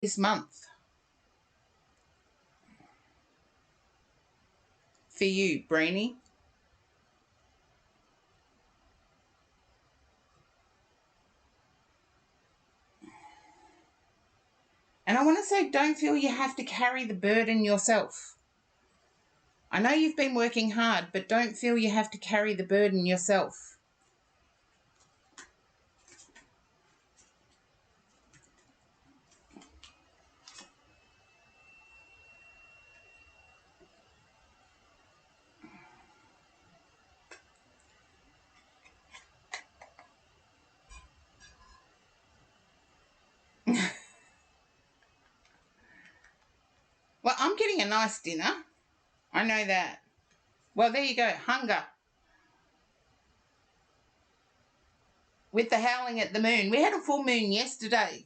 this month for you, Breenie? And I want to say, don't feel you have to carry the burden yourself. I know you've been working hard, but don't feel you have to carry the burden yourself. Well, I'm getting a nice dinner. I know that. Well, there you go. Hunger. With the howling at the moon. We had a full moon yesterday.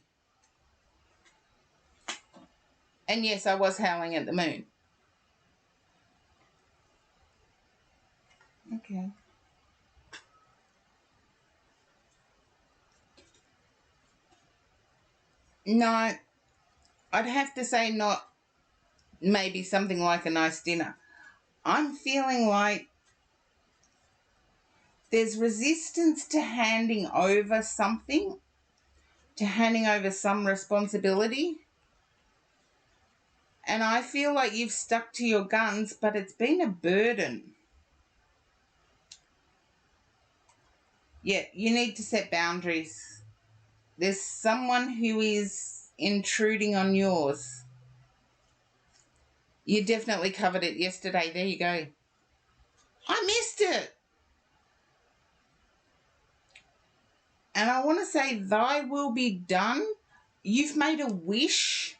And yes, I was howling at the moon. Okay. No, I'd have to say not maybe something like a nice dinner. I'm feeling like there's resistance to handing over something, to handing over some responsibility. And I feel like you've stuck to your guns, but it's been a burden. Yeah, you need to set boundaries. There's someone who is intruding on yours. You definitely covered it yesterday. There you go. I missed it. And I want to say, thy will be done. You've made a wish,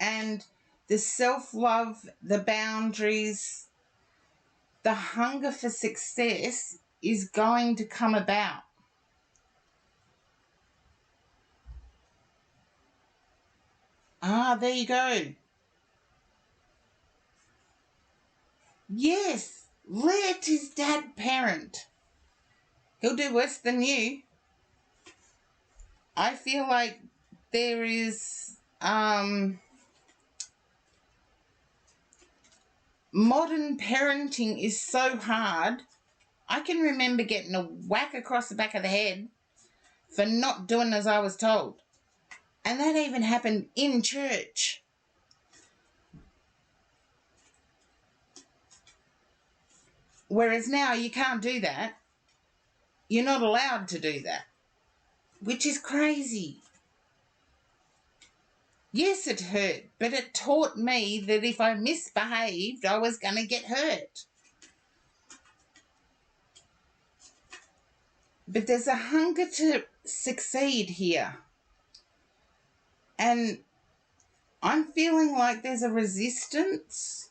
and the self love, the boundaries, the hunger for success is going to come about. Ah, there you go. Yes, let his dad parent. He'll do worse than you. I feel like there is modern parenting is so hard. I can remember getting a whack across the back of the head for not doing as I was told. And that even happened in church. Whereas now you can't do that. You're not allowed to do that, which is crazy. Yes, it hurt, but it taught me that if I misbehaved, I was going to get hurt. But there's a hunger to succeed here. And I'm feeling like there's a resistance.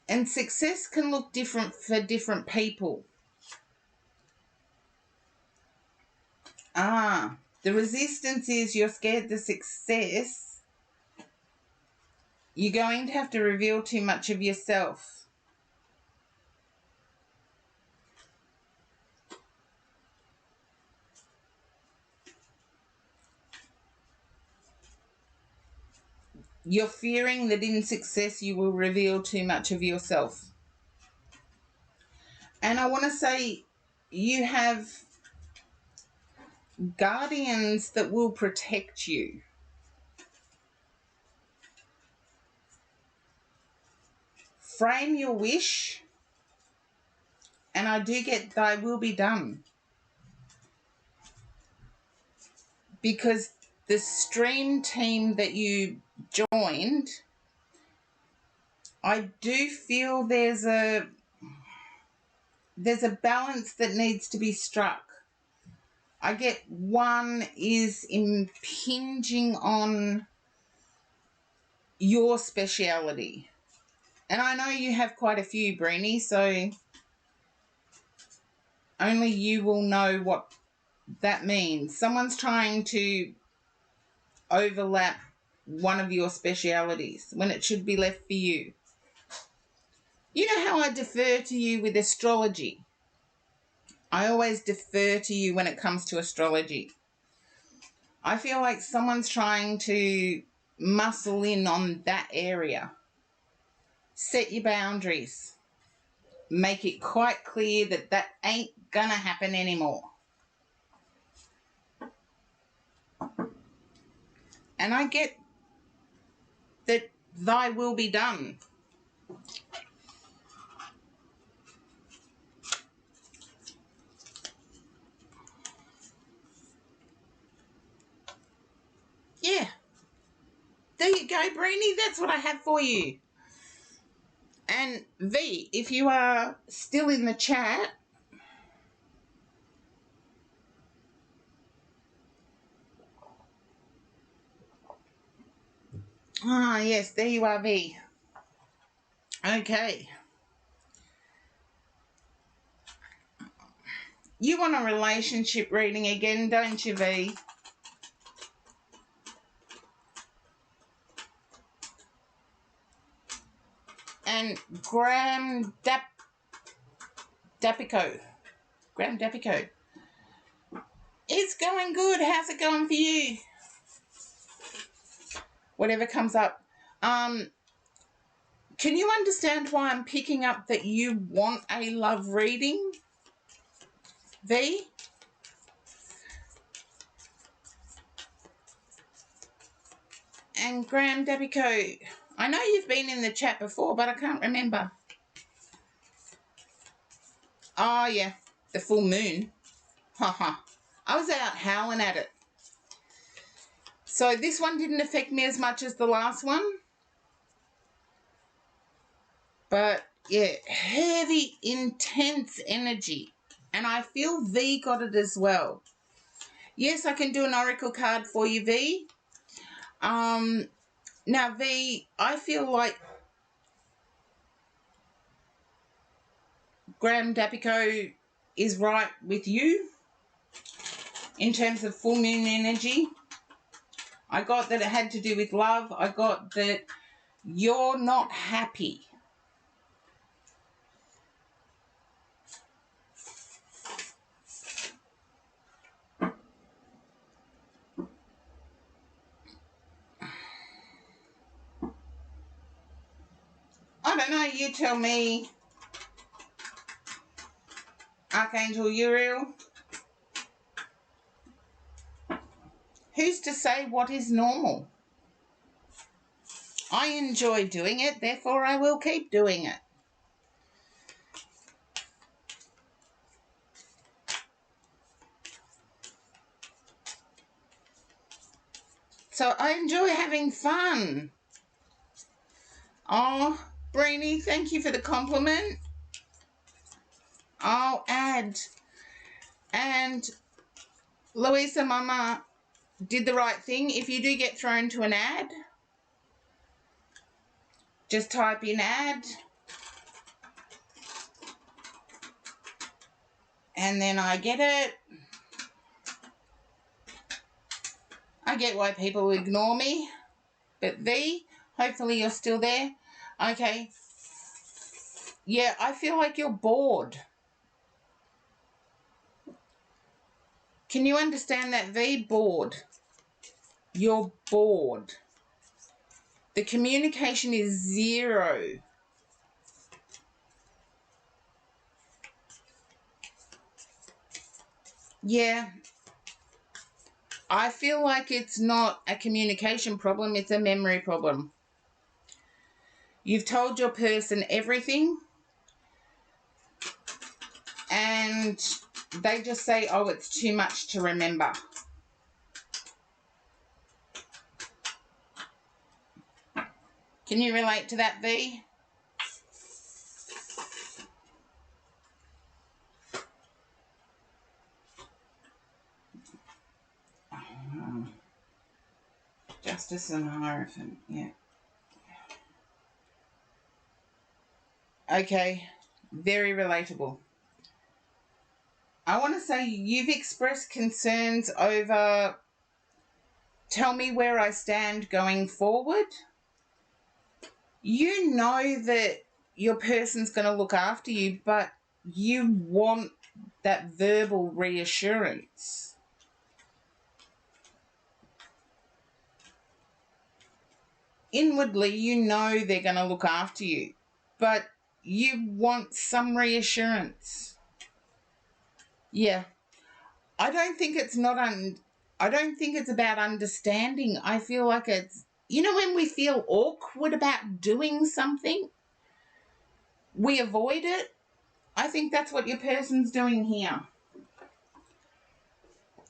And success can look different for different people. The resistance is you're scared the success. You're going to have to reveal too much of yourself. You're fearing that in success you will reveal too much of yourself. And I want to say you have guardians that will protect you. Frame your wish, and I do get thy will be done. Because the stream team that you joined, I do feel there's a balance that needs to be struck. I get one is impinging on your speciality. And I know you have quite a few, Breenie, so only you will know what that means. Someone's trying to overlap one of your specialities when it should be left for you. You know how I defer to you with astrology? I always defer to you when it comes to astrology. I feel like someone's trying to muscle in on that area. Set your boundaries. Make it quite clear that that ain't gonna happen anymore. And I get that thy will be done. Yeah. There you go, Breenie. That's what I have for you. And V, if you are still in the chat, yes, there you are, V. Okay. You want a relationship reading again, don't you, V? And Graham Dapico. Graham Dapico. It's going good. How's it going for you? Whatever comes up. Can you understand why I'm picking up that you want a love reading, V? And Graham Dapico, I know you've been in the chat before, but I can't remember. Oh, yeah, the full moon. Haha. I was out howling at it. So this one didn't affect me as much as the last one. But, yeah, heavy, intense energy. And I feel V got it as well. Yes, I can do an oracle card for you, V. Now, V, I feel like Graham Dapico is right with you in terms of full moon energy. I got that it had to do with love. I got that you're not happy. I don't know, you tell me, Archangel Uriel. Who's to say what is normal? I enjoy doing it, therefore I will keep doing it. So I enjoy having fun. Oh, Brainy, thank you for the compliment. I'll add. And Louisa Mama did the right thing. If you do get thrown to an ad, just type in ad. And then I get it. I get why people ignore me. But V, hopefully you're still there. Okay. Yeah, I feel like you're bored. Can you understand that, V? Bored. You're bored. The communication is zero. Yeah. I feel like it's not a communication problem, it's a memory problem. You've told your person everything and they just say, oh, it's too much to remember. Can you relate to that, V? Justice and Hierophant, yeah. Okay, very relatable. I want to say you've expressed concerns over tell me where I stand going forward. You know that your person's going to look after you, but you want that verbal reassurance. inwardly you know they're going to look after you, but you want some reassurance. Yeah. I don't think it's not I don't think it's about understanding. I feel like it's, you know, when we feel awkward about doing something, we avoid it. I think that's what your person's doing here.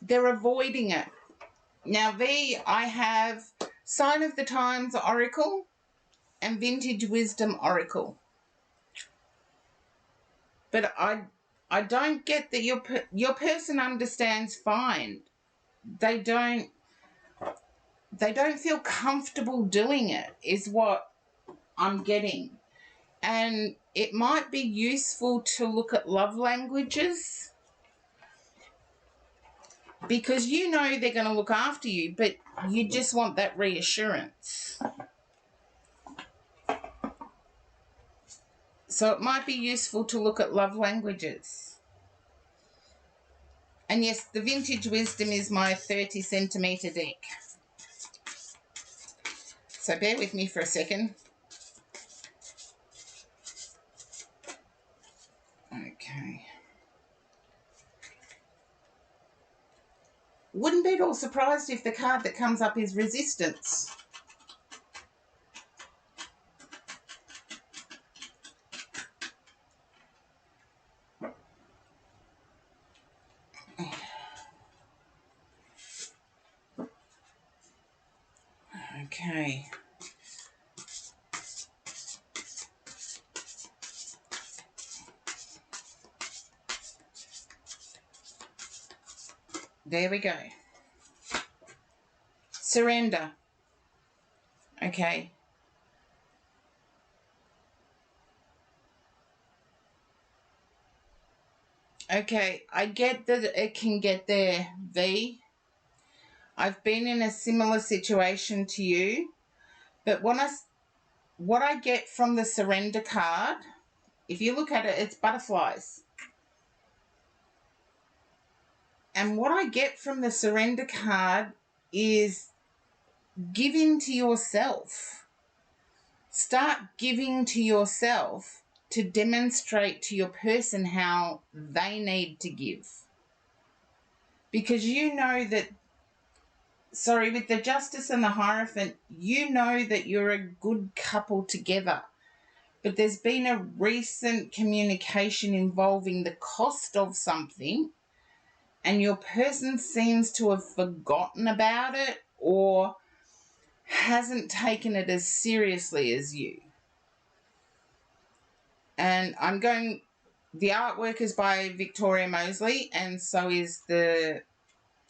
They're avoiding it. Now, V, I have Sign of the Times Oracle and Vintage Wisdom Oracle. But I don't get that your person understands fine. They don't feel comfortable doing it is what I'm getting. And it might be useful to look at love languages, because you know they're going to look after you, but you just want that reassurance. So it might be useful to look at love languages. And yes, the Vintage Wisdom is my 30 centimetre deck. So bear with me for a second. Okay. Wouldn't be at all surprised if the card that comes up is Resistance. Okay. There we go. Surrender. Okay. Okay, I get that it can get there, V. I've been in a similar situation to you, but what I get from the surrender card, if you look at it, it's butterflies. And what I get from the surrender card is giving to yourself. Start giving to yourself to demonstrate to your person how they need to give. Because you know that, sorry, with the Justice and the Hierophant, you know that you're a good couple together. But there's been a recent communication involving the cost of something, and your person seems to have forgotten about it or hasn't taken it as seriously as you. And the artwork is by Victoria Moseley, and so is the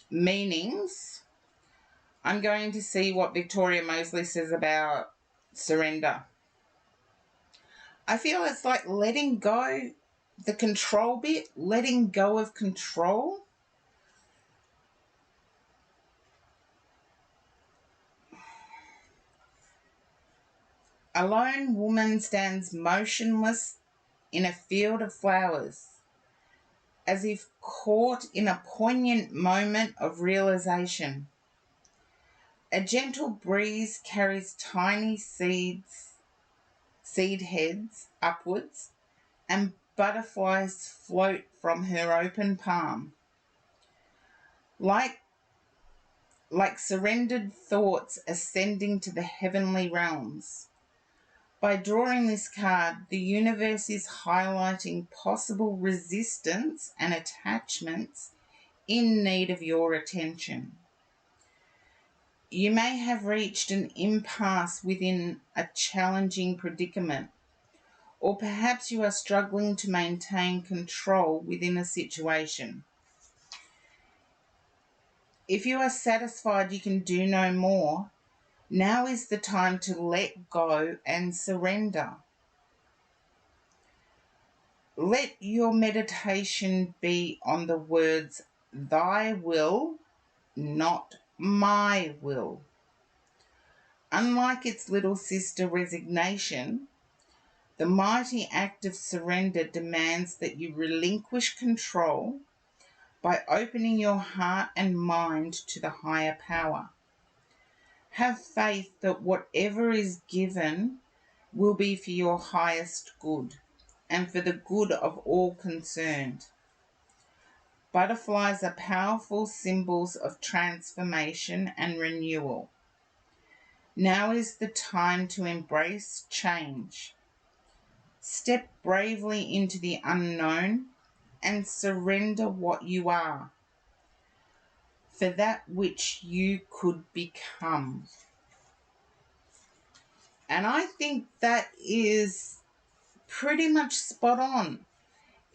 meanings. I'm going to see what Victoria Moseley says about surrender. I feel it's like letting go, the control bit, letting go of control. A lone woman stands motionless in a field of flowers, as if caught in a poignant moment of realization. A gentle breeze carries tiny seed heads upwards, and butterflies float from her open palm. Like surrendered thoughts ascending to the heavenly realms. By drawing this card, the universe is highlighting possible resistance and attachments in need of your attention. You may have reached an impasse within a challenging predicament, or perhaps you are struggling to maintain control within a situation. If you are satisfied you can do no more, now is the time to let go and surrender. Let your meditation be on the words, "Thy will, not my will." Unlike its little sister, resignation, the mighty act of surrender demands that you relinquish control by opening your heart and mind to the higher power. Have faith that whatever is given will be for your highest good and for the good of all concerned. Butterflies are powerful symbols of transformation and renewal. Now is the time to embrace change. Step bravely into the unknown and surrender what you are for that which you could become. And I think that is pretty much spot on.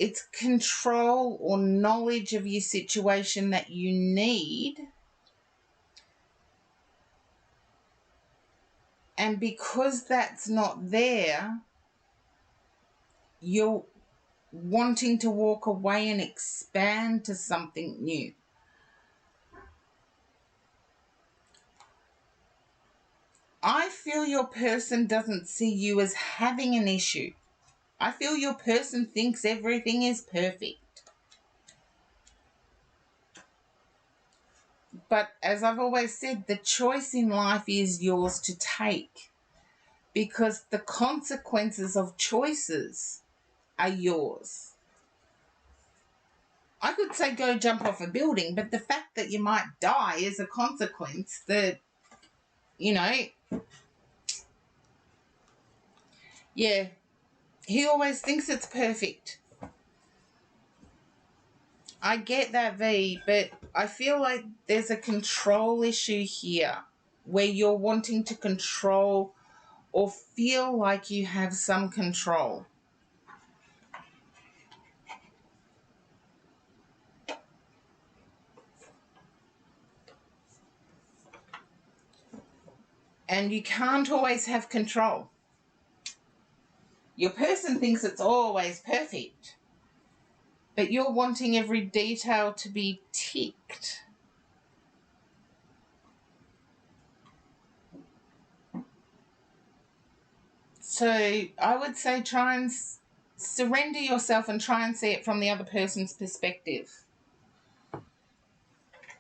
It's control or knowledge of your situation that you need. And because that's not there, you're wanting to walk away and expand to something new. I feel your person doesn't see you as having an issue. I feel your person thinks everything is perfect. But as I've always said, the choice in life is yours to take, because the consequences of choices are yours. I could say go jump off a building, but the fact that you might die is a consequence that, yeah, he always thinks it's perfect. I get that, V, but I feel like there's a control issue here where you're wanting to control or feel like you have some control. And you can't always have control. Your person thinks it's always perfect, but you're wanting every detail to be ticked. So I would say try and surrender yourself and try and see it from the other person's perspective.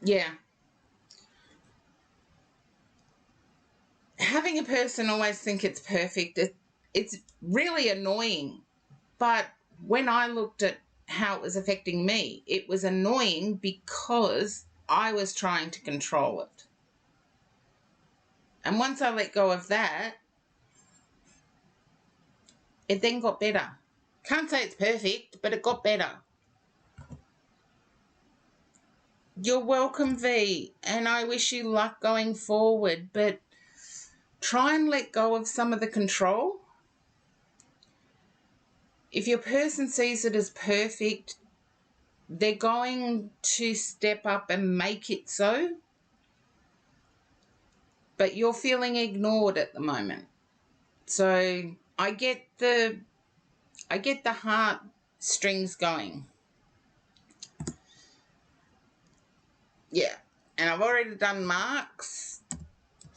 Yeah. Having a person always think it's perfect, it's really annoying. But when I looked at how it was affecting me, it was annoying because I was trying to control it. And once I let go of that, it then got better. Can't say it's perfect, but it got better. You're welcome, V, and I wish you luck going forward, but try and let go of some of the control. If your person sees it as perfect, they're going to step up and make it so, but you're feeling ignored at the moment. So I get the heart strings going. Yeah. And I've already done Mark's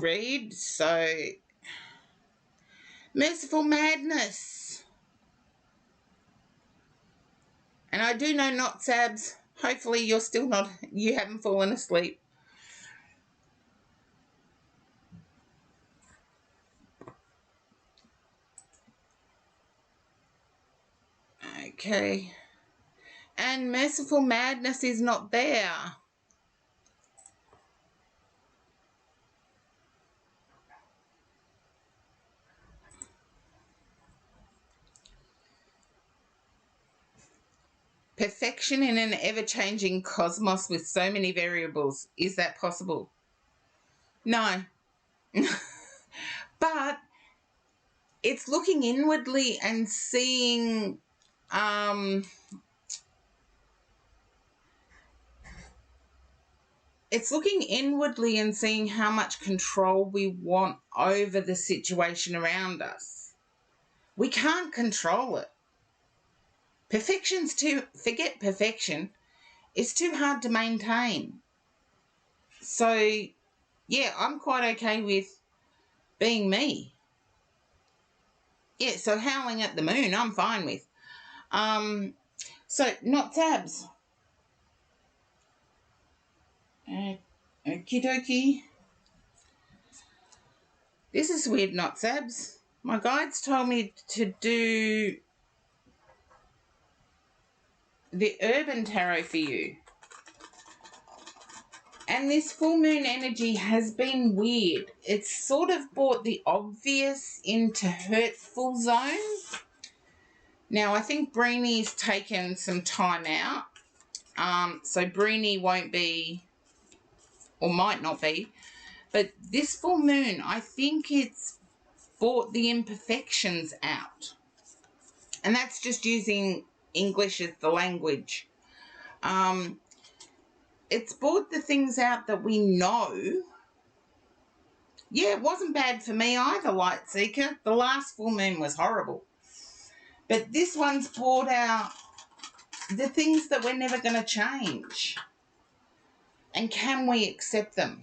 read, so Merciful Madness. And I do know not Sabs. Hopefully you haven't fallen asleep. Okay. And Merciful Madness is not there. Perfection in an ever-changing cosmos with so many variables. Is that possible? No. But it's looking inwardly and seeing it's looking inwardly and seeing how much control we want over the situation around us. We can't control it. Forget perfection. It's too hard to maintain. So, yeah, I'm quite okay with being me. Yeah, so howling at the moon, I'm fine with. So not tabs. Okie dokie. This is weird, not Sabs. My guides told me to do the Urban Tarot for you. And this full moon energy has been weird. It's sort of brought the obvious into hurtful zone. Now, I think Breenie's taken some time out. So Breenie won't be, or might not be. But this full moon, I think it's brought the imperfections out. And that's just using English as the language. It's brought the things out that we know. Yeah, it wasn't bad for me either, Light Seeker. The last full moon was horrible. But this one's brought out the things that we're never going to change. And can we accept them?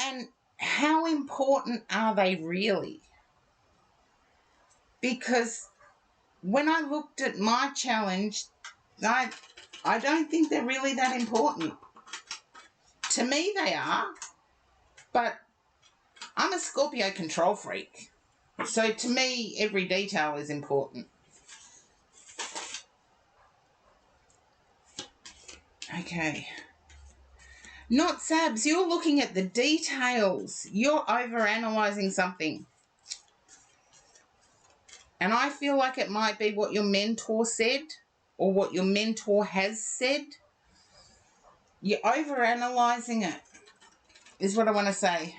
And how important are they really? Because when I looked at my challenge, I don't think they're really that important. To me, they are, but I'm a Scorpio control freak. So to me, every detail is important. Okay. Not Sabs, you're looking at the details. You're overanalyzing something. And I feel like it might be what your mentor said or what your mentor has said. You're overanalyzing it, is what I want to say.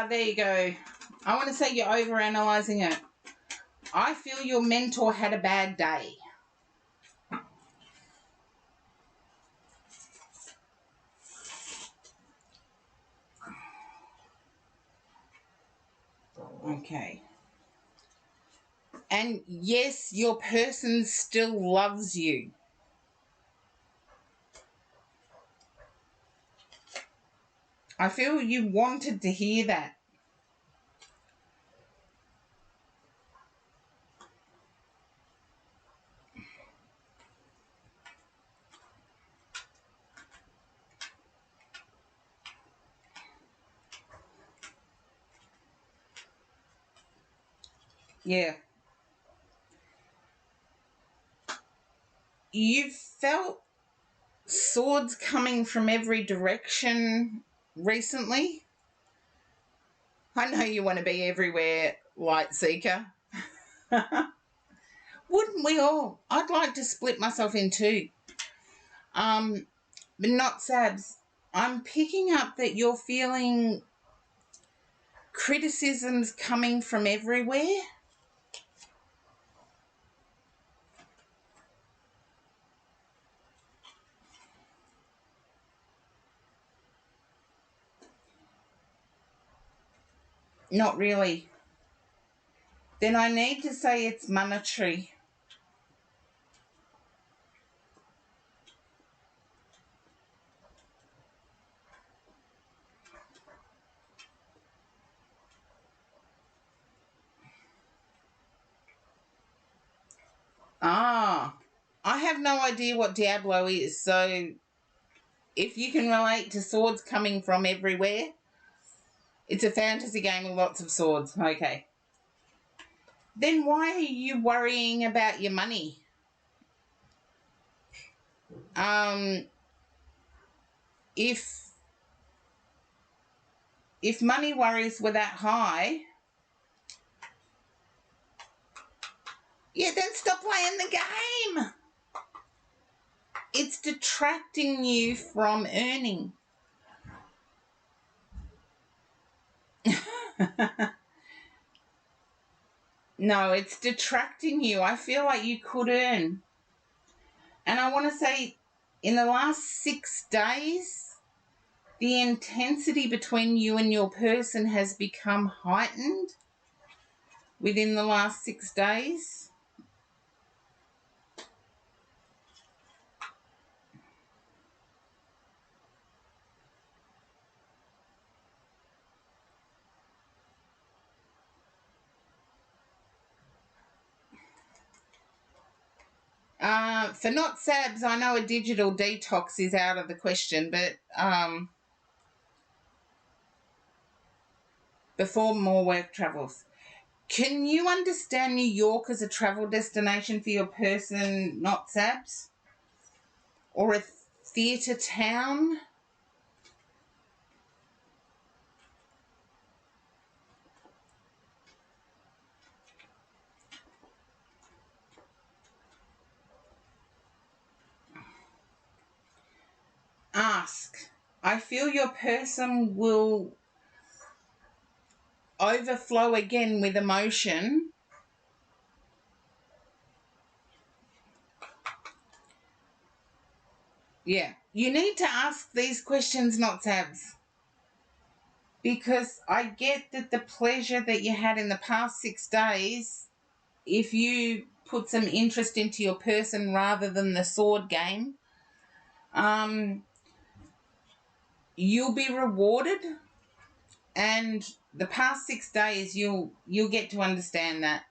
There you go. I want to say you're overanalyzing it. I feel your mentor had a bad day. Okay. And yes, your person still loves you. I feel you wanted to hear that. Yeah. You've felt swords coming from every direction recently. I know you want to be everywhere, Light Seeker. Wouldn't we all? I'd like to split myself in two. But not Sabs. I'm picking up that you're feeling criticisms coming from everywhere. Not really. Then I need to say it's monetary. I have no idea what Diablo is, so if you can relate to swords coming from everywhere, it's a fantasy game with lots of swords. Okay. Then why are you worrying about your money? If money worries were that high, yeah, then stop playing the game. It's detracting you from earning. No, it's detracting you. I feel like you could earn. And I want to say, in the last 6 days, the intensity between you and your person has become heightened within the last 6 days. For not Sabs, I know a digital detox is out of the question, but before more work travels. Can you understand New York as a travel destination for your person, not Sabs? Or a theatre town? Ask. I feel your person will overflow again with emotion. Yeah. You need to ask these questions, not Sabs. Because I get that the pleasure that you had in the past 6 days, if you put some interest into your person rather than the sword game, you'll be rewarded, and the past 6 days you'll get to understand that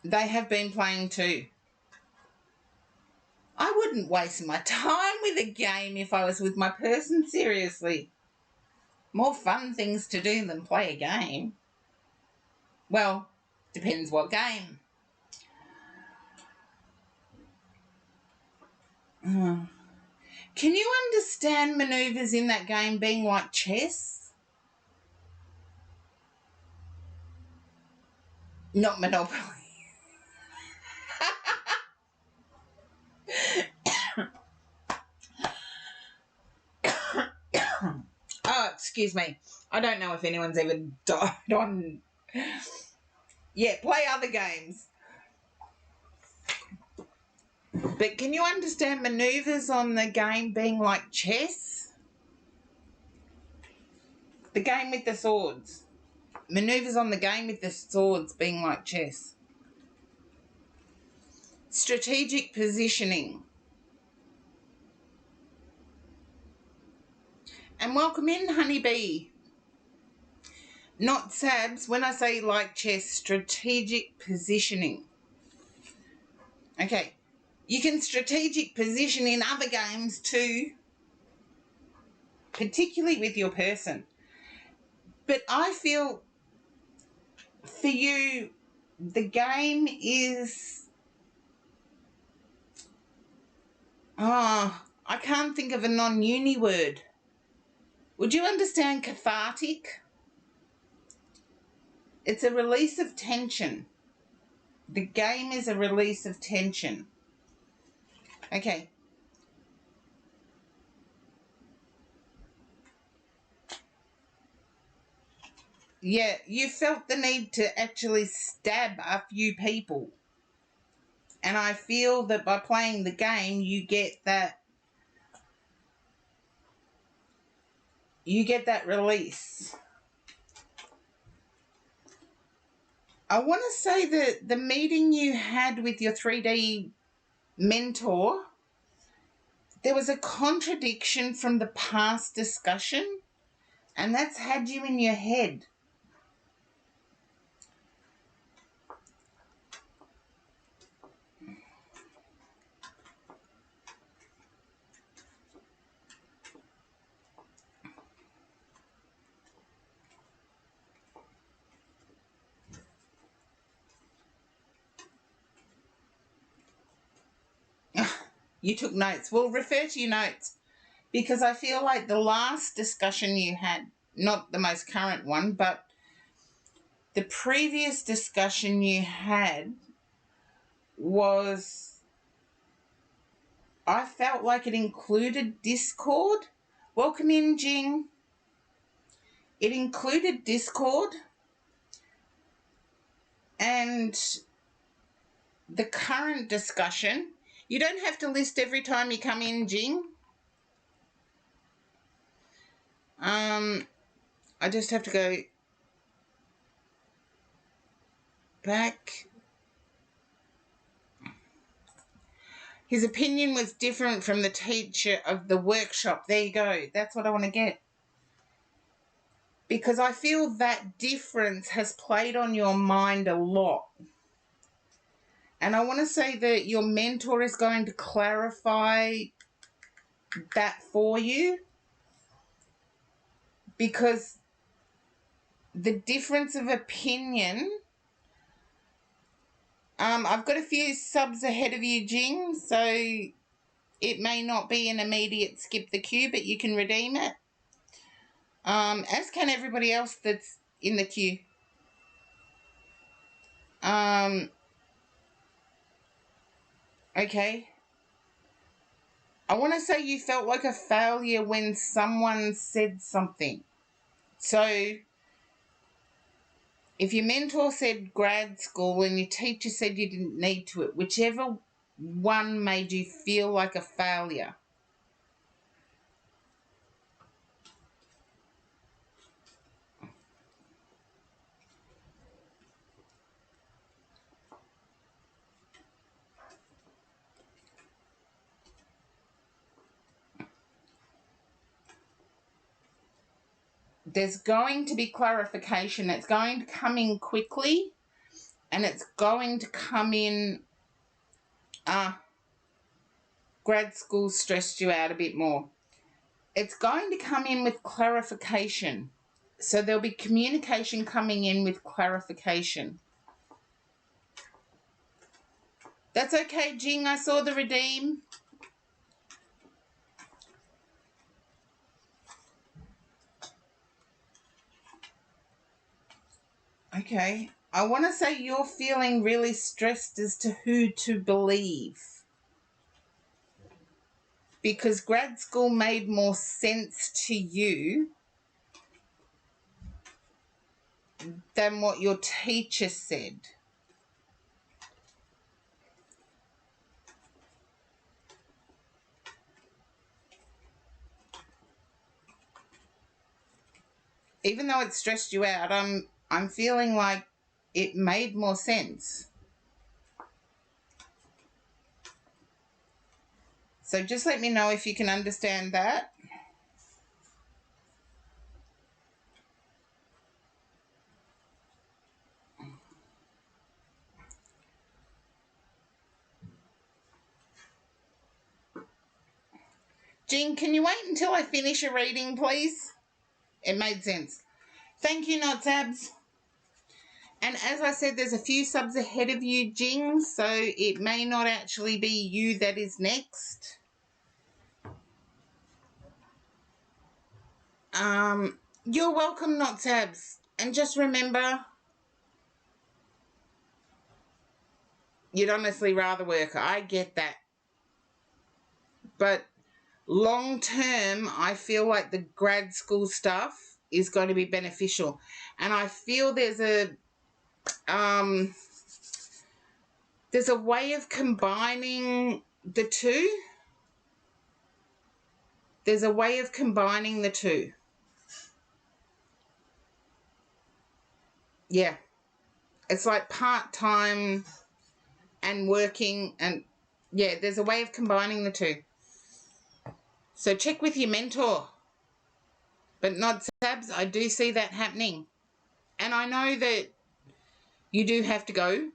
they have been playing too. I wouldn't waste my time with a game if I was with my person, seriously. More fun things to do than play a game. Well, depends what game. Can you understand maneuvers in that game being like chess? Not Monopoly. Oh, excuse me. I don't know if anyone's ever died on... Yeah, play other games. But can you understand maneuvers on the game being like chess? The game with the swords. Maneuvers on the game with the swords being like chess. Strategic positioning. And welcome in, Honeybee. Not Sabs. When I say like chess, strategic positioning. Okay. You can strategic position in other games too, particularly with your person. But I feel for you, the game is... I can't think of a non-uni word. Would you understand cathartic? It's a release of tension. The game is a release of tension. Okay. Yeah, you felt the need to actually stab a few people. And I feel that by playing the game, you get that release. I want to say that the meeting you had with your 3D mentor, there was a contradiction from the past discussion, and that's had you in your head. You took notes. Well, refer to your notes, because I feel like the last discussion you had, not the most current one, but the previous discussion you had was, I felt like it included Discord. Welcome in, Jing. It included Discord, and the current discussion, you don't have to list every time you come in, Jing. I just have to go back. His opinion was different from the teacher of the workshop. There you go. That's what I want to get. Because I feel that difference has played on your mind a lot. And I want to say that your mentor is going to clarify that for you, because the difference of opinion, I've got a few subs ahead of you, Jing, so it may not be an immediate skip the queue, but you can redeem it, as can everybody else that's in the queue. Okay. I want to say you felt like a failure when someone said something. So if your mentor said grad school and your teacher said you didn't need to it, whichever one made you feel like a failure. There's going to be clarification. It's going to come in quickly, and it's going to come in, grad school stressed you out a bit more. It's going to come in with clarification. So there'll be communication coming in with clarification. That's okay, Jing. I saw the redeem. Okay. I want to say you're feeling really stressed as to who to believe, because grad school made more sense to you than what your teacher said. Even though it stressed you out, I'm feeling like it made more sense. So just let me know if you can understand that. Jean, can you wait until I finish a reading, please? It made sense. Thank you, Not Sabs. And as I said, there's a few subs ahead of you, Jing, so it may not actually be you that is next. You're welcome, Not Sabs. And just remember, you'd honestly rather work. I get that. But long term, I feel like the grad school stuff is going to be beneficial. And I feel there's a way of combining the two. There's a way of combining the two. Yeah. It's like part-time and working, and yeah, there's a way of combining the two. So check with your mentor. But Not Sabs, I do see that happening. And I know that you do have to go,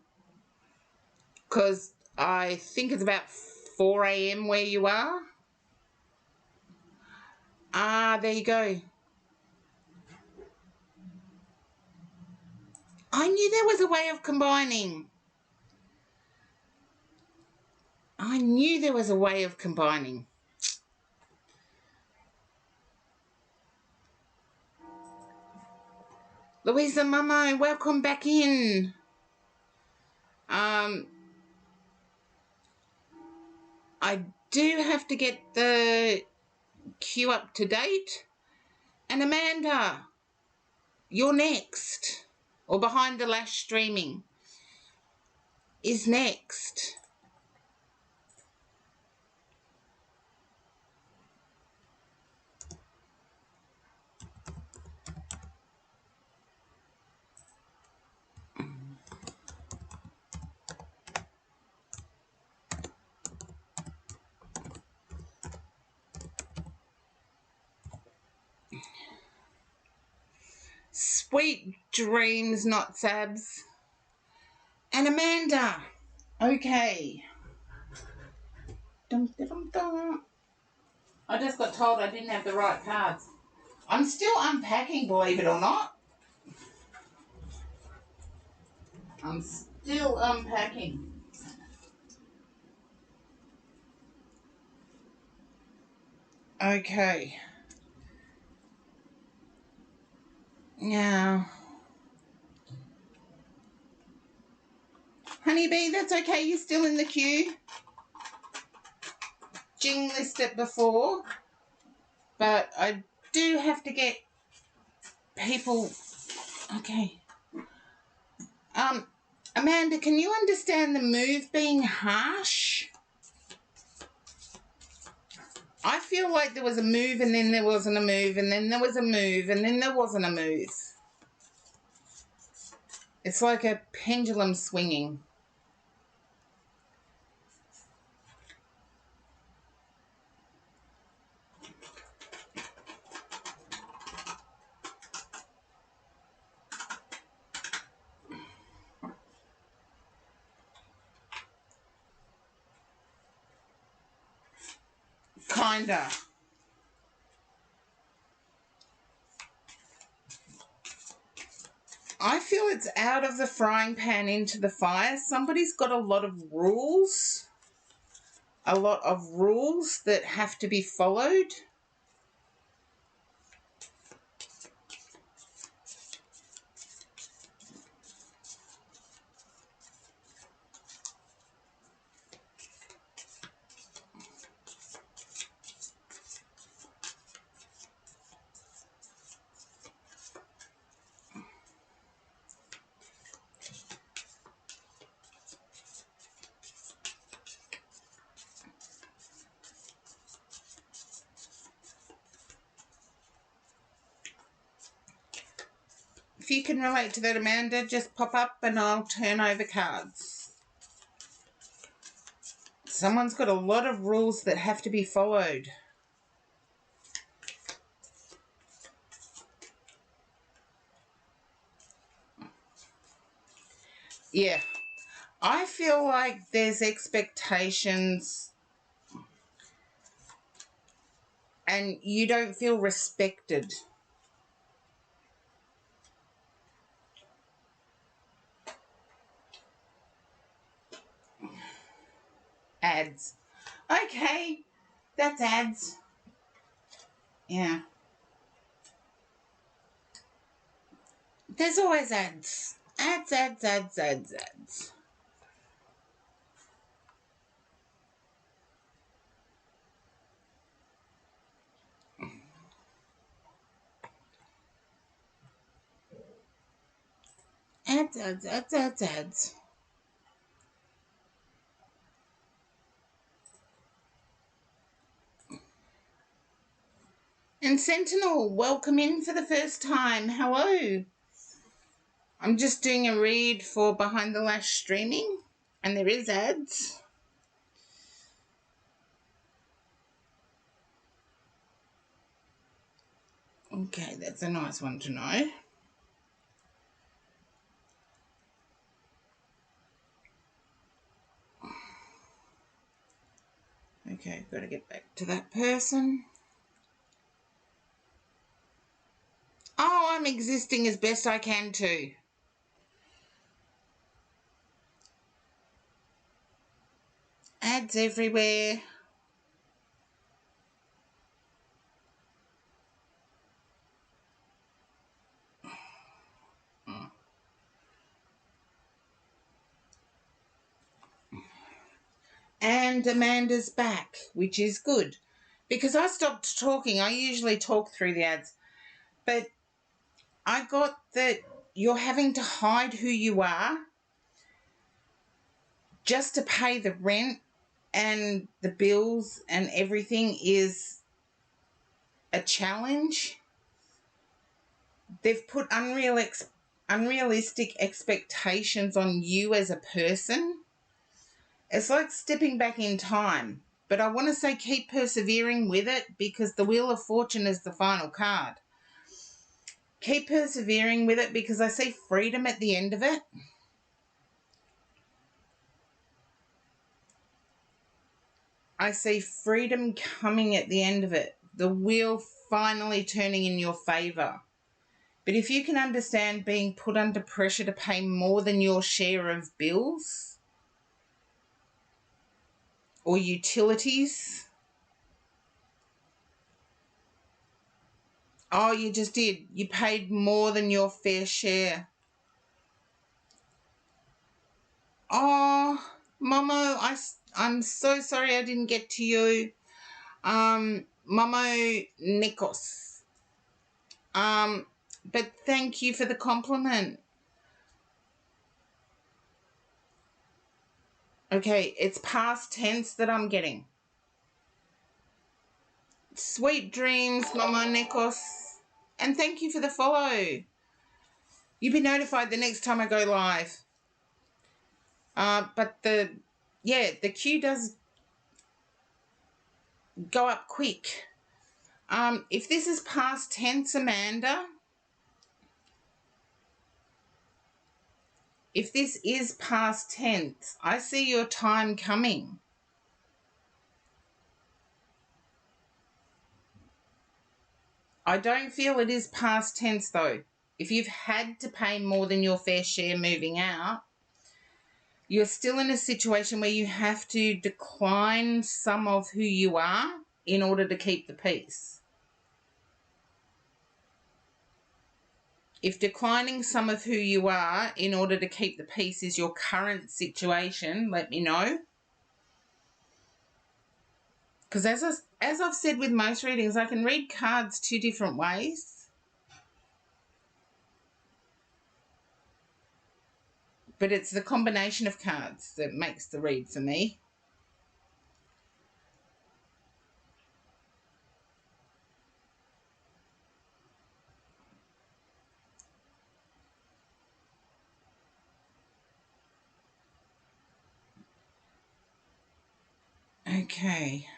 because I think it's about 4 a.m. where you are. There you go. I knew there was a way of combining. I knew there was a way of combining. Louisa Mamo, welcome back in. I do have to get the queue up to date. And Amanda, you're next. Or Behind the Lash Streaming is next. Sweet dreams, Not Sabs. And Amanda, Okay. Dum, dum, dum. I just got told I didn't have the right cards. I'm still unpacking, believe it or not. I'm still unpacking. Okay. Now, Honeybee, that's okay. You're still in the queue. Jing listed before, but I do have to get people. Okay. Amanda, can you understand the move being harsh? I feel like there was a move and then there wasn't a move and then there was a move and then there wasn't a move. It's like a pendulum swinging. Kinda. I feel it's out of the frying pan into the fire. Somebody's got a lot of rules. A lot of rules that have to be followed. If you can relate to that, Amanda, just pop up and I'll turn over cards. Someone's got a lot of rules that have to be followed. Yeah. I feel like there's expectations and you don't feel respected. Ads. Okay, that's ads. Yeah. There's always ads. Ads, ads, ads, ads, ads. Ads, ads, ads, ads, ads. And Sentinel, welcome in for the first time. Hello. I'm just doing a read for Behind the Lash Streaming, and there is ads. Okay, that's a nice one to know. Okay, got to get back to that person. Oh, I'm existing as best I can too. Ads everywhere. And Amanda's back, which is good. Because I stopped talking. I usually talk through the ads. But I got that you're having to hide who you are just to pay the rent and the bills and everything is a challenge. They've put unrealistic expectations on you as a person. It's like stepping back in time. But I want to say keep persevering with it because the Wheel of Fortune is the final card. Keep persevering with it because I see freedom at the end of it. I see freedom coming at the end of it. The wheel finally turning in your favour. But if you can understand being put under pressure to pay more than your share of bills or utilities, oh, you just did. You paid more than your fair share. Oh, Momo, I'm so sorry I didn't get to you. Momo Nikos. But thank you for the compliment. Okay, it's past tense that I'm getting. Sweet dreams, Momo Nikos. And thank you for the follow. You'll be notified the next time I go live. But the queue does go up quick. If this is past tense, Amanda, if this is past tense, I see your time coming. I don't feel it is past tense though. If you've had to pay more than your fair share moving out, you're still in a situation where you have to decline some of who you are in order to keep the peace. If declining some of who you are in order to keep the peace is your current situation, let me know. Because as I've said with most readings, I can read cards two different ways. But it's the combination of cards that makes the read for me. Okay.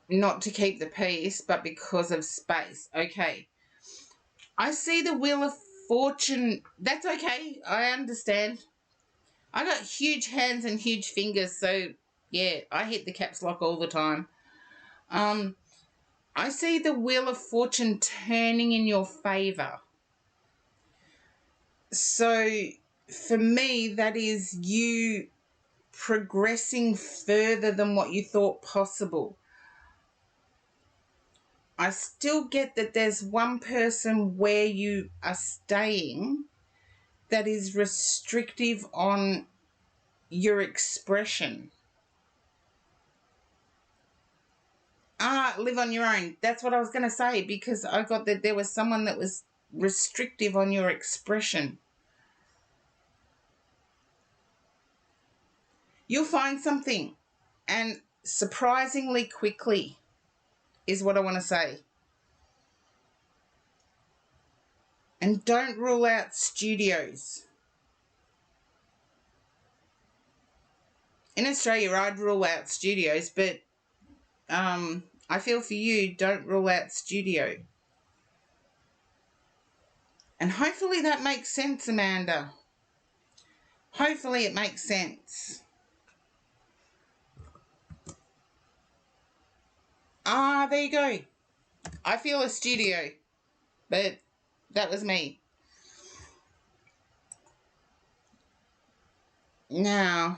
Not to keep the peace, but because of space. Okay. I see the Wheel of Fortune. That's okay. I understand. I got huge hands and huge fingers, so yeah, I hit the caps lock all the time. I see the Wheel of Fortune turning in your favour. So for me, that is you progressing further than what you thought possible. I still get that there's one person where you are staying that is restrictive on your expression. Live on your own. That's what I was going to say, because I got that there was someone that was restrictive on your expression. You'll find something, and surprisingly quickly is what I want to say. And don't rule out studios. In Australia, I'd rule out studios, but I feel for you, don't rule out studio. And hopefully that makes sense, Amanda. Hopefully it makes sense. There you go. I feel a studio, but that was me. Now,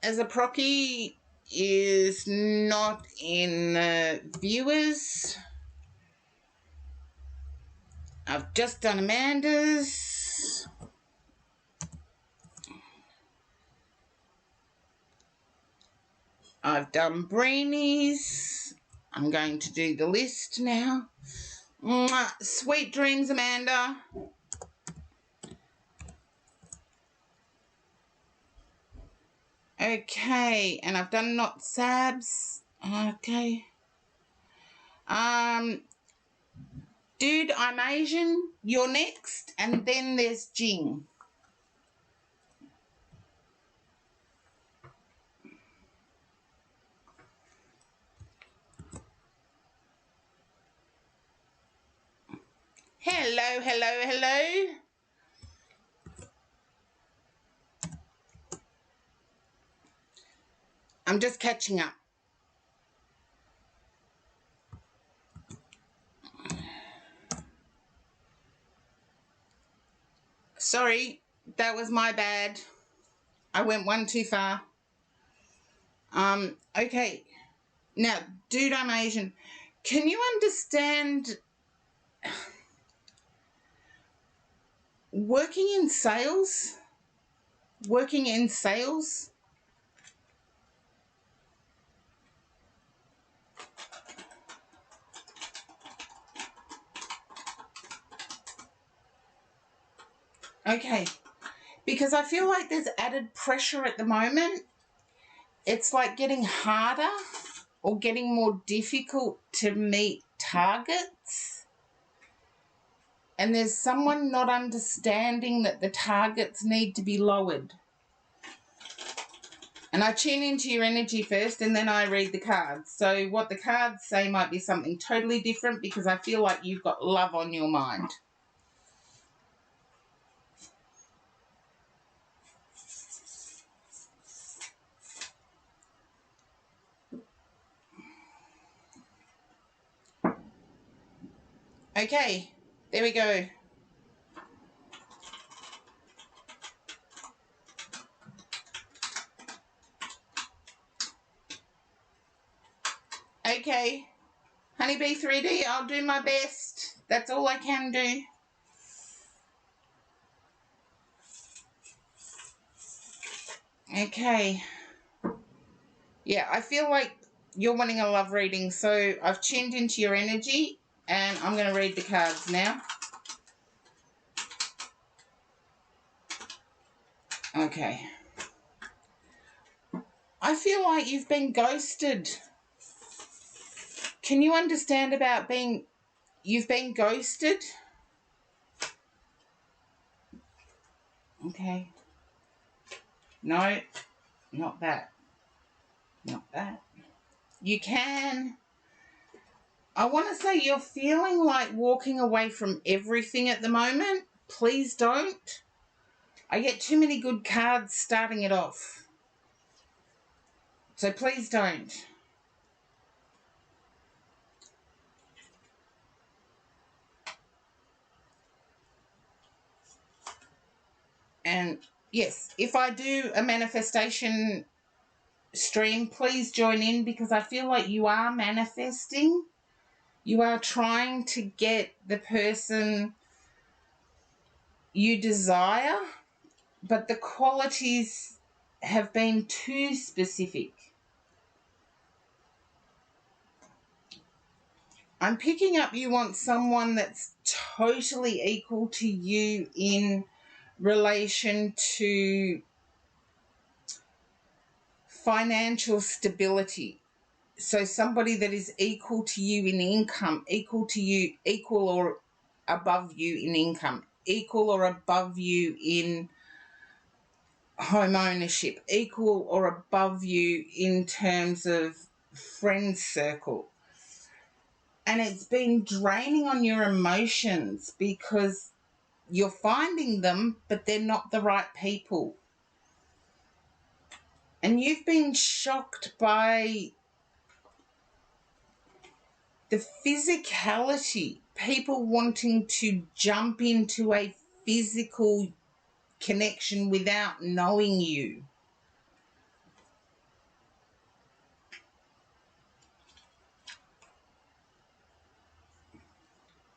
as a procky is not in the viewers, I've just done Amanda's. I've done Breeny's. I'm going to do the list now. Mwah. Sweet dreams, Amanda. Okay, and I've done Not Sabs. Okay. Dude, I'm Asian. You're next, and then there's Jing. Hello, hello, hello. I'm just catching up. Sorry, that was my bad. I went one too far. Okay. Now, dude, I'm Asian. Can you understand working in sales? Working in sales? Okay. Because I feel like there's added pressure at the moment. It's like getting harder or getting more difficult to meet targets. And there's someone not understanding that the targets need to be lowered. And I tune into your energy first and then I read the cards. So what the cards say might be something totally different because I feel like you've got love on your mind. Okay, there we go. Okay, Honeybee 3D, I'll do my best. That's all I can do. Okay. Yeah, I feel like you're wanting a love reading, so I've tuned into your energy and I'm going to read the cards now. Okay. I feel like you've been ghosted. Can you understand about you've been ghosted? Okay. No, not that. Not that. You can. I want to say you're feeling like walking away from everything at the moment. Please don't. I get too many good cards starting it off. So please don't. And yes, if I do a manifestation stream, please join in because I feel like you are manifesting. You are trying to get the person you desire, but the qualities have been too specific. I'm picking up you want someone that's totally equal to you in relation to financial stability. So somebody that is equal to you in income, equal or above you in income, equal or above you in home ownership, equal or above you in terms of friend circle. And it's been draining on your emotions because you're finding them, but they're not the right people. And you've been shocked by the physicality, people wanting to jump into a physical connection without knowing you.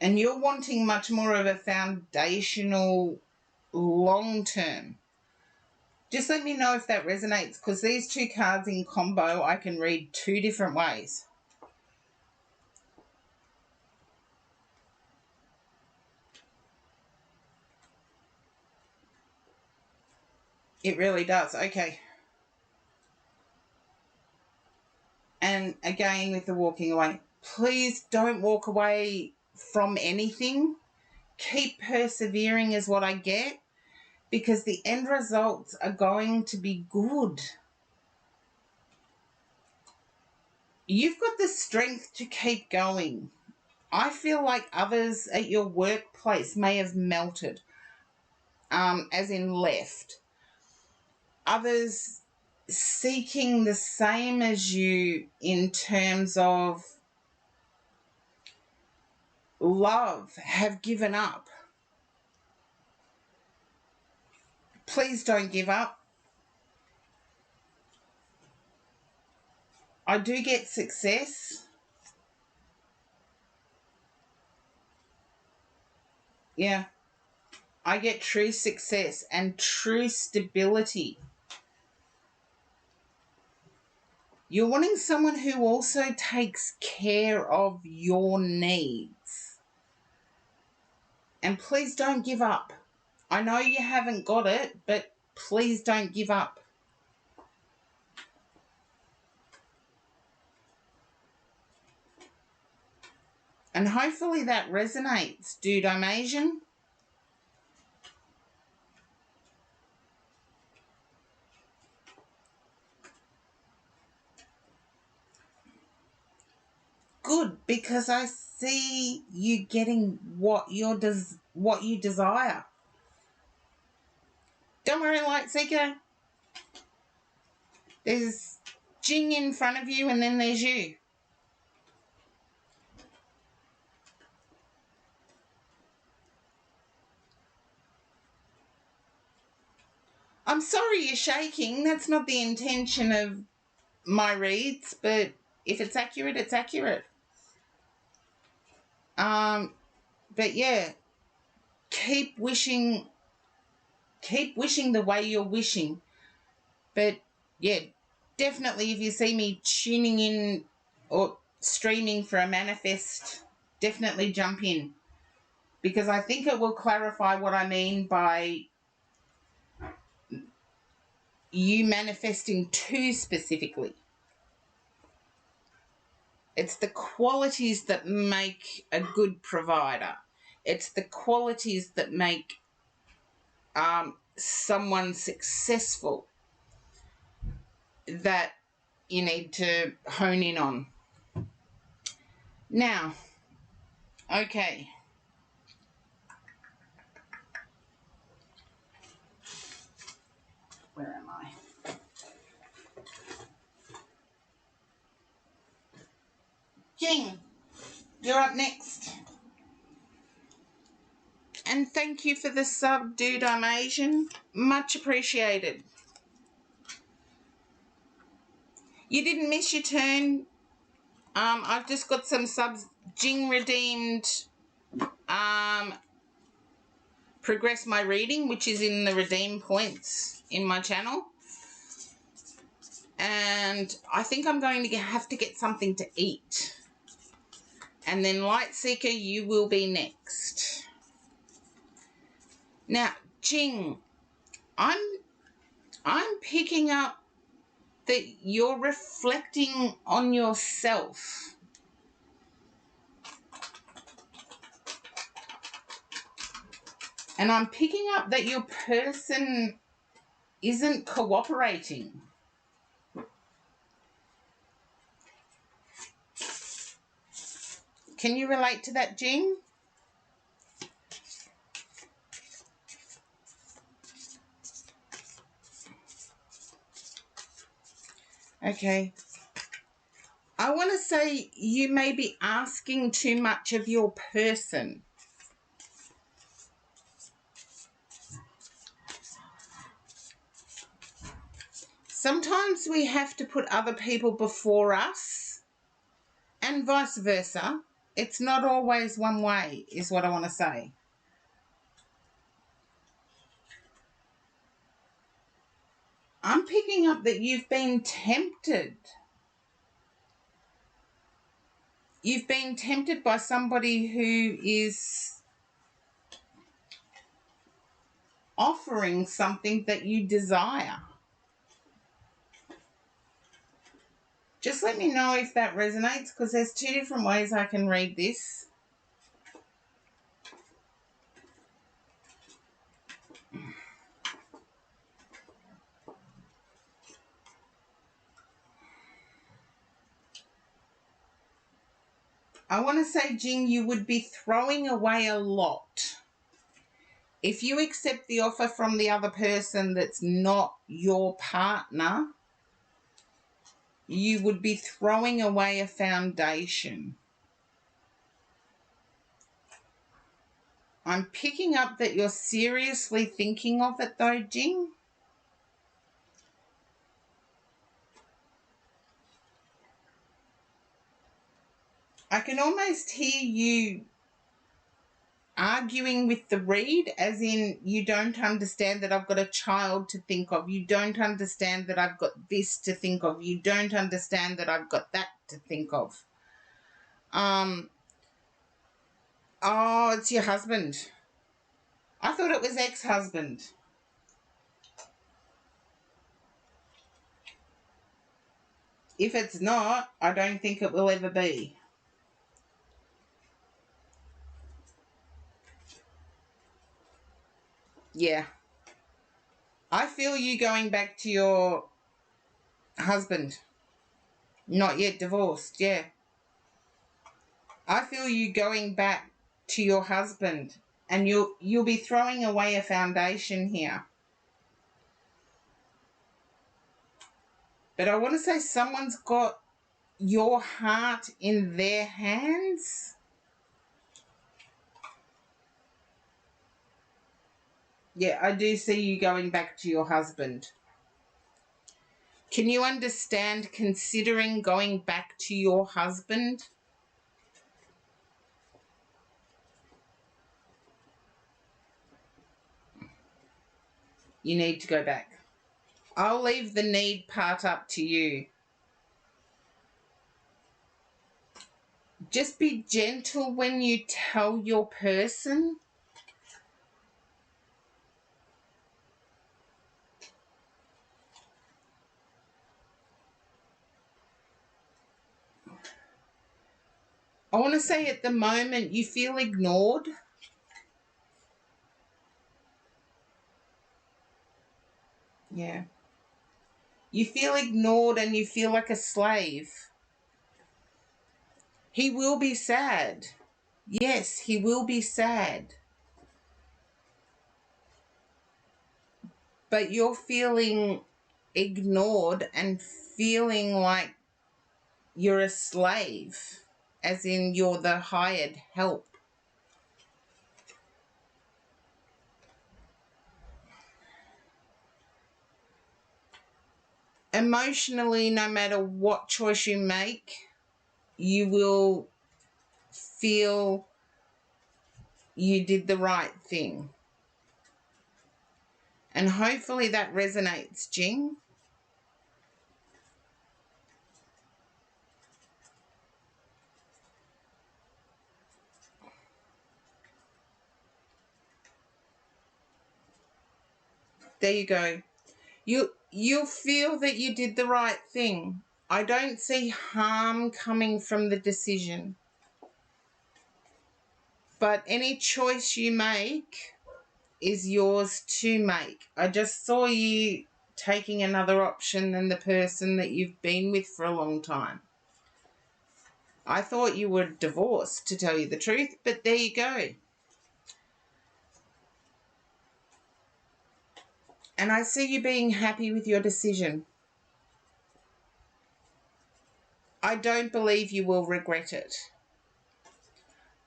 And you're wanting much more of a foundational long term. Just let me know if that resonates because these two cards in combo I can read two different ways. It really does. Okay. And again with the walking away, please don't walk away from anything. Keep persevering is what I get because the end results are going to be good. You've got the strength to keep going. I feel like others at your workplace may have melted, as in left. Others seeking the same as you in terms of love have given up. Please don't give up. I do get success. Yeah. I get true success and true stability. You're wanting someone who also takes care of your needs. And please don't give up. I know you haven't got it, but please don't give up. And hopefully that resonates, dude. I'm Asian. Good, because I see you getting what you desire. Don't worry, Light Seeker. There's Jing in front of you, and then there's you. I'm sorry you're shaking. That's not the intention of my reads, but if it's accurate, it's accurate. But yeah, keep wishing the way you're wishing. But yeah, definitely if you see me tuning in or streaming for a manifest, definitely jump in, because I think it will clarify what I mean by you manifesting too specifically. It's the qualities that make a good provider. It's the qualities that make someone successful that you need to hone in on. Now, okay. Where am I? Jing, you're up next. And thank you for the sub, dude. I'm Asian. Much appreciated. You didn't miss your turn. I've just got some subs. Jing redeemed Progress My Reading, which is in the redeem points in my channel. And I think I'm going to have to get something to eat. And then Light Seeker, you will be next. Now, Jing, I'm picking up that you're reflecting on yourself. And I'm picking up that your person isn't cooperating. Can you relate to that, Jing? Okay. I want to say you may be asking too much of your person. Sometimes we have to put other people before us and vice versa. It's not always one way, is what I want to say. I'm picking up that you've been tempted. You've been tempted by somebody who is offering something that you desire. Just let me know if that resonates, because there's two different ways I can read this. I want to say, Jing, you would be throwing away a lot. If you accept the offer from the other person that's not your partner, you would be throwing away a foundation. I'm picking up that you're seriously thinking of it though, Jing. I can almost hear you arguing with the read, as in, you don't understand that I've got a child to think of. You don't understand that I've got this to think of. You don't understand that I've got that to think of. Oh, it's your husband. I thought it was ex-husband. If it's not, I don't think it will ever be. Yeah. I feel you going back to your husband. Not yet divorced, yeah. I feel you going back to your husband, and you'll be throwing away a foundation here. But I want to say someone's got your heart in their hands. Yeah, I do see you going back to your husband. Can you understand considering going back to your husband? You need to go back. I'll leave the need part up to you. Just be gentle when you tell your person. I want to say at the moment you feel ignored. Yeah. You feel ignored and you feel like a slave. He will be sad. Yes, he will be sad. But you're feeling ignored and feeling like you're a slave, as in you're the hired help. Emotionally, no matter what choice you make, you will feel you did the right thing. And hopefully that resonates, Jing. There you go. You'll feel that you did the right thing. I don't see harm coming from the decision. But any choice you make is yours to make. I just saw you taking another option than the person that you've been with for a long time. I thought you were divorced, to tell you the truth, but there you go. And I see you being happy with your decision. I don't believe you will regret it.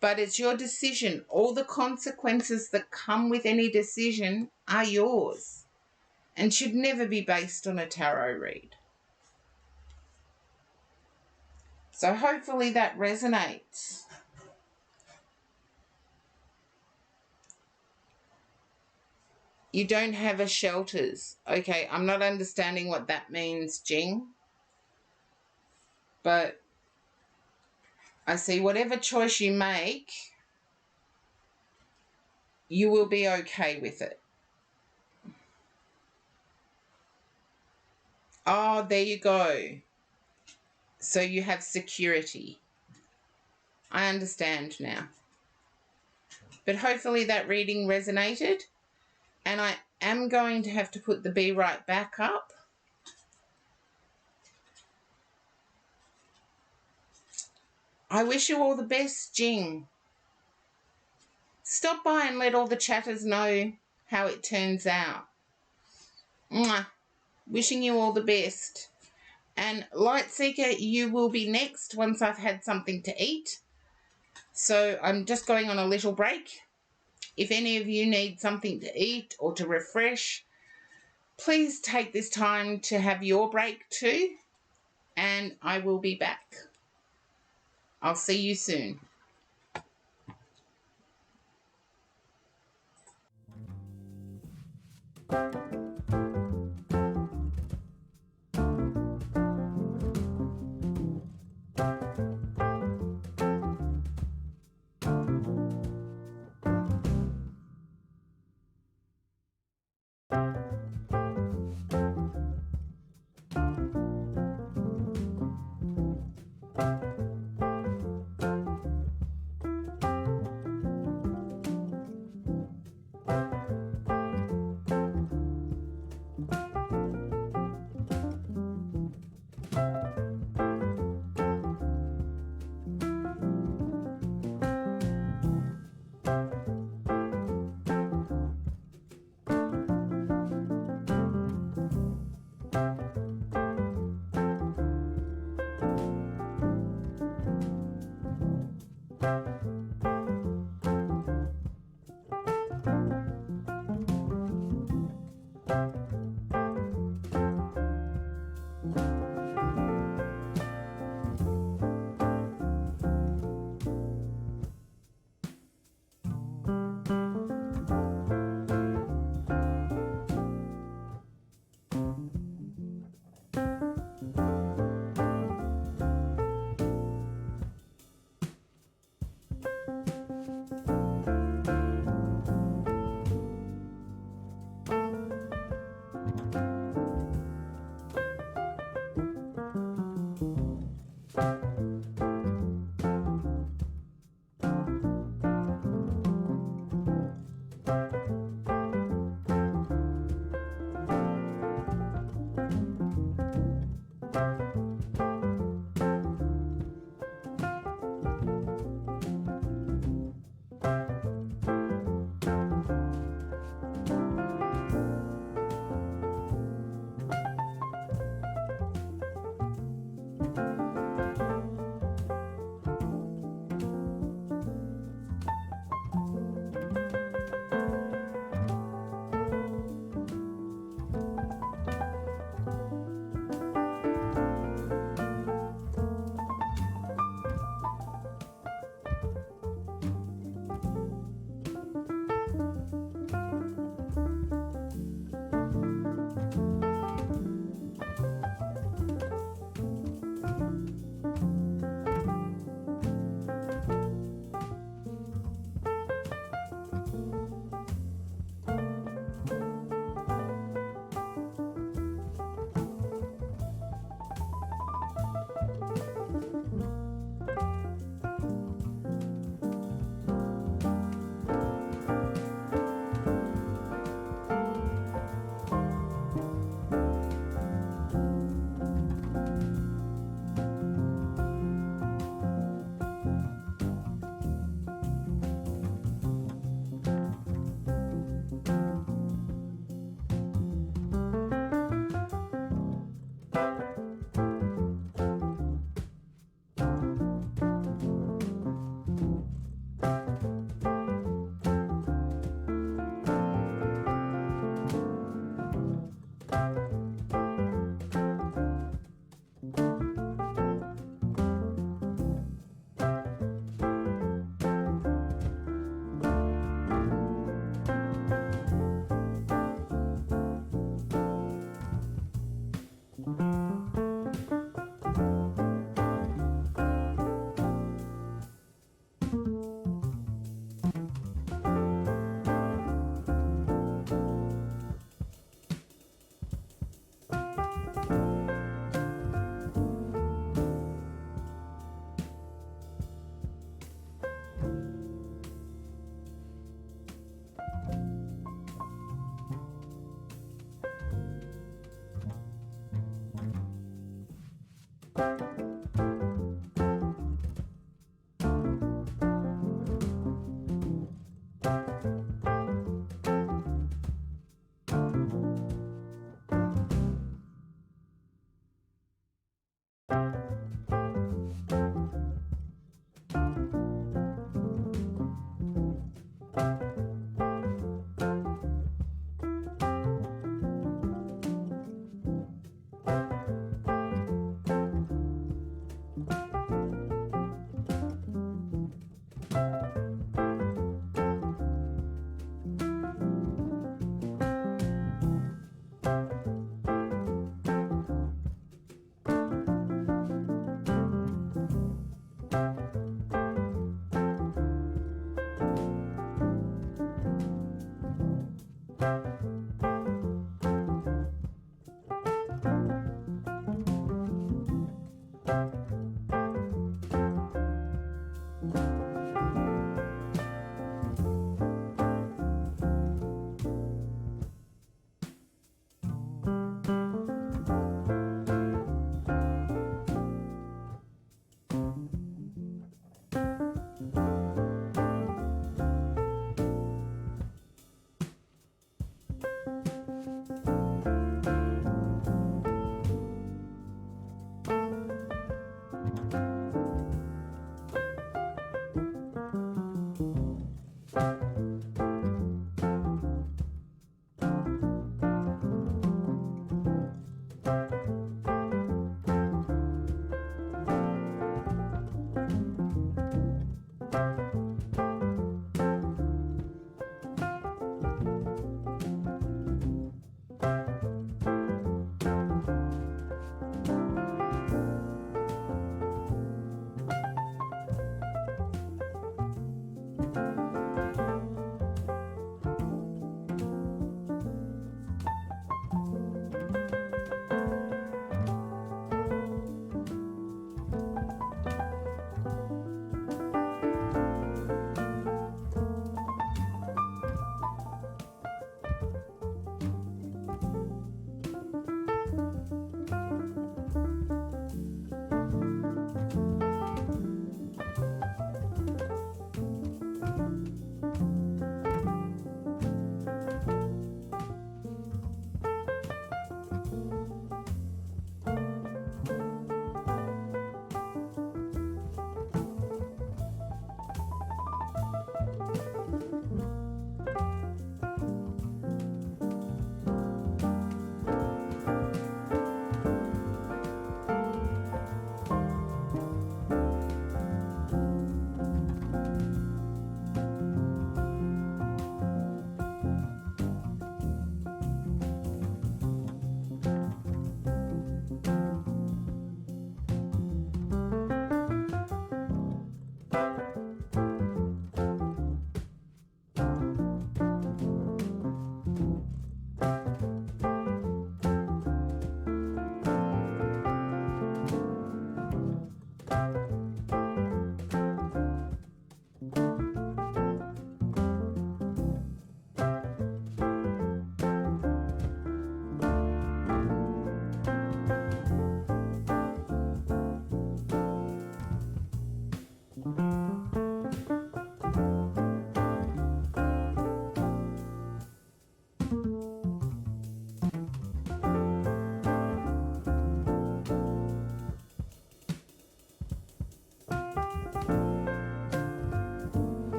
But it's your decision. All the consequences that come with any decision are yours and should never be based on a tarot read. So hopefully that resonates. You don't have a shelters. Okay, I'm not understanding what that means, Jing. But I see whatever choice you make, you will be okay with it. Oh, there you go. So you have security. I understand now. But hopefully that reading resonated. And I am going to have to put the Be Right back up. I wish you all the best, Jing. Stop by and let all the chatters know how it turns out. Mwah. Wishing you all the best. And Lightseeker, you will be next once I've had something to eat. So I'm just going on a little break. If any of you need something to eat or to refresh, please take this time to have your break too, and I will be back. I'll see you soon.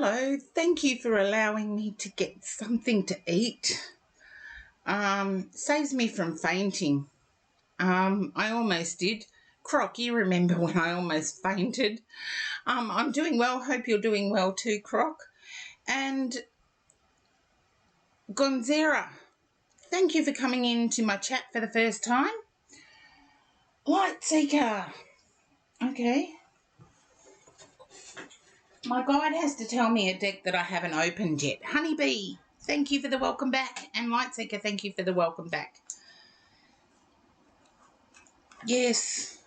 Hello, thank you for allowing me to get something to eat. Saves me from fainting. I almost did. Croc, you remember when I almost fainted? I'm doing well. Hope you're doing well too, Croc. And Gonzera, thank you for coming into my chat for the first time. Lightseeker. Okay. My guide has to tell me a deck that I haven't opened yet. Honeybee, thank you for the welcome back. And Lightseeker, thank you for the welcome back. Yes,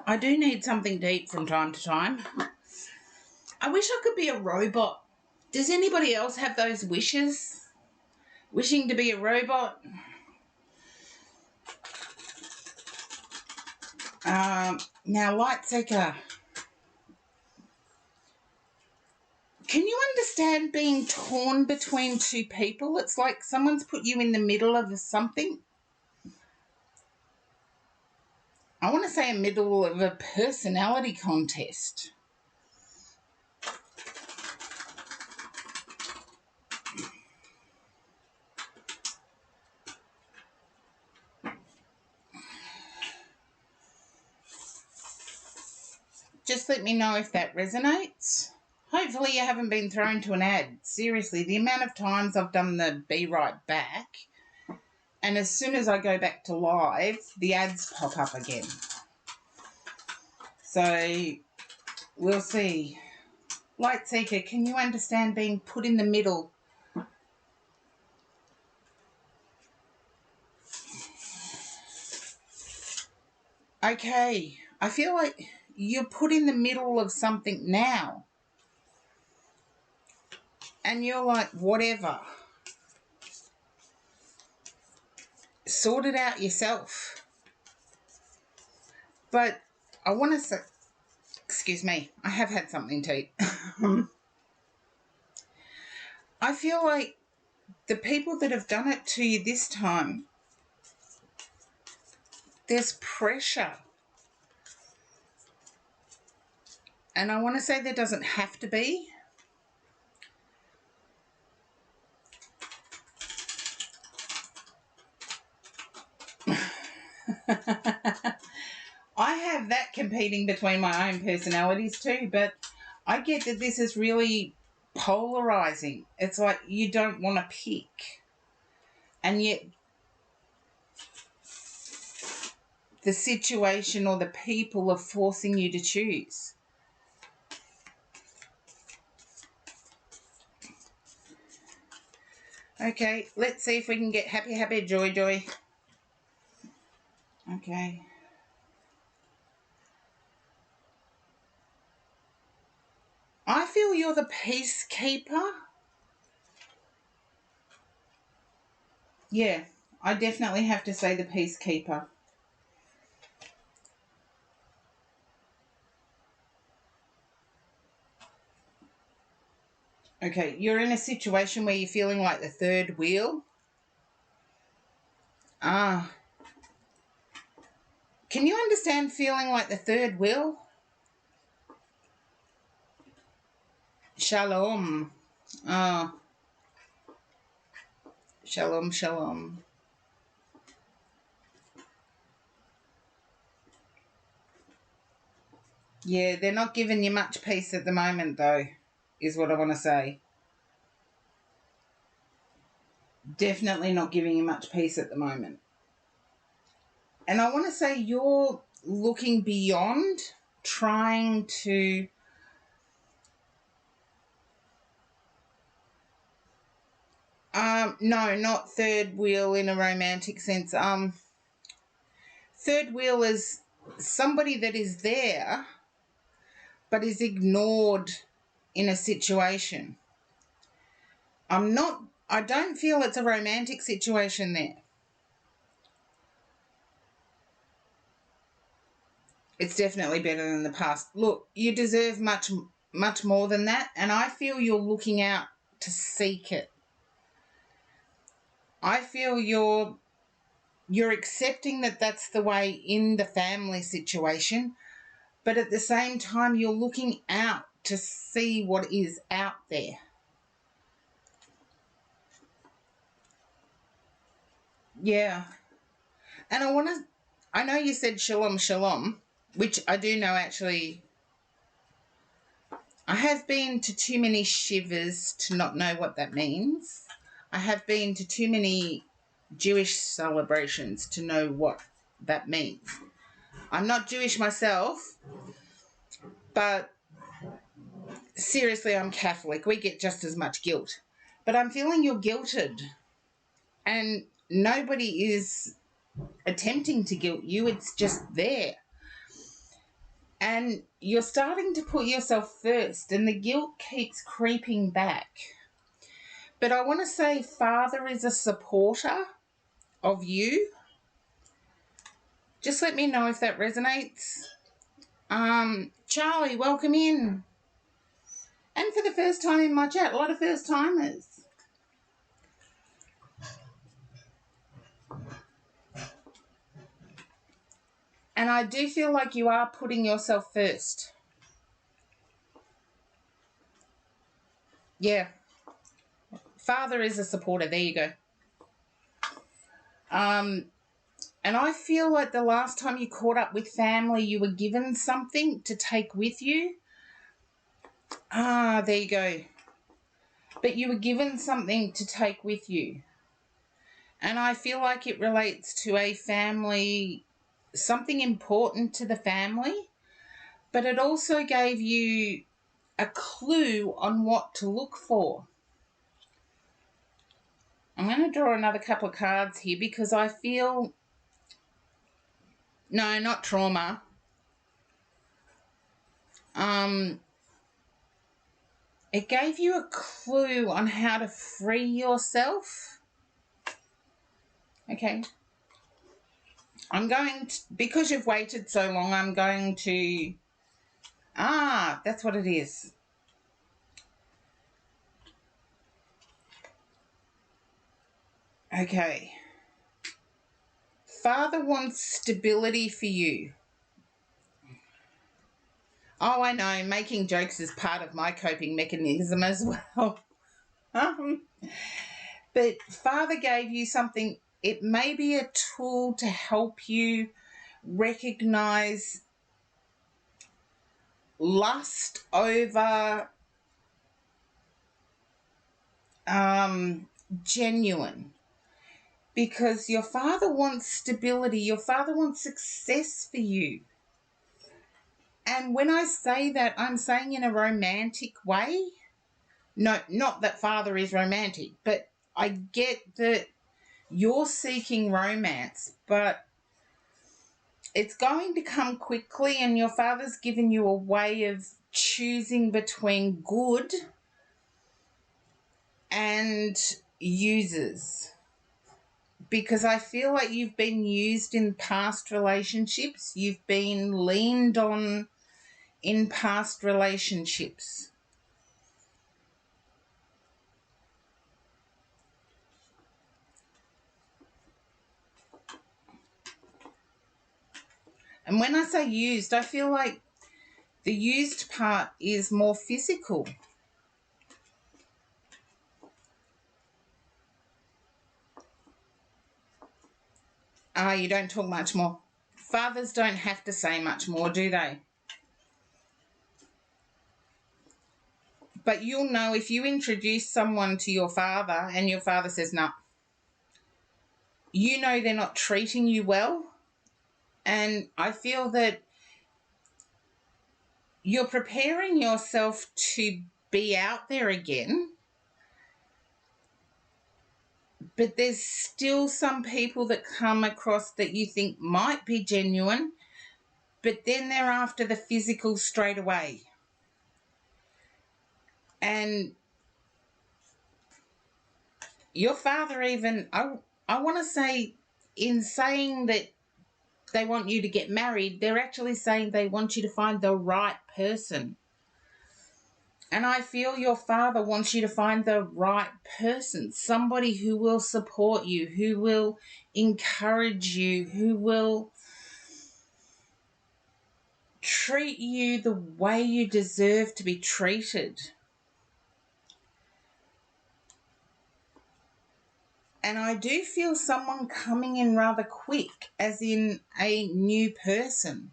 I do need something to eat from time to time. I wish I could be a robot. Does anybody else have those wishes? Wishing to be a robot? Now, Lightseeker, can you understand being torn between two people? It's like someone's put you in the middle of something. I want to say a middle of a personality contest. Just let me know if that resonates. Hopefully you haven't been thrown to an ad. Seriously, the amount of times I've done the Be Right Back, and as soon as I go back to live, the ads pop up again. So we'll see. Lightseeker, can you understand being put in the middle? Okay, I feel like you're put in the middle of something now. And you're like, whatever. Sort it out yourself. But I want to say, excuse me, I have had something to eat. I feel like the people that have done it to you this time, there's pressure. And I want to say there doesn't have to be. I have that competing between my own personalities too, but I get that this is really polarizing. It's like you don't want to pick. And yet the situation or the people are forcing you to choose. Okay, let's see if we can get happy, happy, joy, joy. Okay. I feel you're the peacekeeper. Yeah, I definitely have to say the peacekeeper. Okay, you're in a situation where you're feeling like the third wheel. Can you understand feeling like the third wheel? Shalom. Shalom, shalom. Yeah, they're not giving you much peace at the moment, though, is what I want to say. Definitely not giving you much peace at the moment. And I want to say you're looking beyond, trying to no, not third wheel in a romantic sense. Third wheel is somebody that is there but is ignored in a situation. I don't feel it's a romantic situation there. It's definitely better than the past. Look, you deserve much, much more than that, and I feel you're looking out to seek it. I feel you're accepting that that's the way in the family situation, but at the same time you're looking out to see what is out there. Yeah. And I know you said shalom, shalom, which I do know actually. I have been to too many shivers to not know what that means. I have been to too many Jewish celebrations to know what that means. I'm not Jewish myself, but seriously, I'm Catholic. We get just as much guilt. But I'm feeling you're guilted. And nobody is attempting to guilt you, it's just there. And you're starting to put yourself first, and the guilt keeps creeping back. But I want to say Father is a supporter of you. Just let me know if that resonates. Charlie, welcome in. And for the first time in my chat, a lot of first timers. And I do feel like you are putting yourself first. Yeah. Father is a supporter. There you go. And I feel like the last time you caught up with family, you were given something to take with you. There you go. But you were given something to take with you. And I feel like it relates to a family, something important to the family, but it also gave you a clue on what to look for. I'm going to draw another couple of cards here because I feel, no, not trauma. It gave you a clue on how to free yourself. Okay. I'm going to, because you've waited so long, I'm going to, that's what it is. Okay. Father wants stability for you. Oh, I know, making jokes is part of my coping mechanism as well. But Father gave you something, it may be a tool to help you recognize lust over genuine. Because your Father wants stability, your Father wants success for you. And when I say that, I'm saying in a romantic way. No, not that Father is romantic, but I get that you're seeking romance, but it's going to come quickly, and your Father's given you a way of choosing between good and users. Because I feel like you've been used in past relationships, you've been leaned on in past relationships. And when I say used, I feel like the used part is more physical. You don't talk much more. Fathers don't have to say much more, do they? But you'll know if you introduce someone to your father and your father says no. You know they're not treating you well. And I feel that you're preparing yourself to be out there again. But there's still some people that come across that you think might be genuine, but then they're after the physical straight away. And your father even, I want to say, in saying that they want you to get married, they're actually saying they want you to find the right person. And I feel your father wants you to find the right person, somebody who will support you, who will encourage you, who will treat you the way you deserve to be treated. And I do feel someone coming in rather quick, as in a new person.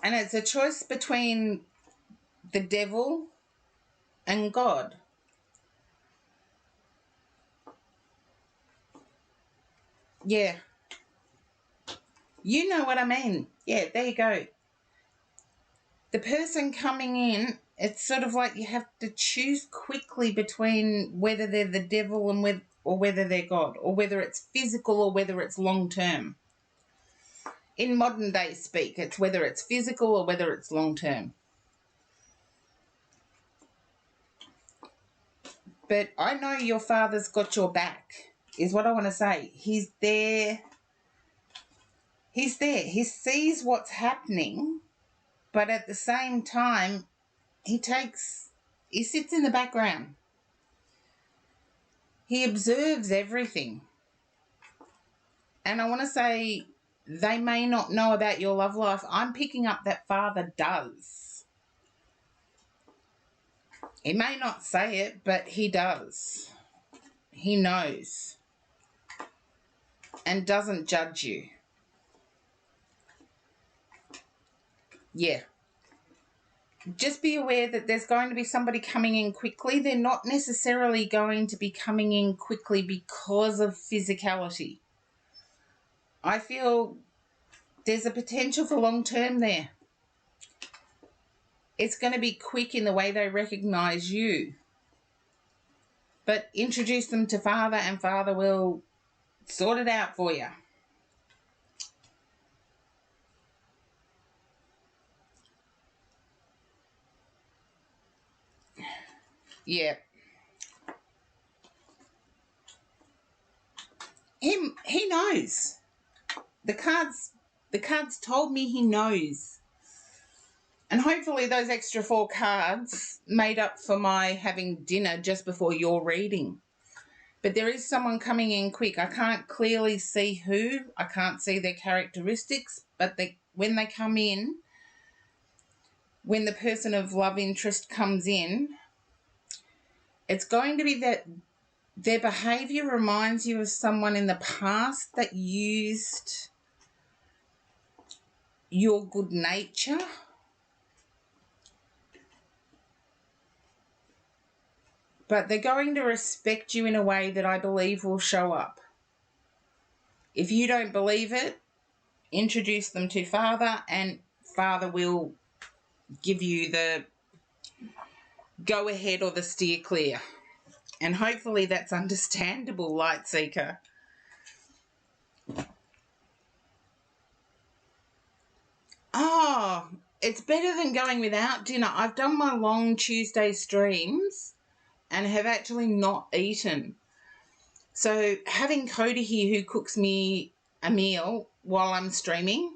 And it's a choice between the devil and God. Yeah. You know what I mean. Yeah, there you go. The person coming in, it's sort of like you have to choose quickly between whether they're the devil and or whether they're God, or whether it's physical or whether it's long term. In modern day speak, it's whether it's physical or whether it's long term. But I know your father's got your back, is what I want to say. He's there. He's there. He sees what's happening, but at the same time, he sits in the background. He observes everything. And I want to say, they may not know about your love life. I'm picking up that father does. He may not say it, but he does. He knows. And doesn't judge you. Yeah. Just be aware that there's going to be somebody coming in quickly. They're not necessarily going to be coming in quickly because of physicality. I feel there's a potential for long term there. It's going to be quick in the way they recognise you. But introduce them to Father and Father will sort it out for you. Yeah. He knows. The cards told me he knows. And hopefully those extra 4 cards made up for my having dinner just before your reading. But there is someone coming in quick. I can't clearly see who. I can't see their characteristics. But when they come in, when the person of love interest comes in, it's going to be that their behaviour reminds you of someone in the past that used your good nature. But they're going to respect you in a way that I believe will show up. If you don't believe it, introduce them to Father and Father will give you the go ahead or the steer clear. And hopefully that's understandable, Light Seeker. Oh, it's better than going without dinner. I've done my long Tuesday streams and have actually not eaten. So having Cody here who cooks me a meal while I'm streaming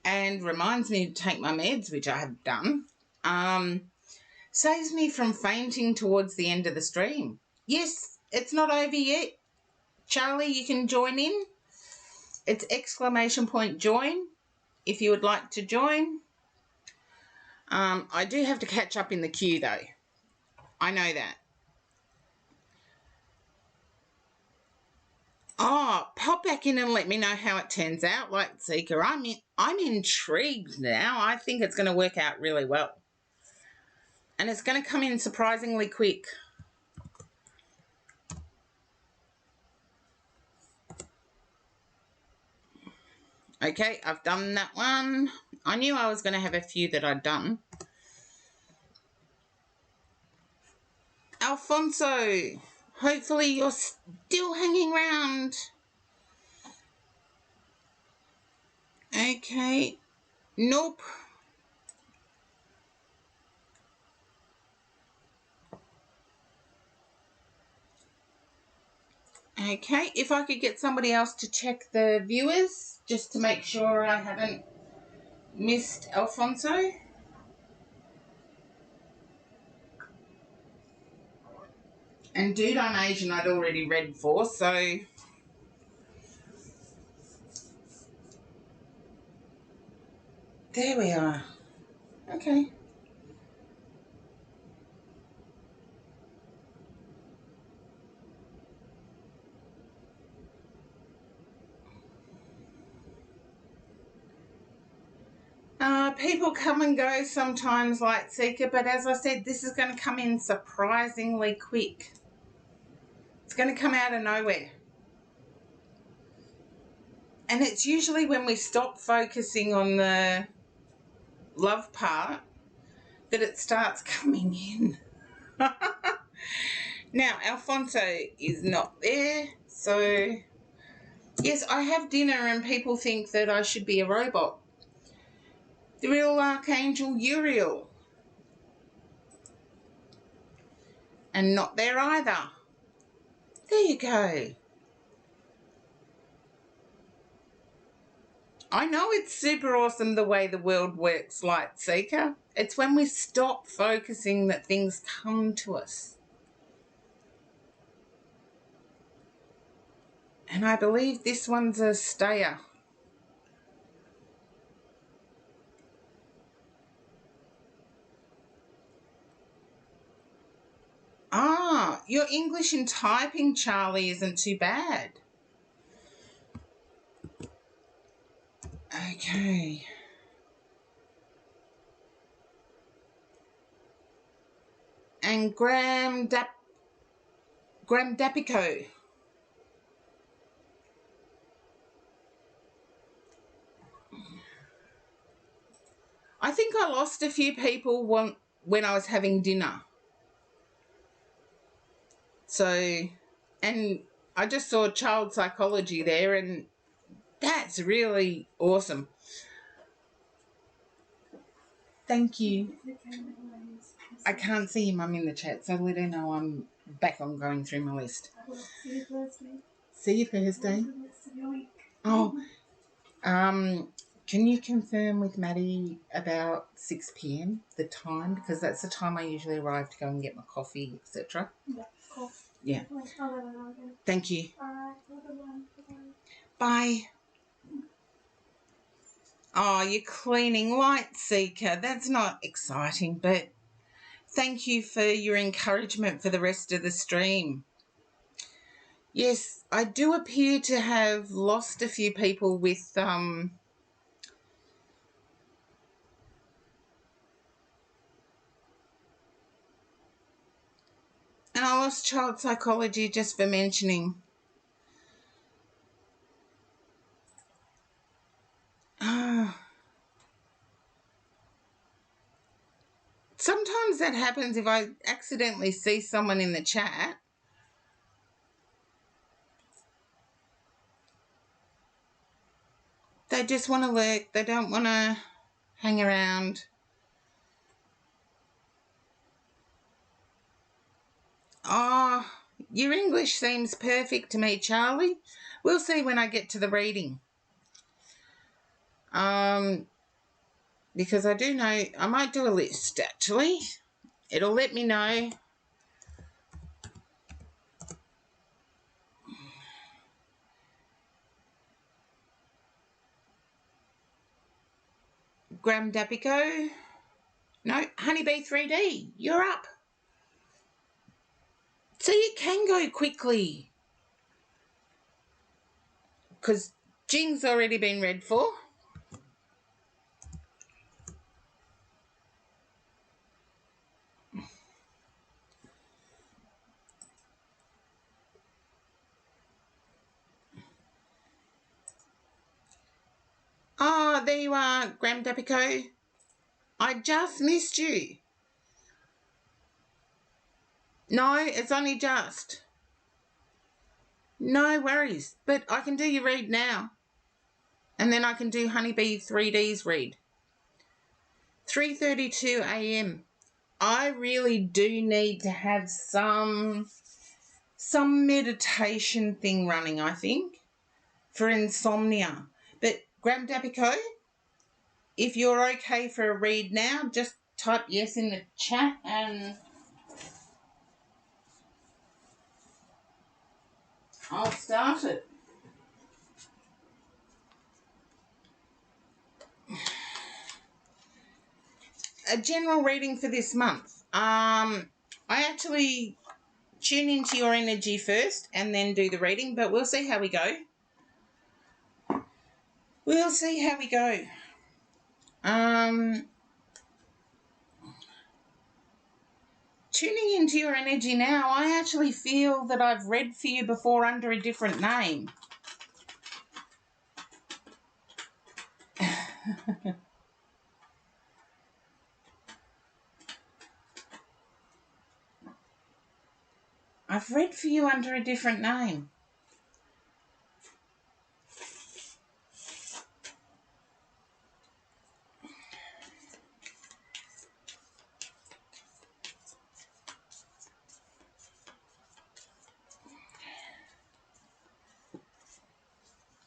and reminds me to take my meds, which I have done, saves me from fainting towards the end of the stream. Yes, it's not over yet. Charlie, you can join in. It's !join if you would like to join. I do have to catch up in the queue though. I know that. Oh, pop back in and let me know how it turns out, Light Seeker. I'm intrigued now. I think it's going to work out really well. And it's going to come in surprisingly quick. Okay, I've done that one. I knew I was going to have a few that I'd done. Alfonso, hopefully you're still hanging around. Okay. Nope. Okay, if I could get somebody else to check the viewers, just to make sure I haven't missed Alfonso. And Dude, I'm Asian I'd already read for, so There we are. Okay. People come and go sometimes, Light Seeker, but as I said, this is going to come in surprisingly quick. It's going to come out of nowhere. And it's usually when we stop focusing on the love part that it starts coming in. Now, Alfonso is not there, so yes, I have dinner and people think that I should be a robot. The real Archangel Uriel. And not there either. There you go. I know it's super awesome the way the world works, Light Seeker. It's when we stop focusing that things come to us. And I believe this one's a stayer. Ah, your English in typing, Charlie, isn't too bad. Okay. And Graham Dapico. I think I lost a few people when I was having dinner. So, and I just saw child psychology there, and that's really awesome. Thank you. I can't see your mum in the chat, so let her know I'm back on going through my list. See you Thursday. Oh, can you confirm with Maddie about 6 p.m. the time? Because that's the time I usually arrive to go and get my coffee, etc. Yeah, cool. Yeah. I'll let her know again. Thank you. Alright, bye. Oh, you're cleaning, Light Seeker. That's not exciting, but thank you for your encouragement for the rest of the stream. Yes, I do appear to have lost a few people with and I lost child psychology just for mentioning. Sometimes that happens if I accidentally see someone in the chat. They just want to lurk. They don't want to hang around. Oh, your English seems perfect to me, Charlie. We'll see when I get to the reading. Because I do know I might do a list, actually. It'll let me know. Graham Dapico. No, Honeybee 3D. You're up. So you can go quickly. Because Jing's already been read for. Oh, there you are, Graham Dapico. I just missed you. No, it's only just. No worries. But I can do your read now. And then I can do Honeybee 3D's read. 3:32 a.m. I really do need to have some meditation thing running, I think, for insomnia. But Graham Dapico, if you're okay for a read now, just type yes in the chat and I'll start it. a general reading for this month. I actually tune into your energy first and then do the reading, but we'll see how we go. We'll see how we go. Tuning into your energy now, I actually feel that I've read for you before under a different name. I've read for you under a different name.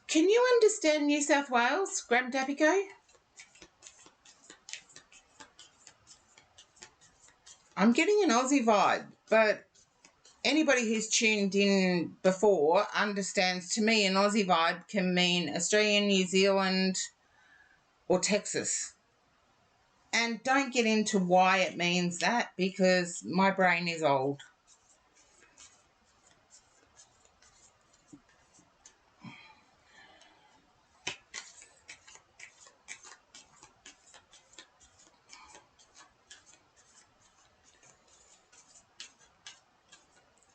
Can you understand New South Wales, Gram Dapico? I'm getting an Aussie vibe, but anybody who's tuned in before understands, to me, an Aussie vibe can mean Australia, New Zealand, or Texas. And don't get into why it means that, because my brain is old.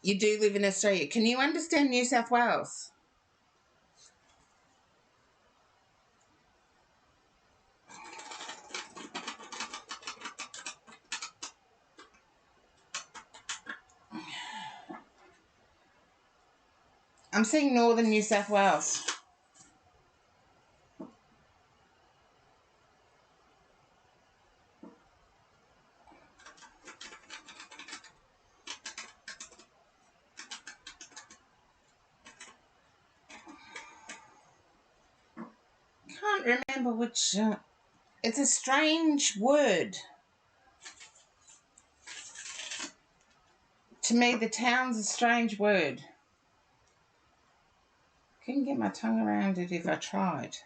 You do live in Australia. Can you understand New South Wales? I'm seeing northern New South Wales. Can't remember which... it's a strange word. To me, the town's a strange word. Couldn't get my tongue around it if I tried.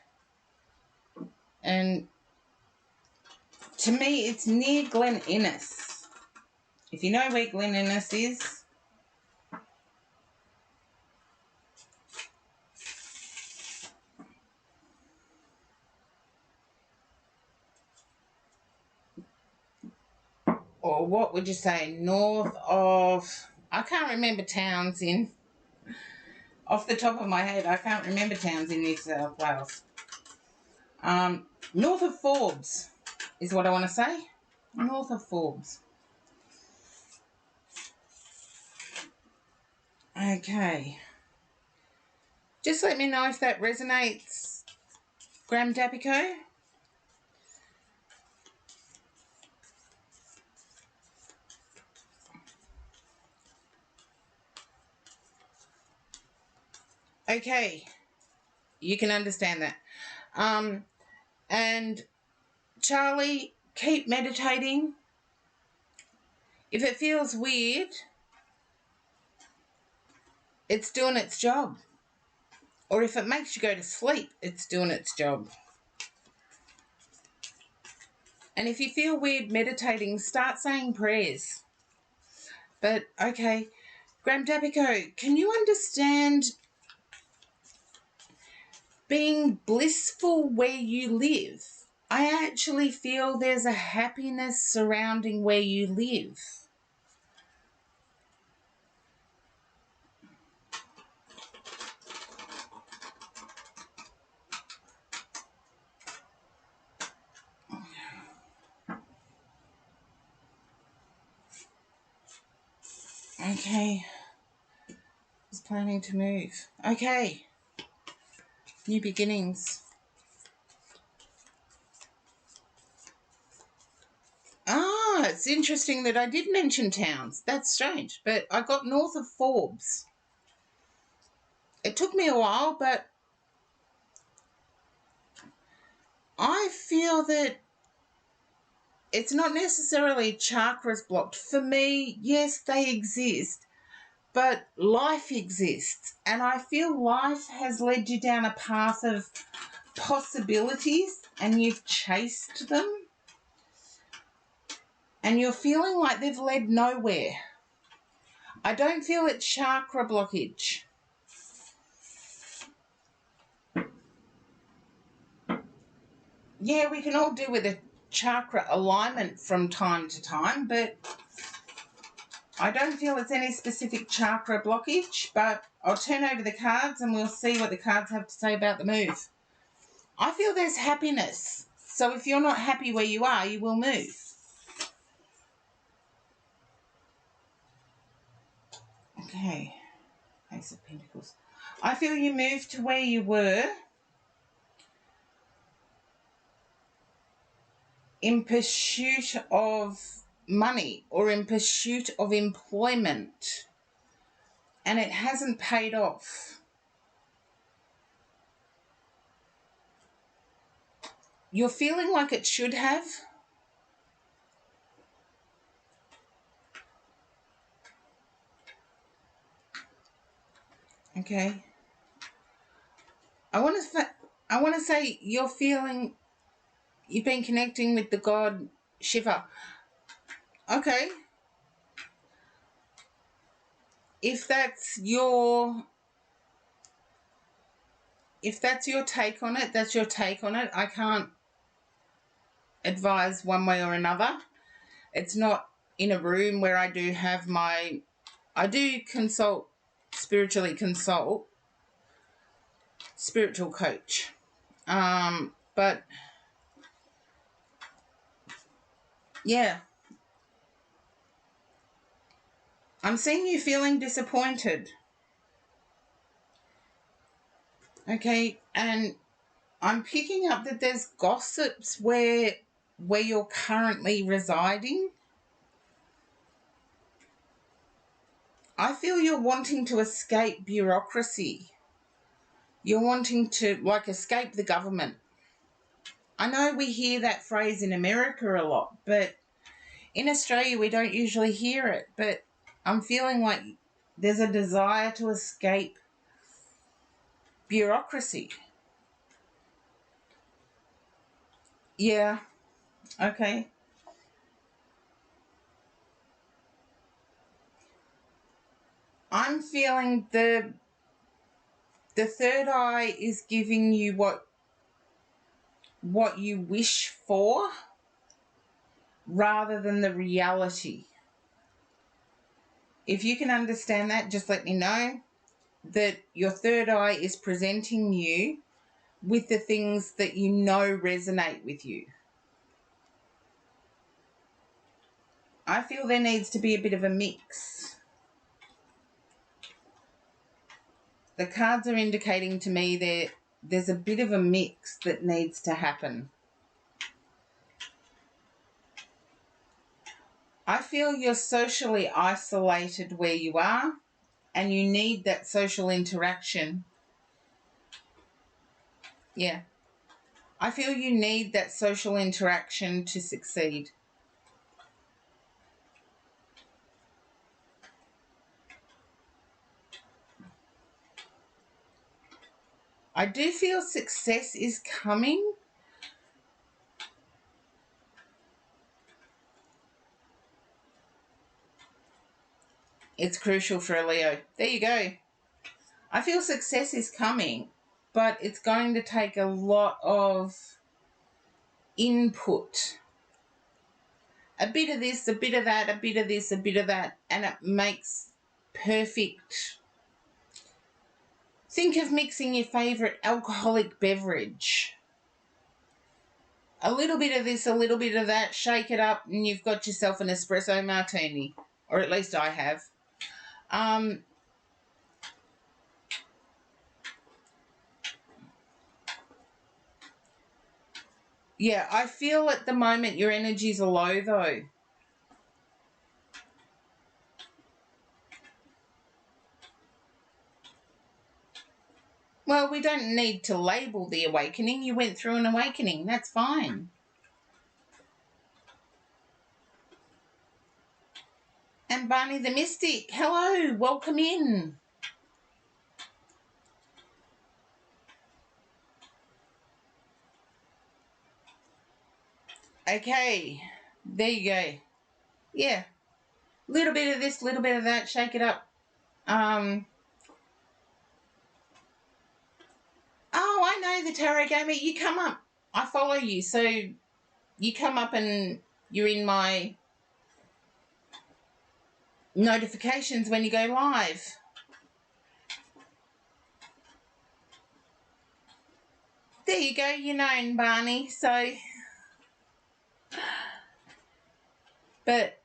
And to me, it's near Glen Innes. If you know where Glen Innes is, or what would you say, north of... I can't remember towns in... Off the top of my head, I can't remember towns in New South Wales. North of Forbes is what I want to say. North of Forbes. Okay. Just let me know if that resonates, Gram Dapico. Okay. You can understand that. And Charlie, keep meditating. If it feels weird, it's doing its job. Or if it makes you go to sleep, it's doing its job. And if you feel weird meditating, start saying prayers. But, okay, Gram Dapico, can you understand being blissful where you live? I actually feel there's a happiness surrounding where you live. Okay. Is planning to move. Okay. New beginnings. Ah, it's interesting that I did mention towns. That's strange. But I got north of Forbes. It took me a while, but I feel that it's not necessarily chakras blocked. For me, yes, they exist, but life exists. And I feel life has led you down a path of possibilities and you've chased them. and you're feeling like they've led nowhere. I don't feel it's chakra blockage. Yeah, we can all do with a chakra alignment from time to time, but I don't feel it's any specific chakra blockage, but I'll turn over the cards and we'll see what the cards have to say about the move. I feel there's happiness. So if you're not happy where you are, you will move. Okay. Ace of Pentacles. I feel you moved to where you were in pursuit of money or in pursuit of employment, and it hasn't paid off. You're feeling like it should have. Okay. I want to say you're feeling you've been connecting with the god Shiva. Okay. If that's your take on it, that's your take on it. I can't advise one way or another. It's not in a room where I do spiritually consult, spiritual coach. But yeah, I'm seeing you feeling disappointed. Okay, and I'm picking up that there's gossips where you're currently residing. I feel you're wanting to escape bureaucracy. You're wanting to, like, escape the government. I know we hear that phrase in America a lot, but in Australia we don't usually hear it. But I'm feeling like there's a desire to escape bureaucracy. Yeah, okay. I'm feeling the third eye is giving you what you wish for rather than the reality. If you can understand that, just let me know that your third eye is presenting you with the things that you know resonate with you. I feel there needs to be a bit of a mix. The cards are indicating to me there's a bit of a mix that needs to happen. I feel you're socially isolated where you are and you need that social interaction. Yeah. I feel you need that social interaction to succeed. I do feel success is coming. It's crucial for a Leo. There you go. I feel success is coming, but it's going to take a lot of input. A bit of this, a bit of that, a bit of this, a bit of that, and it makes perfect. Think of mixing your favourite alcoholic beverage. A little bit of this, a little bit of that, shake it up, and you've got yourself an espresso martini. Or at least I have. Yeah, I feel at the moment your energies are low though. Well, we don't need to label the awakening. You went through an awakening. That's fine. And Barney the Mystic, hello, welcome in. Okay, there you go. Yeah. Little bit of this, little bit of that, shake it up. Oh, I know the Tarot Gamer. You come up. I follow you, so you come up and you're in my notifications when you go live. There you go, you're known, Barney. So, but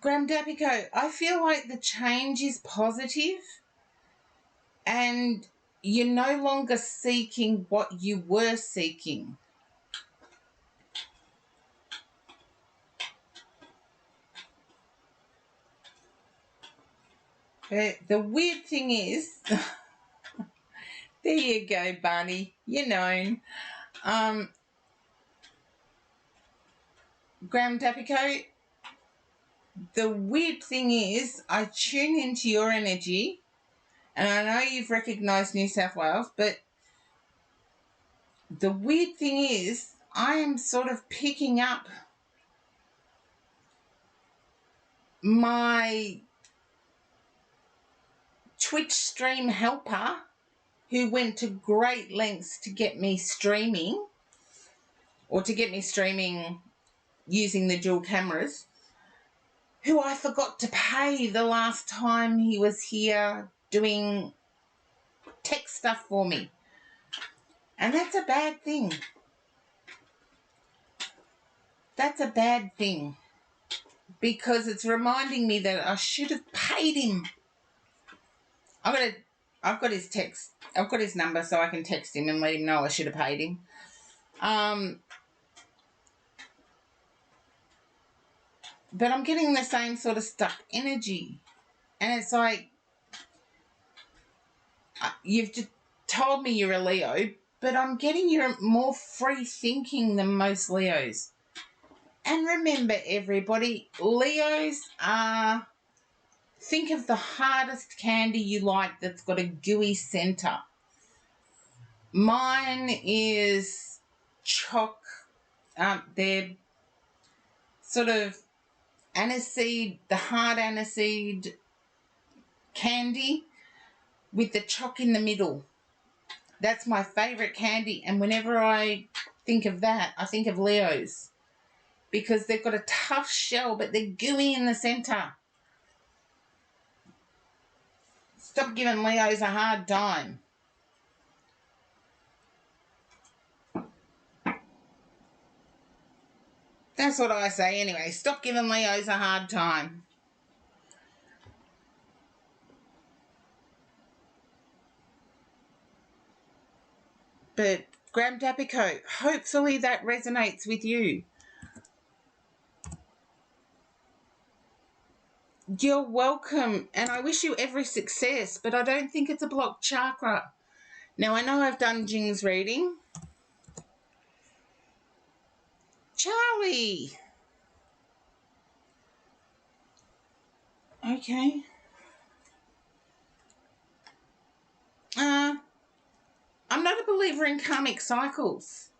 Graham Dapico, I feel like the change is positive and you're no longer seeking what you were seeking. But the weird thing is, there you go, Barney, you're known. Graham Dapico, the weird thing is I tune into your energy, and I know you've recognised New South Wales, but the weird thing is I am sort of picking up my Twitch stream helper who went to great lengths to get me streaming, or to get me streaming using the dual cameras, who I forgot to pay the last time he was here doing tech stuff for me. And that's a bad thing. That's a bad thing, because it's reminding me that I should have paid him. I've got his text. I've got his number, so I can text him and let him know I should have paid him. But I'm getting the same sort of stuck energy. And it's like, you've just told me you're a Leo, but I'm getting you're more free thinking than most Leos. And remember, everybody, Leos are, think of the hardest candy you like that's got a gooey centre. Mine is chalk. They're sort of aniseed, the hard aniseed candy with the chalk in the middle. That's my favourite candy, and whenever I think of that, I think of Leos, because they've got a tough shell, but they're gooey in the centre. Stop giving Leos a hard time. That's what I say anyway. Stop giving Leos a hard time. But Graham Dapico, hopefully that resonates with you. You're welcome, and I wish you every success, but I don't think it's a blocked chakra. Now, I know I've done Jing's reading. Charlie. Okay. I'm not a believer in karmic cycles.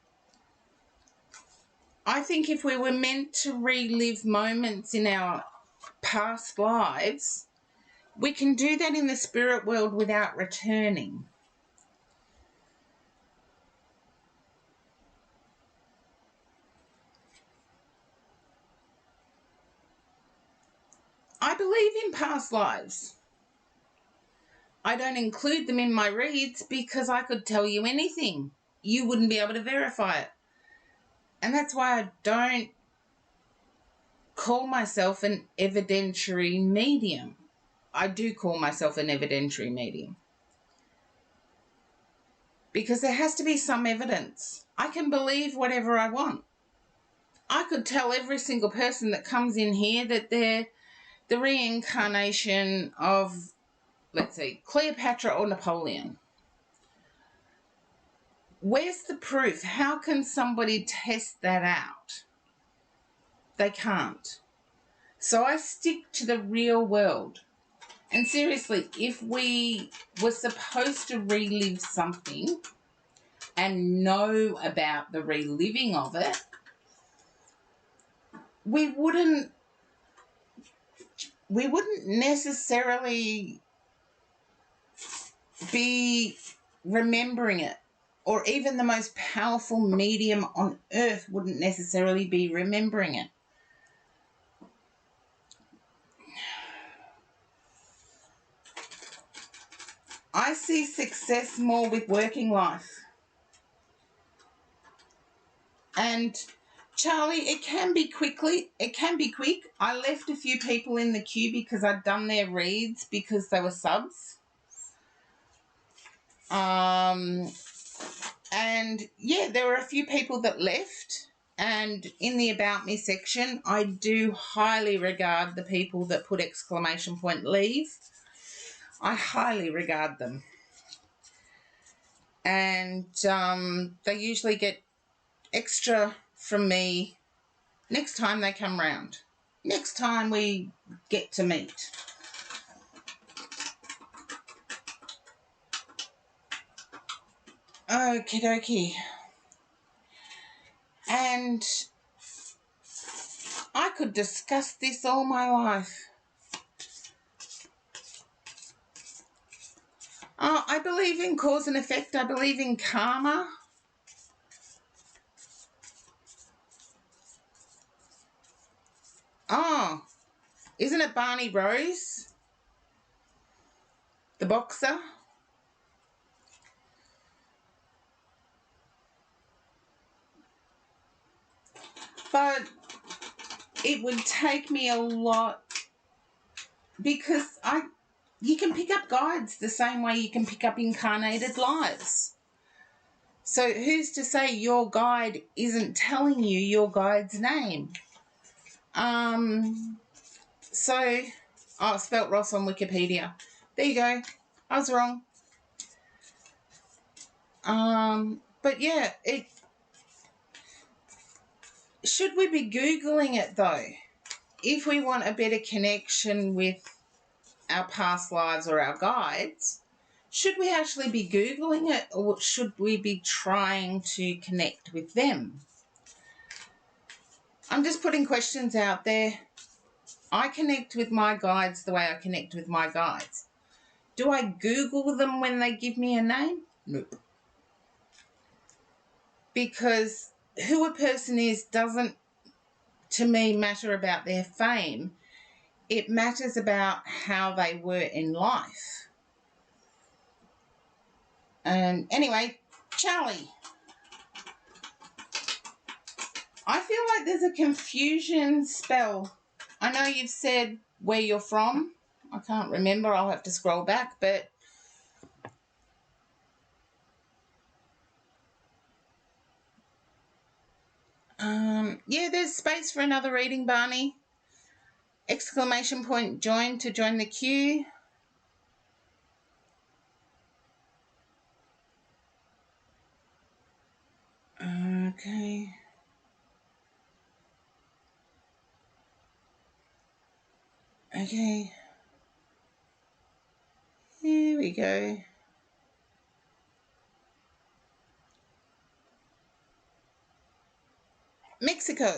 I think if we were meant to relive moments in our past lives, we can do that in the spirit world without returning. I believe in past lives. I don't include them in my reads because I could tell you anything. You wouldn't be able to verify it. And that's why I don't call myself an evidentiary medium. I do call myself an evidentiary medium, because there has to be some evidence. I can believe whatever I want. I could tell every single person that comes in here that they're the reincarnation of, let's see, Cleopatra or Napoleon. Where's the proof? How can somebody test that out? They can't. So I stick to the real world. And seriously, if we were supposed to relive something and know about the reliving of it, we wouldn't we wouldn't necessarily be remembering it, or even the most powerful medium on earth wouldn't necessarily be remembering it. I see success more with working life. And Charlie, it can be quick. I left a few people in the queue because I'd done their reads because they were subs. And yeah, there were a few people that left. And in the About Me section, I do highly regard the people that put exclamation point leave. I highly regard them. And they usually get extra from me next time they come round. Next time we get to meet. Okie dokie. And I could discuss this all my life. I believe in cause and effect. I believe in karma. Oh, isn't it Barney Rose? The boxer? But it would take me a lot because you can pick up guides the same way you can pick up incarnated lives. So who's to say your guide isn't telling you your guide's name? Spelt Ross on Wikipedia. There you go. I was wrong. But yeah, should we be Googling it though? If we want a better connection with our past lives or our guides, should we actually be Googling it, or should we be trying to connect with them? I'm just putting questions out there. I connect with my guides the way I connect with my guides. Do I Google them when they give me a name? Nope. Because who a person is doesn't, to me, matter about their fame. It matters about how they were in life. And anyway, Charlie, I feel like there's a confusion spell. I know you've said where you're from. I can't remember. I'll have to scroll back, but yeah, there's space for another reading, Barney. Exclamation point join to join the queue. Okay. Okay. Here we go. Mexico.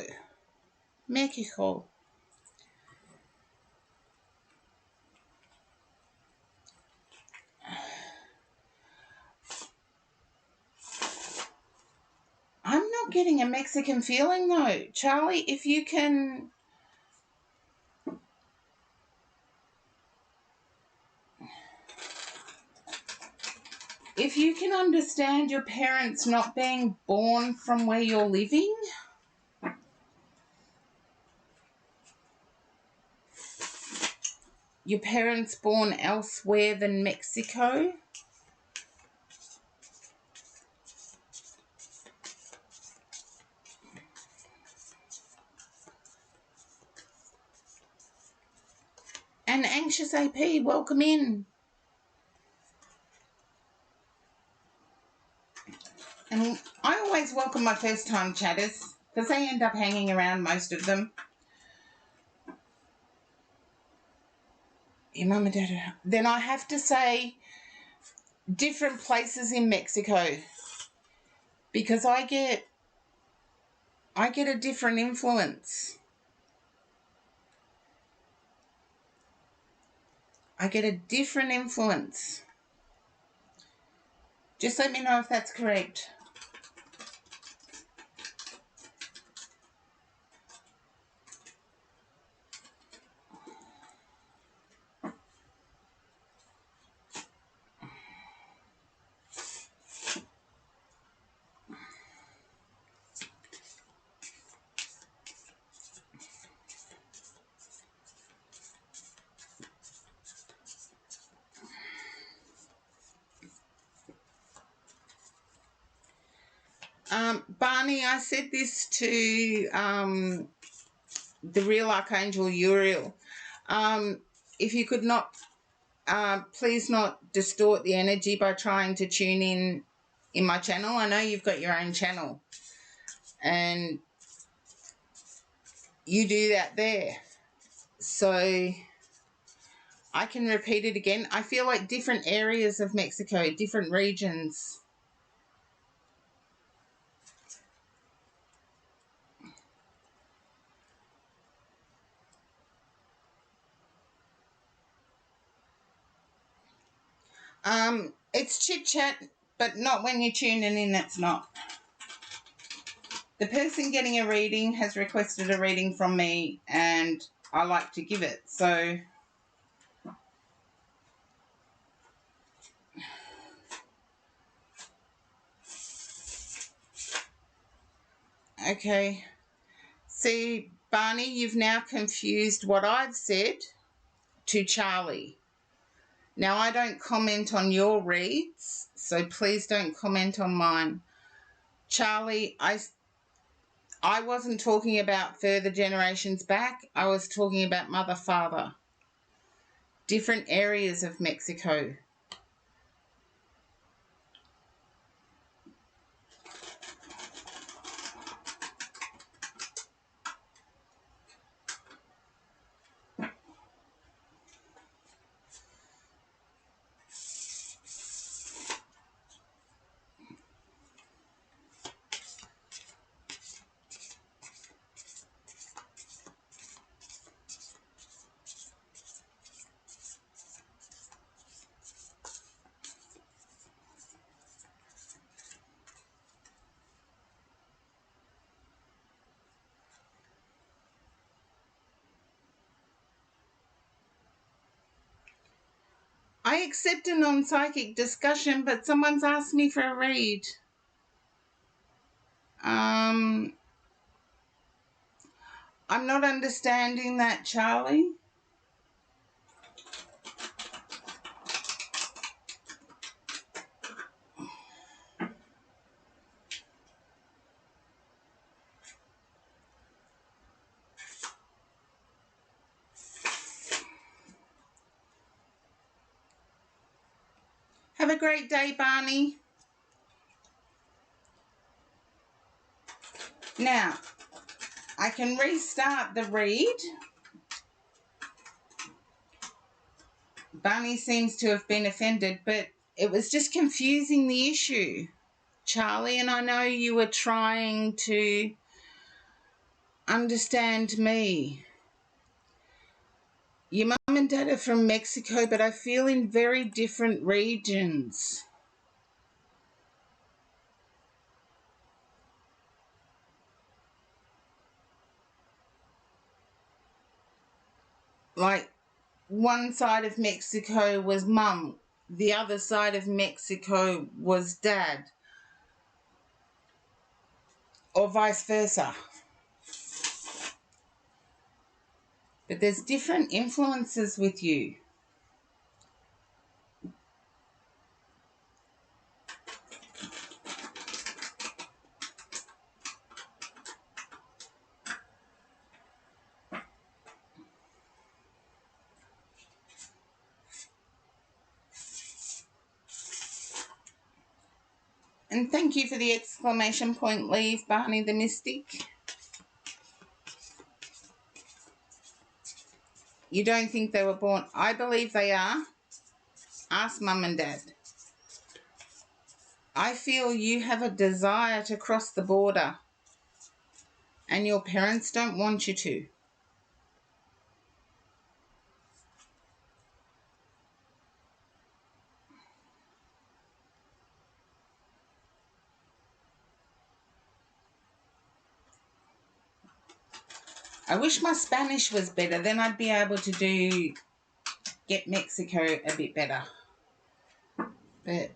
I'm not getting a Mexican feeling though. Charlie, if you can... If you can understand your parents not being born from where you're living, your parents born elsewhere than Mexico, and Anxious AP, welcome in. And I always welcome my first-time chatters because they end up hanging around, most of them. Your mum and dad are... Then I have to say different places in Mexico because I get a different influence. I get a different influence. Just let me know if that's correct. Barney, I said this to the real Archangel Uriel. If you could not, please not distort the energy by trying to tune in my channel. I know you've got your own channel and you do that there. So I can repeat it again. I feel like different areas of Mexico, different regions. It's chit chat, but not when you're tuning in. It's not. The person getting a reading has requested a reading from me, and I like to give it. So okay. See, Barney, you've now confused what I've said to Charlie. Now, I don't comment on your reads, so please don't comment on mine. Charlie, I wasn't talking about further generations back. I was talking about mother, father. Different areas of Mexico. I accept a non-psychic discussion, but someone's asked me for a read. I'm not understanding that, Charlie. Have a great day, Barney. Now, I can restart the read. Barney seems to have been offended, but it was just confusing the issue, Charlie, and I know you were trying to understand me. Your mum and dad are from Mexico, but I feel in very different regions. Like, one side of Mexico was mum, the other side of Mexico was dad, or vice versa. But there's different influences with you. And thank you for the exclamation point leave, Barney the Mystic. You don't think they were born? I believe they are. Ask mum and dad. I feel you have a desire to cross the border and your parents don't want you to. I wish my Spanish was better. Then I'd be able to get Mexico a bit better. But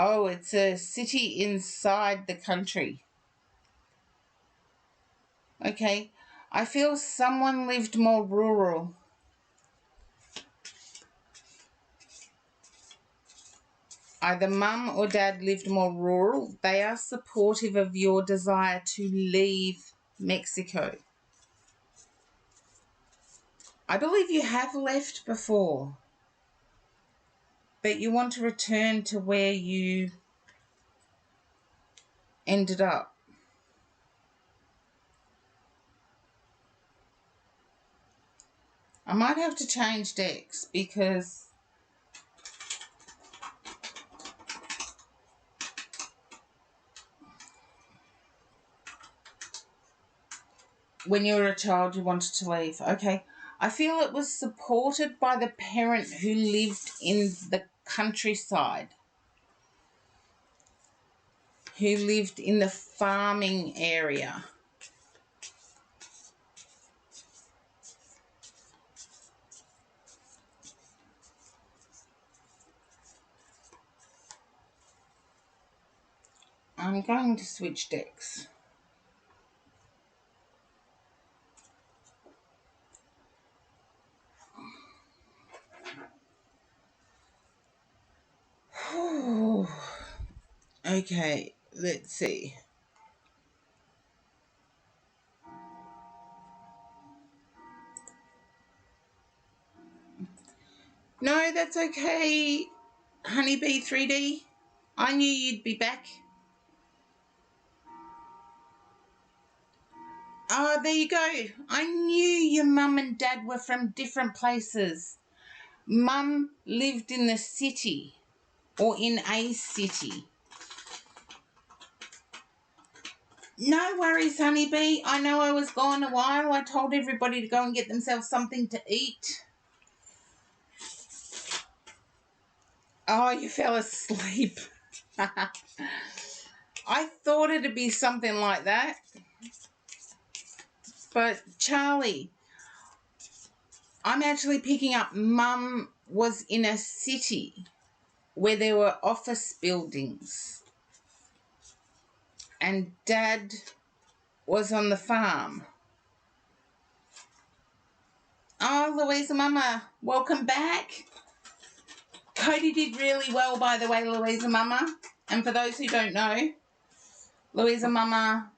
oh, it's a city inside the country. Okay. I feel someone lived more rural. Either mum or dad lived more rural. They are supportive of your desire to leave Mexico. I believe you have left before, but you want to return to where you ended up. I might have to change decks because when you were a child you wanted to leave. Okay. I feel it was supported by the parent who lived in the countryside, who lived in the farming area. I'm going to switch decks. Okay, let's see. No, that's okay, Honeybee 3D. I knew you'd be back. Oh, there you go. I knew your mum and dad were from different places. Mum lived in the city or in a city. No worries, Honeybee. I know I was gone a while. I told everybody to go and get themselves something to eat. Oh, you fell asleep. I thought it'd be something like that. But Charlie, I'm actually picking up Mum was in a city where there were office buildings and Dad was on the farm. Oh, Louisa Mama, welcome back. Cody did really well, by the way, Louisa Mama. And for those who don't know, Louisa Mama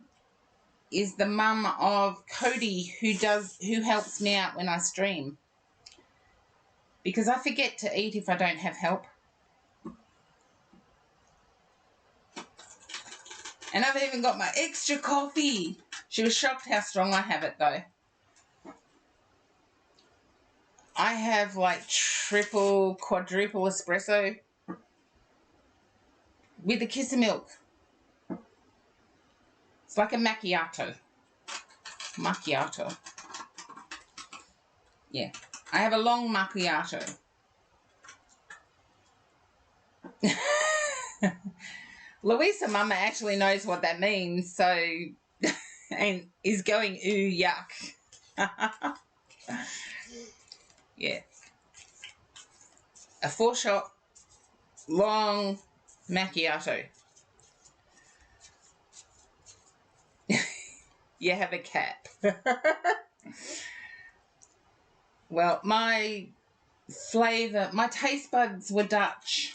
is the mum of Cody who helps me out when I stream. Because I forget to eat if I don't have help. And I've even got my extra coffee. She was shocked how strong I have it though. I have like triple, quadruple espresso with a kiss of milk. It's like a macchiato. Macchiato. Yeah. I have a long macchiato. Louisa Mama actually knows what that means, so and is going ooh yuck. Yeah. A 4-shot long macchiato. You have a cap. Well, my flavour, my taste buds were Dutch.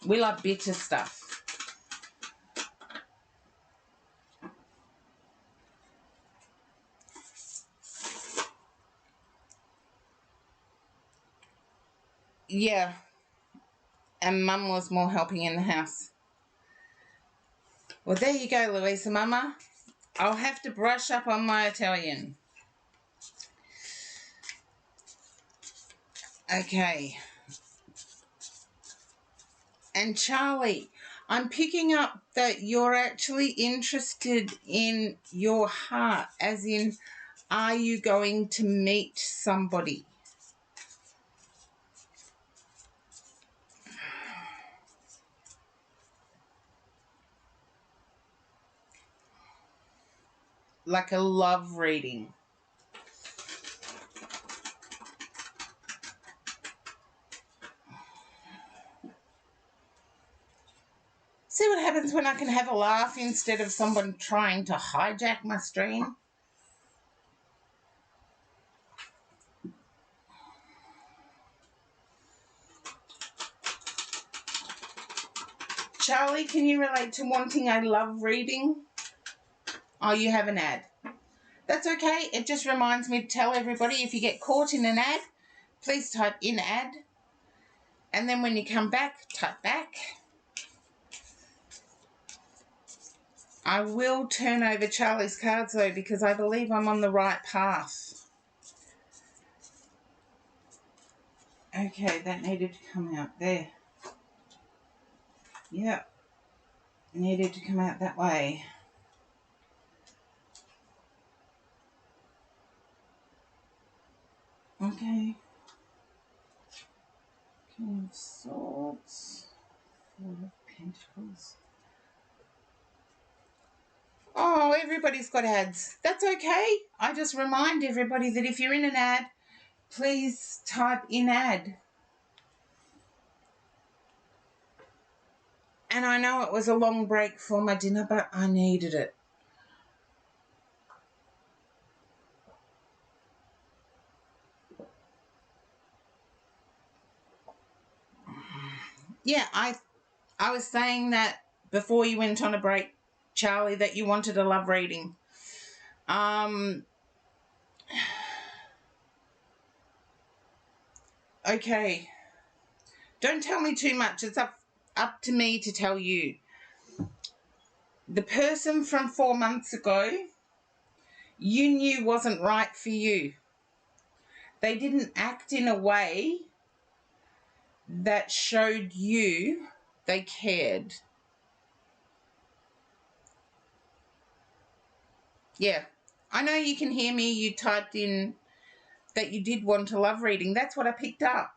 We like bitter stuff. Yeah. And Mum was more helping in the house. Well, there you go, Louisa Mama. I'll have to brush up on my Italian. Okay. And Charlie, I'm picking up that you're actually interested in your heart, as in, are you going to meet somebody? Like a love reading. See what happens when I can have a laugh instead of someone trying to hijack my stream? Charlie, can you relate to wanting a love reading? Oh, you have an ad. That's okay. It just reminds me to tell everybody, if you get caught in an ad, please type in ad. And then when you come back, type back. I will turn over Charlie's cards though, because I believe I'm on the right path. Okay, that needed to come out there. Yep. Needed to come out that way. Okay. King of Swords. Four of Pentacles. Oh, everybody's got ads. That's okay. I just remind everybody that if you're in an ad, please type in ad. And I know it was a long break for my dinner, but I needed it. Yeah, I was saying that before you went on a break, Charlie, that you wanted a love reading. Okay. Don't tell me too much. It's up to me to tell you. The person from 4 months ago, you knew wasn't right for you. They didn't act in a way that showed you they cared. Yeah. I know you can hear me. You typed in that you did want a love reading. That's what I picked up.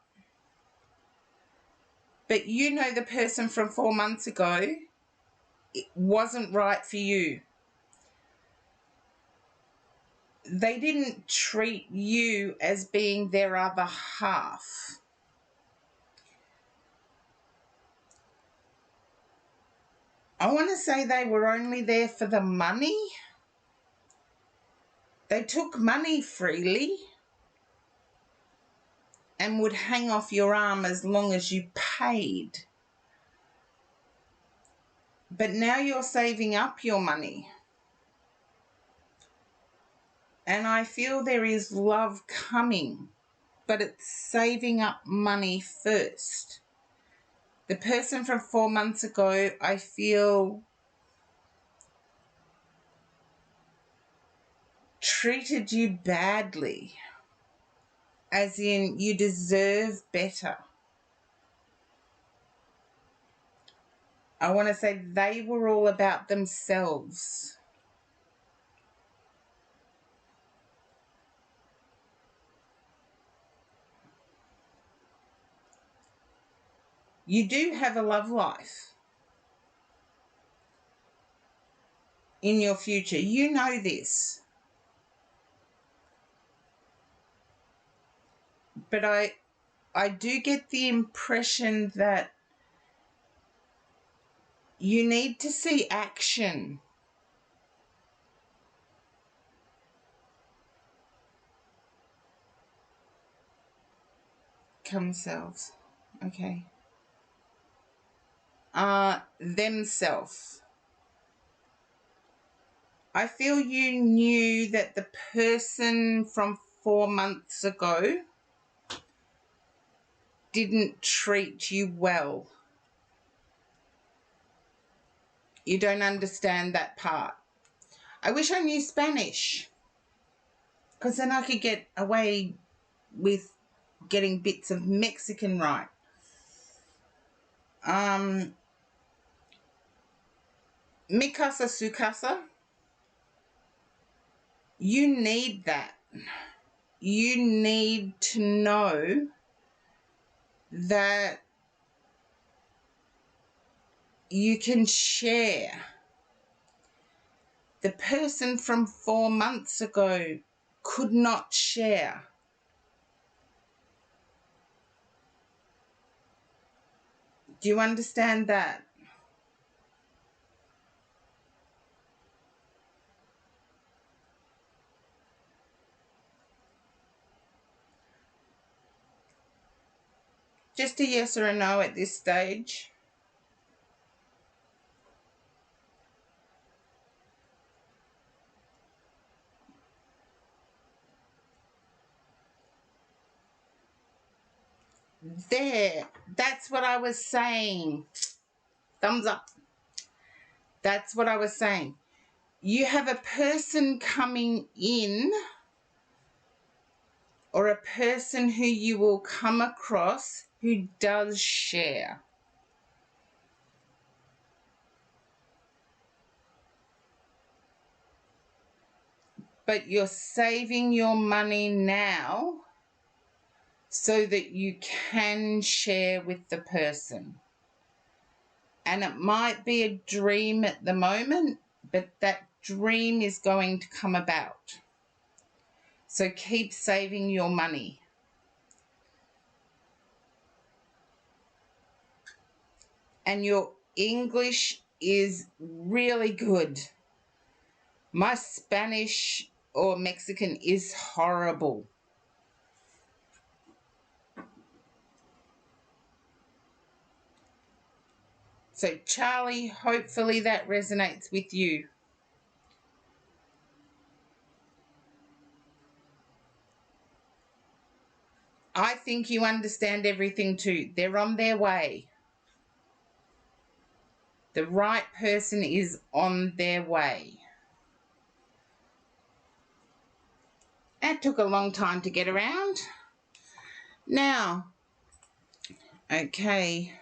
But you know the person from 4 months ago, it wasn't right for you. They didn't treat you as being their other half. I want to say they were only there for the money. They took money freely and would hang off your arm as long as you paid. But now you're saving up your money. And I feel there is love coming, but it's saving up money first. The person from 4 months ago, I feel, treated you badly, as in you deserve better. I want to say they were all about themselves. You do have a love life in your future. You know this. But I do get the impression that you need to see action. Themselves. Okay. Themselves. I feel you knew that the person from 4 months ago didn't treat you well. You don't understand that part. I wish I knew Spanish, because then I could get away with getting bits of Mexican right. Mikasa Sukasa, you need that. You need to know that you can share. The person from 4 months ago could not share. Do you understand that? Just a yes or a no at this stage. There, that's what I was saying. Thumbs up. That's what I was saying. You have a person coming in, or a person who you will come across who does share. But you're saving your money now so that you can share with the person. And it might be a dream at the moment, but that dream is going to come about. So keep saving your money. And your English is really good. My Spanish or Mexican is horrible. So Charlie, hopefully that resonates with you. I think you understand everything too. They're on their way. The right person is on their way. That took a long time to get around. Now, okay,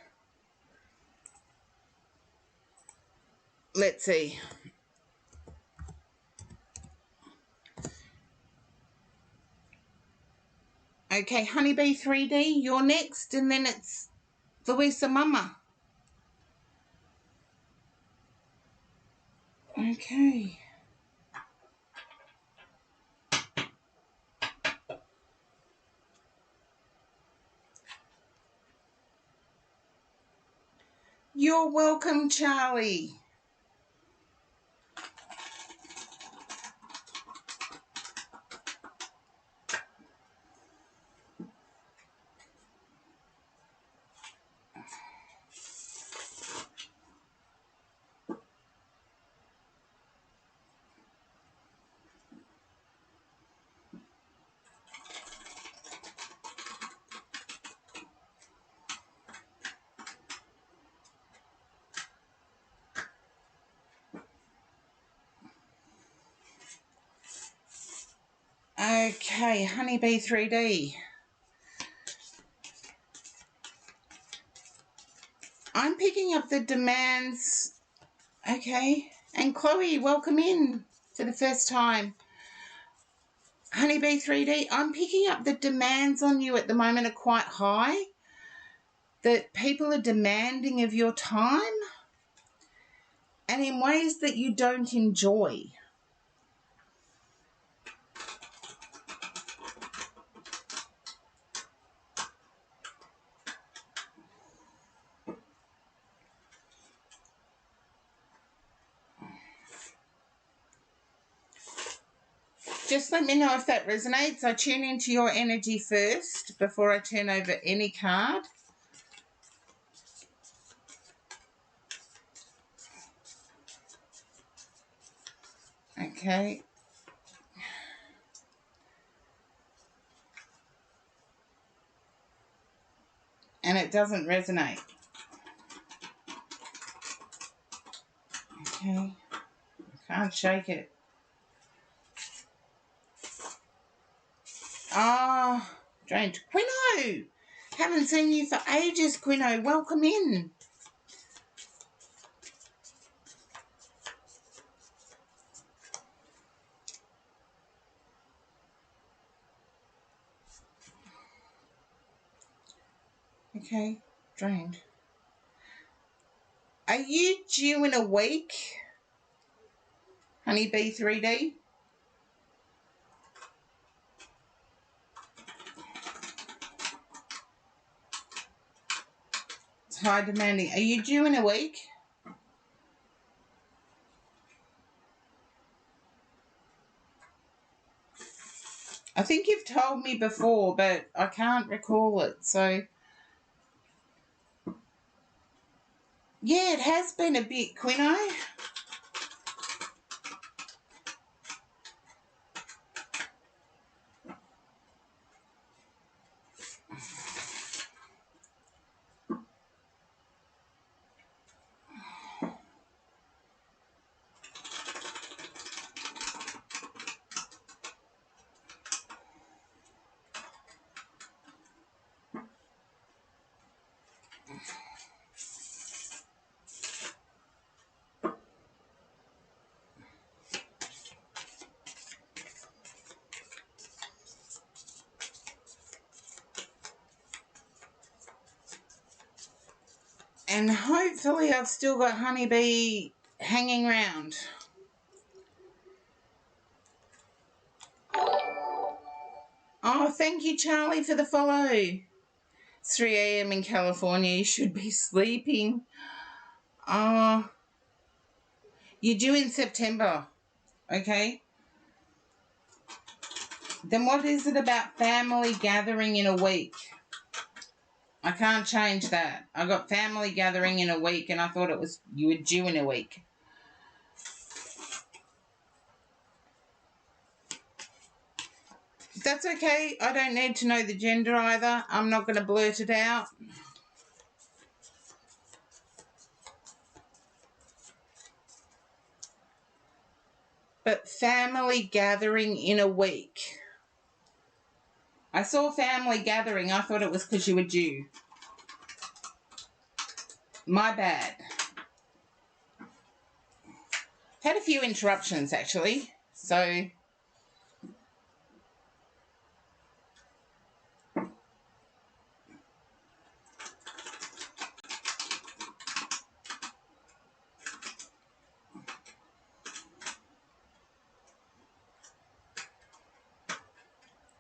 let's see. Okay, Honeybee 3D, you're next, and then it's Louisa Mama. Okay. You're welcome, Charlie. Okay, Honeybee 3D. I'm picking up the demands. Okay, and Chloe, welcome in for the first time. Honeybee 3D, I'm picking up the demands on you at the moment are quite high. That people are demanding of your time and in ways that you don't enjoy. Just let me know if that resonates. I tune into your energy first before I turn over any card. Okay. And it doesn't resonate. Okay. I can't shake it. Ah, Drained. Quino! Haven't seen you for ages, Quino. Welcome in. Okay, drained. Are you due in a week, Honeybee 3D? It's high demanding. Are you due in a week? I think you've told me before, but I can't recall it, so... Yeah, it has been a bit, Quino. And hopefully I've still got Honeybee hanging around. Oh, thank you, Charlie, for the follow. It's 3 a.m. in California. You should be sleeping. Oh, you're due in September, okay? Then what is it about family gathering in a week? I can't change that. I got family gathering in a week and I thought it was you were due in a week. That's okay. I don't need to know the gender either. I'm not going to blurt it out. But family gathering in a week. I saw family gathering. I thought it was because you were due. My bad. Had a few interruptions, actually. So...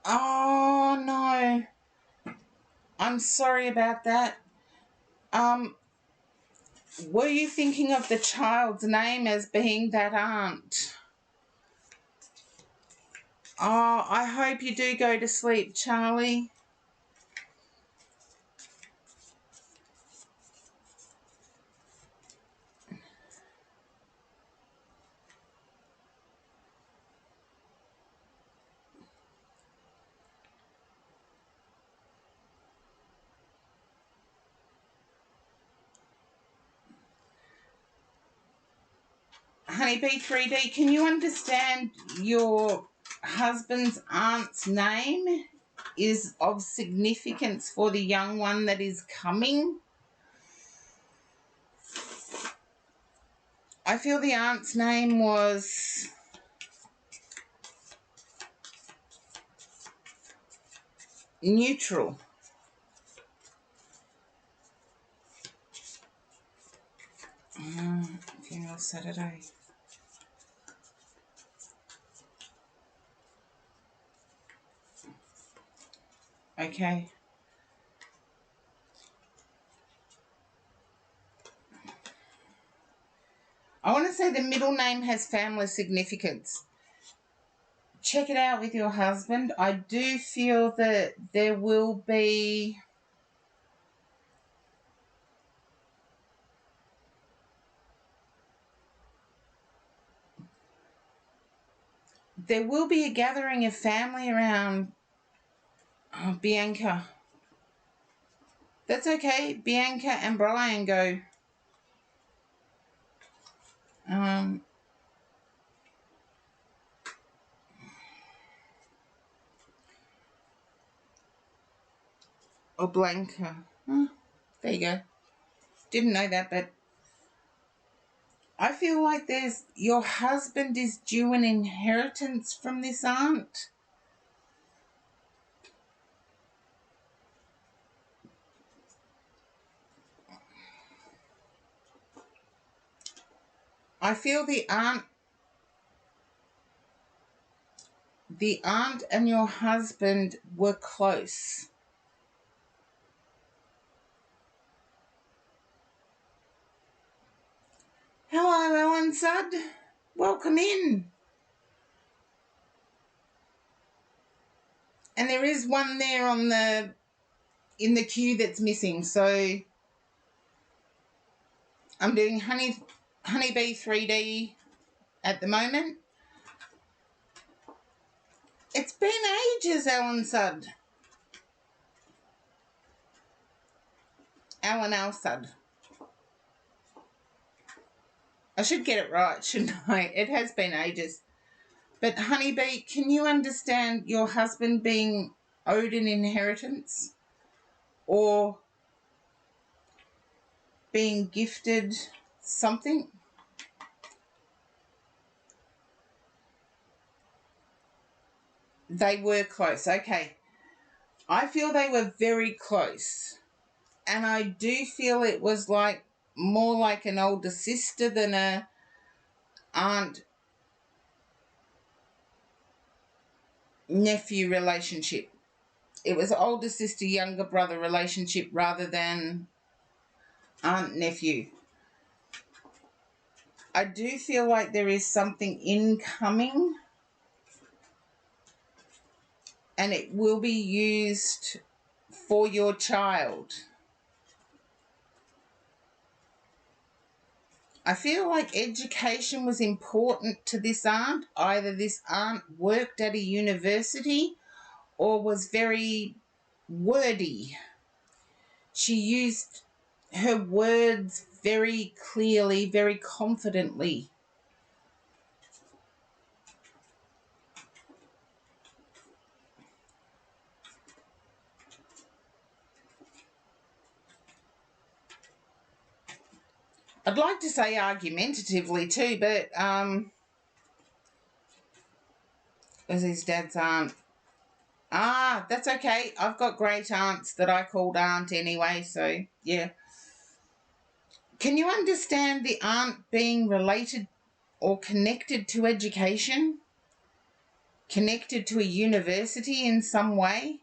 Oh, no. I'm sorry about that. Were you thinking of the child's name as being that aunt? Oh, I hope you do go to sleep, Charlie. Honeybee 3D, can you understand your husband's aunt's name is of significance for the young one that is coming? I feel the aunt's name was neutral. Funeral Saturday. Okay. I want to say the middle name has family significance. Check it out with your husband. I do feel that there will be... There will be a gathering of family around Bianca. That's okay. Bianca and Brian go. or Blanca. Oh, there you go. Didn't know that, but I feel like your husband is due an inheritance from this aunt. I feel the aunt and your husband were close. Hello, Ellen Sud. Welcome in. And there is one there in the queue that's missing. So I'm doing Honeybee 3D at the moment. It's been ages, Ellen Sud. Alan Al-Sud. I should get it right, shouldn't I? It has been ages. But Honeybee, can you understand your husband being owed an inheritance or being gifted something? They were close. Okay. I feel they were very close. And I do feel it was more like an older sister than a aunt nephew relationship. It was older sister younger brother relationship rather than aunt nephew. I do feel like there is something incoming and it will be used for your child. I feel like education was important to this aunt. Either this aunt worked at a university or was very wordy. She used her words very clearly, very confidently. I'd like to say argumentatively too, but was his dad's aunt. Ah, that's okay. I've got great aunts that I called aunt anyway, so yeah. Can you understand the aunt being related or connected to education? Connected to a university in some way?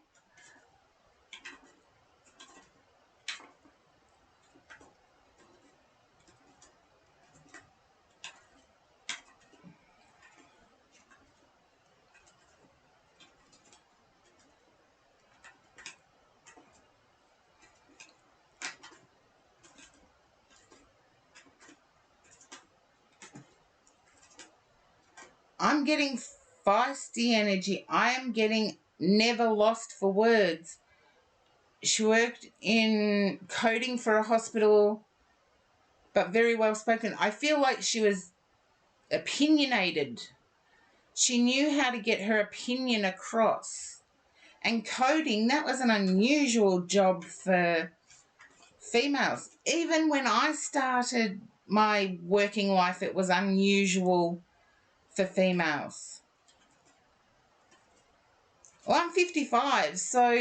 I'm getting feisty energy. I am getting never lost for words. She worked in coding for a hospital, but very well spoken. I feel like she was opinionated. She knew how to get her opinion across. And coding, that was an unusual job for females. Even when I started my working life, it was unusual for females. Well, I'm 55, so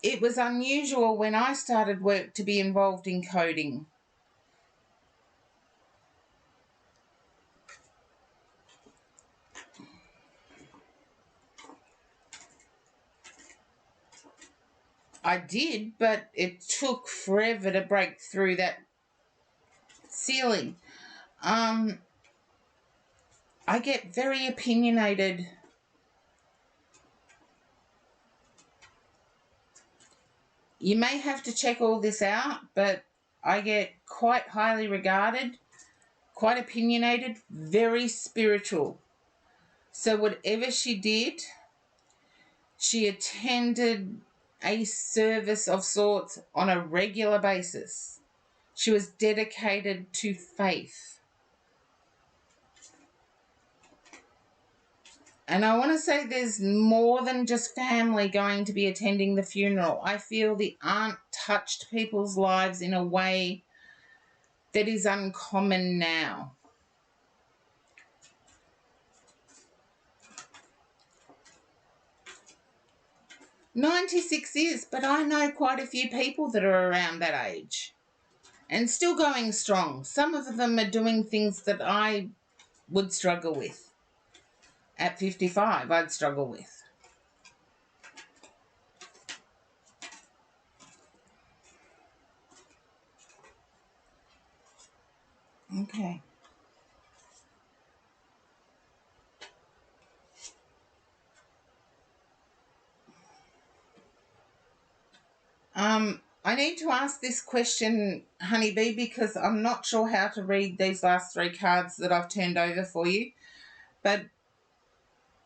it was unusual when I started work to be involved in coding. I did, but it took forever to break through that ceiling. I get very opinionated. You may have to check all this out, but I get quite highly regarded, quite opinionated, very spiritual. So whatever she did, she attended a service of sorts on a regular basis. She was dedicated to faith. And I want to say there's more than just family going to be attending the funeral. I feel the aunt touched people's lives in a way that is uncommon now. "96 years, but I know quite a few people that are around that age and still going strong. Some of them are doing things that I would struggle with. At 55, I'd struggle with. Okay. I need to ask this question, Honeybee, because I'm not sure how to read these last 3 cards that I've turned over for you. But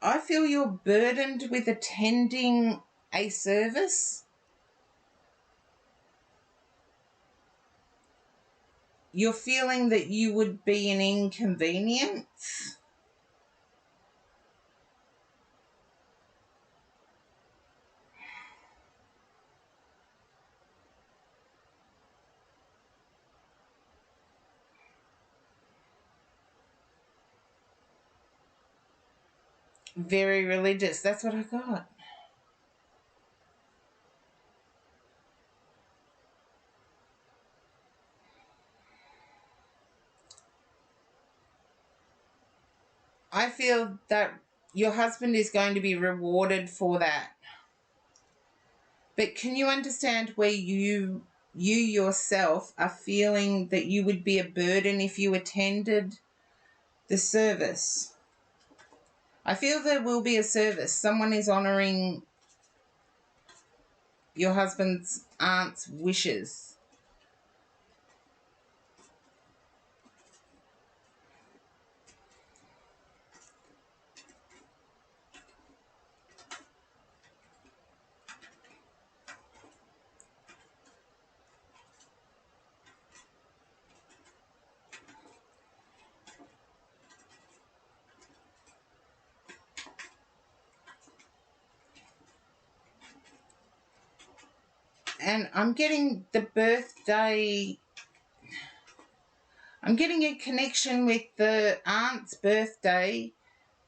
I feel you're burdened with attending a service. You're feeling that you would be an inconvenience. Very religious. That's what I got. I feel that your husband is going to be rewarded for that. But can you understand where you yourself are feeling that you would be a burden if you attended the service? I feel there will be a service. Someone is honouring your husband's aunt's wishes. And I'm getting the birthday. I'm getting a connection with the aunt's birthday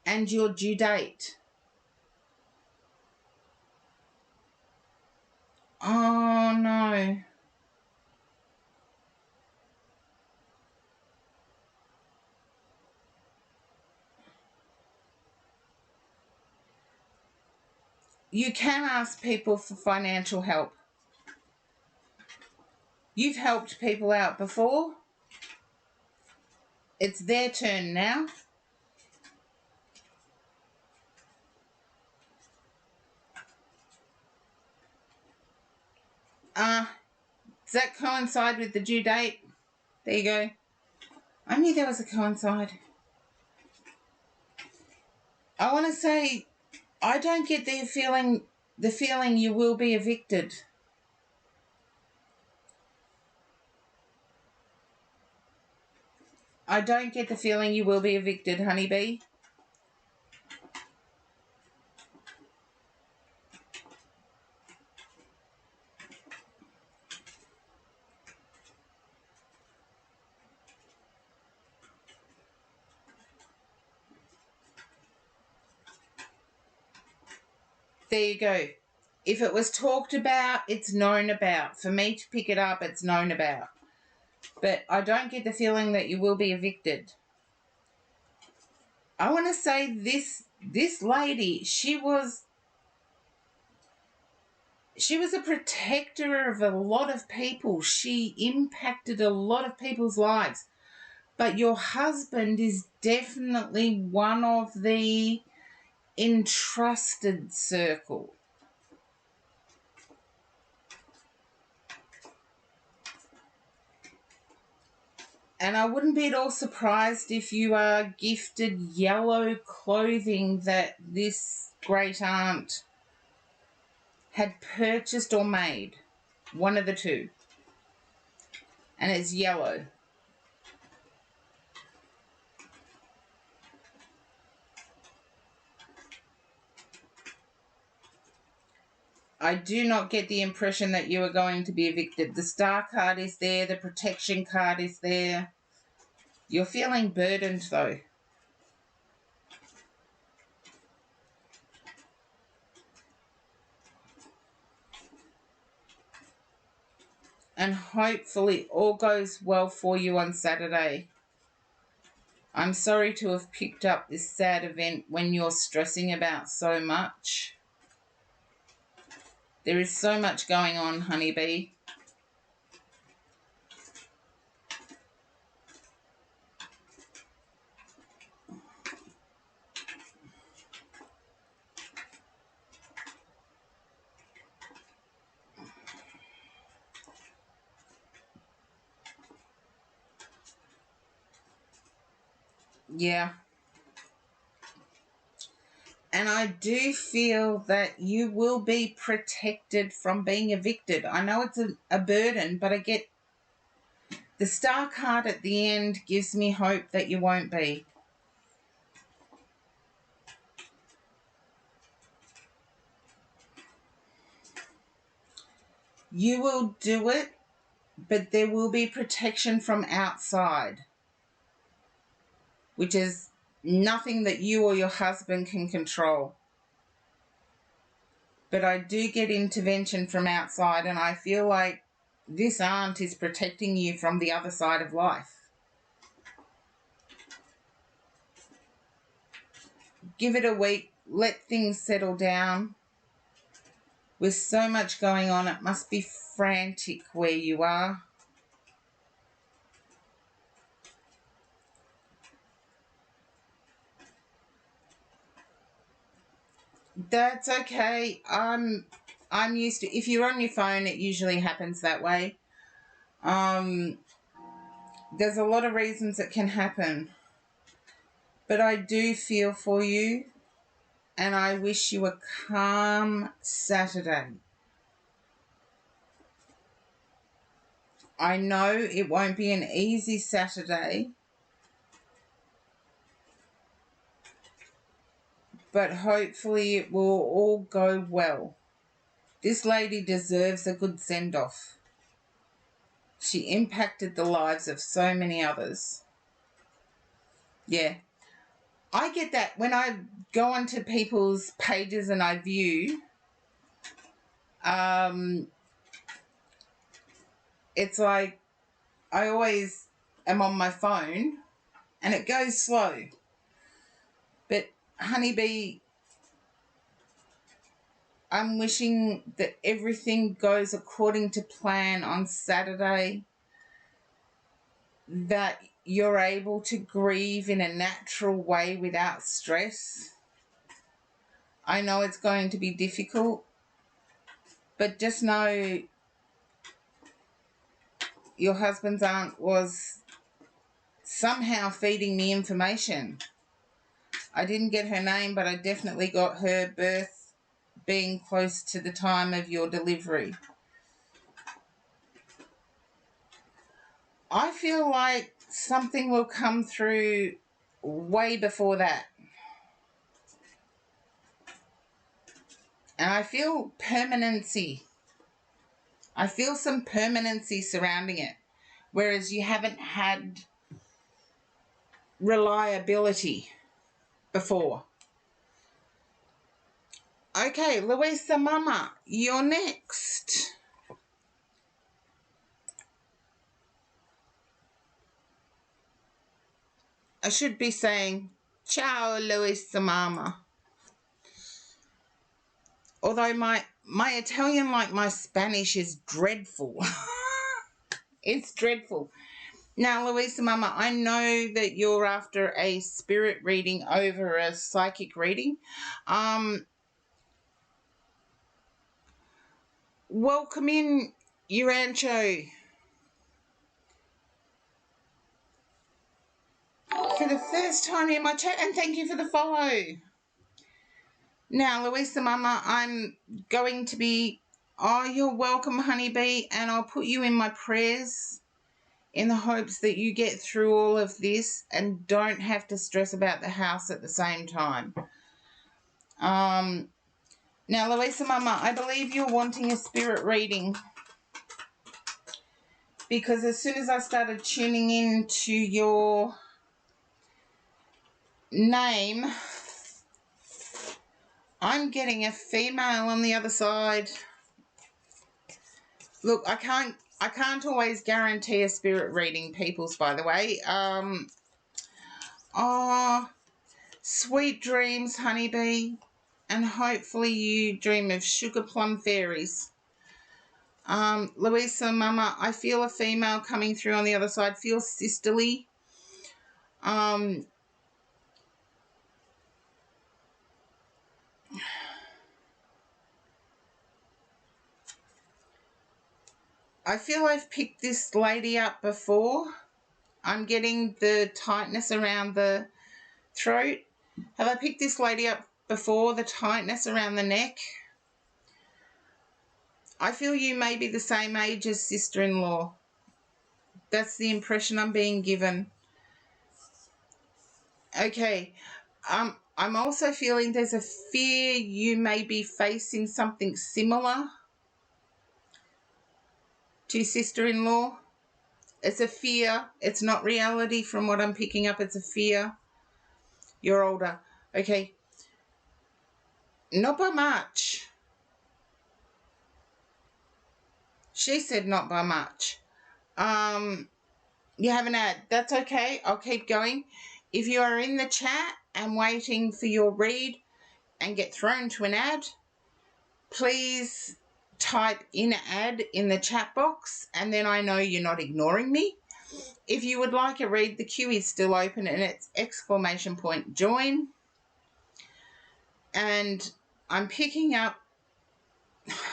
and your due date. Oh no. You can ask people for financial help. You've helped people out before. It's their turn now. Does that coincide with the due date? There you go. I knew there was a coincide. I want to say I don't get the feeling you will be evicted. I don't get the feeling you will be evicted, Honeybee. There you go. If it was talked about, it's known about. For me to pick it up, it's known about. But I don't get the feeling that you will be evicted. I want to say this lady, she was a protector of a lot of people. She impacted a lot of people's lives. But your husband is definitely one of the entrusted circle. And I wouldn't be at all surprised if you are gifted yellow clothing that this great aunt had purchased or made. One of the two. And it's yellow. I do not get the impression that you are going to be evicted. The Star card is there. The protection card is there. You're feeling burdened, though. And hopefully all goes well for you on Saturday. I'm sorry to have picked up this sad event when you're stressing about so much. There is so much going on, honeybee. Yeah. And I do feel that you will be protected from being evicted. I know it's a burden, but I get the Star card at the end gives me hope that you won't be. You will do it, but there will be protection from outside, which is nothing that you or your husband can control. But I do get intervention from outside, and I feel like this aunt is protecting you from the other side of life. Give it a week, let things settle down. With so much going on, it must be frantic where you are. That's okay. I'm used to, if you're on your phone, it usually happens that way. There's a lot of reasons it can happen. But I do feel for you, and I wish you a calm Saturday. I know it won't be an easy Saturday, but hopefully it will all go well. This lady deserves a good send-off. She impacted the lives of so many others. Yeah. I get that when I go onto people's pages and I view, it's like I always am on my phone and it goes slow. But honeybee, I'm wishing that everything goes according to plan on Saturday, that you're able to grieve in a natural way without stress. I know it's going to be difficult, but just know your husband's aunt was somehow feeding me information. I didn't get her name, but I definitely got her birth being close to the time of your delivery. I feel like something will come through way before that. And I feel permanency. I feel some permanency surrounding it, whereas you haven't had reliability before. Okay, Louisa Mama, you're next. I should be saying, ciao, Louisa Mama. Although my Italian, like my Spanish, is dreadful. It's dreadful. Now, Louisa Mama, I know that you're after a spirit reading over a psychic reading. Welcome in, Urancho. For the first time in my chat, and thank you for the follow. Now, Louisa Mama, I'm going to be... Oh, you're welcome, honeybee, and I'll put you in my prayers in the hopes that you get through all of this and don't have to stress about the house at the same time. Now, Louisa Mama, I believe you're wanting a spirit reading, because as soon as I started tuning in to your name, I'm getting a female on the other side. Look, I can't always guarantee a spirit reading, peoples, by the way. Oh, sweet dreams, honeybee, and hopefully you dream of sugar plum fairies. Louisa Mama, I feel a female coming through on the other side. Feel sisterly. I feel I've picked this lady up before. I'm getting the tightness around the throat. Have I picked this lady up before? The tightness around the neck. I feel you may be the same age as sister-in-law. That's the impression I'm being given. Okay. I'm also feeling there's a fear you may be facing something similar to sister-in-law. It's a fear. It's not reality from what I'm picking up. It's a fear. You're older. Okay. Not by much. She said not by much. You have an ad. That's okay. I'll keep going. If you are in the chat and waiting for your read and get thrown to an ad, please type in ad in the chat box, and then I know you're not ignoring me. If you would like a read, the queue is still open and it's !join. And I'm picking up,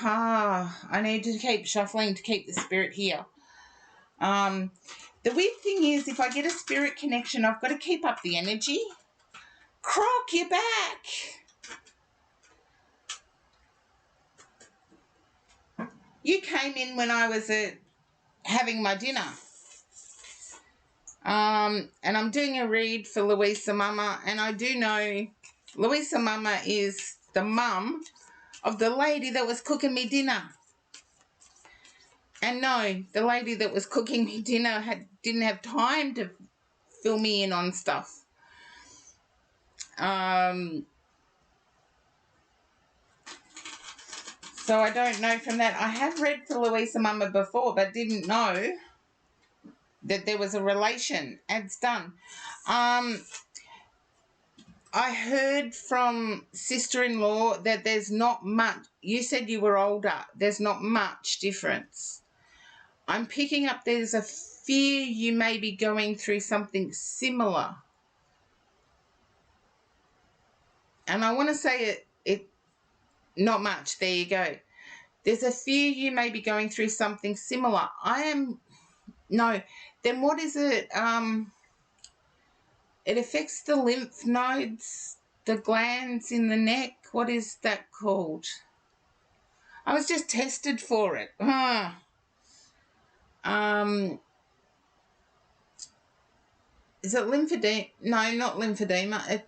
I need to keep shuffling to keep the spirit here. The weird thing is, if I get a spirit connection, I've got to keep up the energy. Croc, you're back. You came in when I was having my dinner. And I'm doing a read for Louisa Mama, and I do know Louisa Mama is the mum of the lady that was cooking me dinner. And no, the lady that was cooking me dinner didn't have time to fill me in on stuff. So I don't know from that. I have read for Louisa Mama before, but didn't know that there was a relation. It's done. I heard from sister-in-law that there's not much. You said you were older. There's not much difference. I'm picking up there's a fear you may be going through something similar. And I want to say it not much. There you go. There's a fear you may be going through something similar. No. Then what is it? It affects the lymph nodes, the glands in the neck. What is that called? I was just tested for it. Is it lymphedema? No, not lymphedema.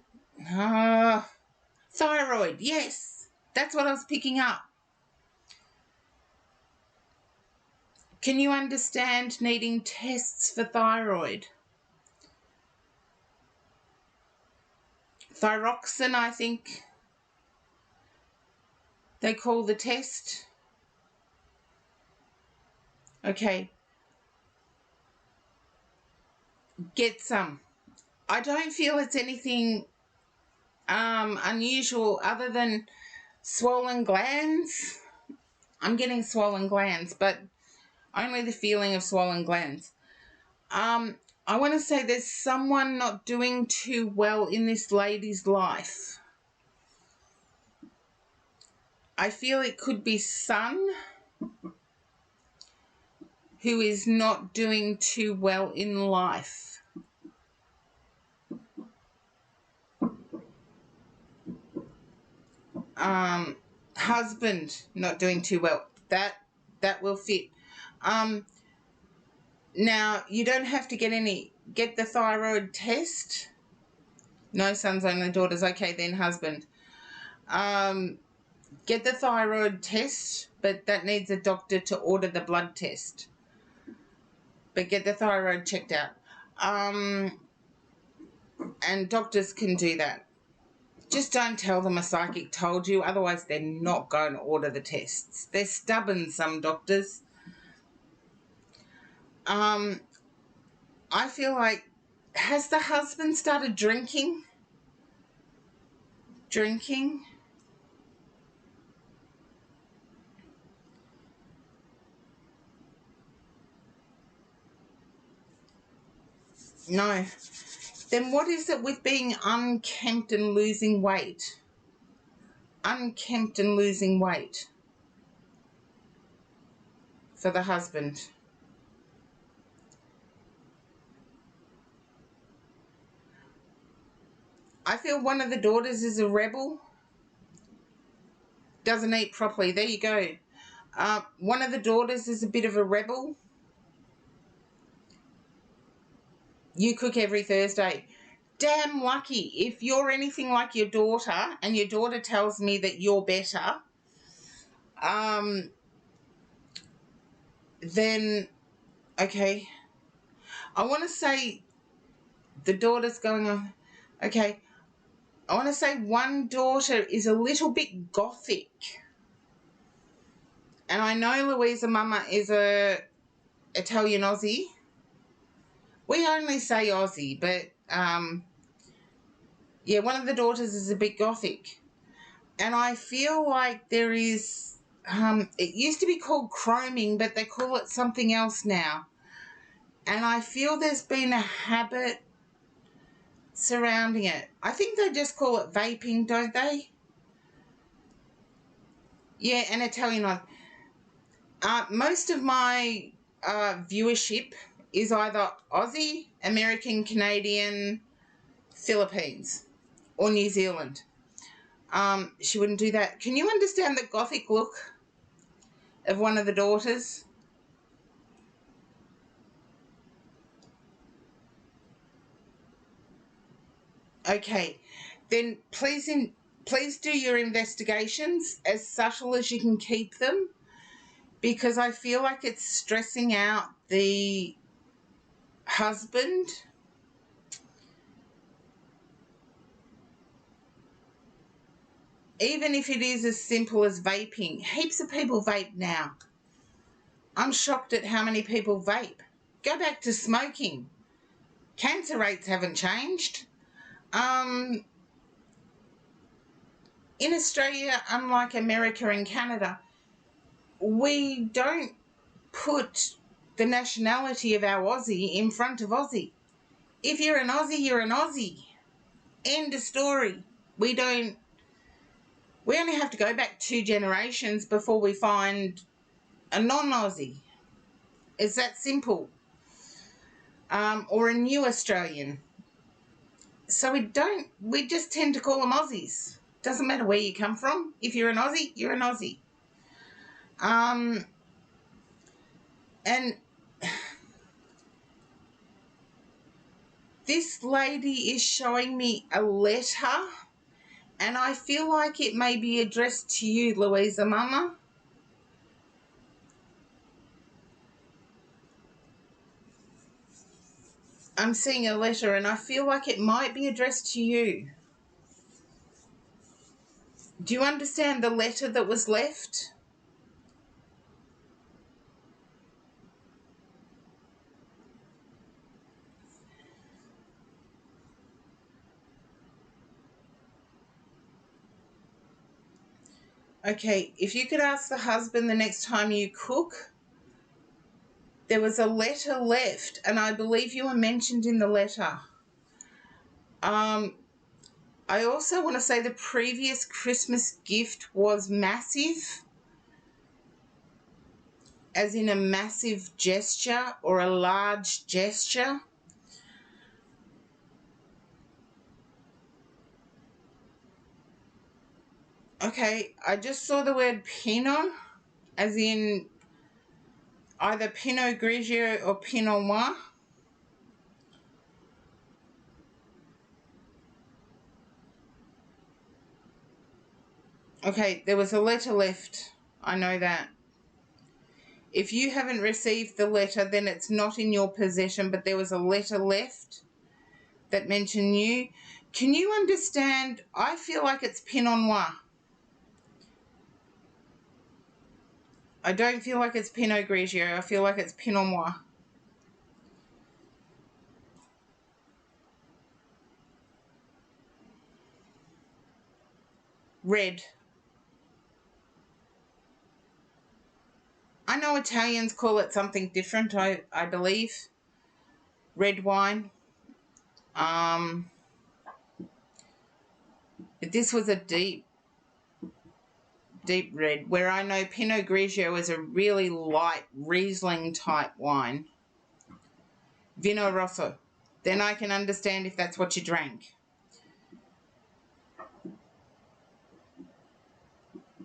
Thyroid. Yes, that's what I was picking up. Can you understand needing tests for thyroid? Thyroxine, I think they call the test. Okay. Get some. I don't feel it's anything unusual other than swollen glands. I'm getting swollen glands, but only the feeling of swollen glands. I want to say there's someone not doing too well in this lady's life. I feel it could be son who is not doing too well in life. Husband not doing too well. That will fit. Now, you don't have to get the thyroid test. No sons, only daughters. Okay, then husband. Get the thyroid test, but that needs a doctor to order the blood test. But get the thyroid checked out. And doctors can do that. Just don't tell them a psychic told you, otherwise they're not going to order the tests. They're stubborn, some doctors. I feel like, has the husband started drinking? No. Then what is it with being unkempt and losing weight? Unkempt and losing weight for the husband. I feel one of the daughters is a rebel. Doesn't eat properly. There you go. One of the daughters is a bit of a rebel. You cook every Thursday. Damn lucky. If you're anything like your daughter and your daughter tells me that you're better, then, okay. I want to say the daughter's going on, okay. I want to say one daughter is a little bit gothic. And I know Louisa Mama is a Italian Aussie. We only say Aussie, but yeah, one of the daughters is a bit gothic. And I feel like there is, it used to be called chroming, but they call it something else now. And I feel there's been a habit surrounding it. I think they just call it vaping, don't they? Yeah, an Italian. Most of my viewership is either Aussie, American, Canadian, Philippines, or New Zealand. She wouldn't do that. Can you understand the gothic look of one of the daughters? Okay, then please do your investigations as subtle as you can keep them, because I feel like it's stressing out the husband. Even if it is as simple as vaping, heaps of people vape now. I'm shocked at how many people vape. Go back to smoking. Cancer rates haven't changed. In Australia, unlike America and Canada, we don't put the nationality of our Aussie in front of Aussie. If you're an Aussie, you're an Aussie. End of story. We only have to go back 2 generations before we find a non-Aussie. It's that simple. Or a new Australian. So we just tend to call them Aussies. Doesn't matter where you come from. If you're an Aussie, you're an Aussie. And this lady is showing me a letter, and I feel like it may be addressed to you, Louisa Mama. I'm seeing a letter, and I feel like it might be addressed to you. Do you understand the letter that was left? Okay, if you could ask the husband the next time you cook, there was a letter left, and I believe you were mentioned in the letter. I also want to say the previous Christmas gift was massive, as in a massive gesture or a large gesture. Okay, I just saw the word Pinot, as in either Pinot Grigio or Pinot Noir. Okay, there was a letter left. I know that. If you haven't received the letter, then it's not in your possession, but there was a letter left that mentioned you. Can you understand? I feel like it's Pinot Noir. I don't feel like it's Pinot Grigio. I feel like it's Pinot Noir. Red. I know Italians call it something different, I believe. Red wine. But this was a deep red, where I know Pinot Grigio is a really light Riesling type wine. Vino Rosso. Then I can understand if that's what you drank.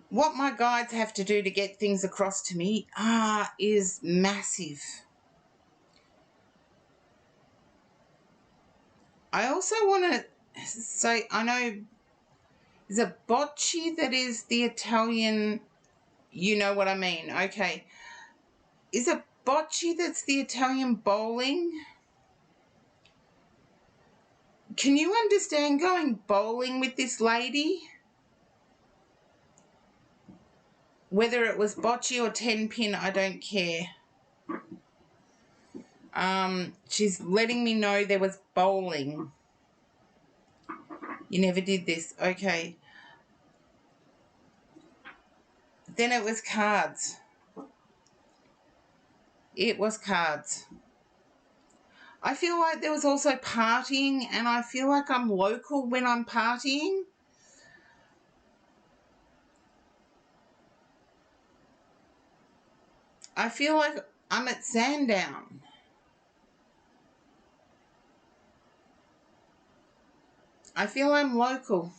What my guides have to do to get things across to me is massive. I also want to say, I know, is it bocce that is the Italian, you know what I mean, okay. Is it bocce that's the Italian bowling? Can you understand going bowling with this lady? Whether it was bocce or 10 pin, I don't care. She's letting me know there was bowling. You never did this. Okay. Then it was cards. It was cards. I feel like there was also partying, and I feel like I'm local when I'm partying. I feel like I'm at Sandown. I feel I'm local.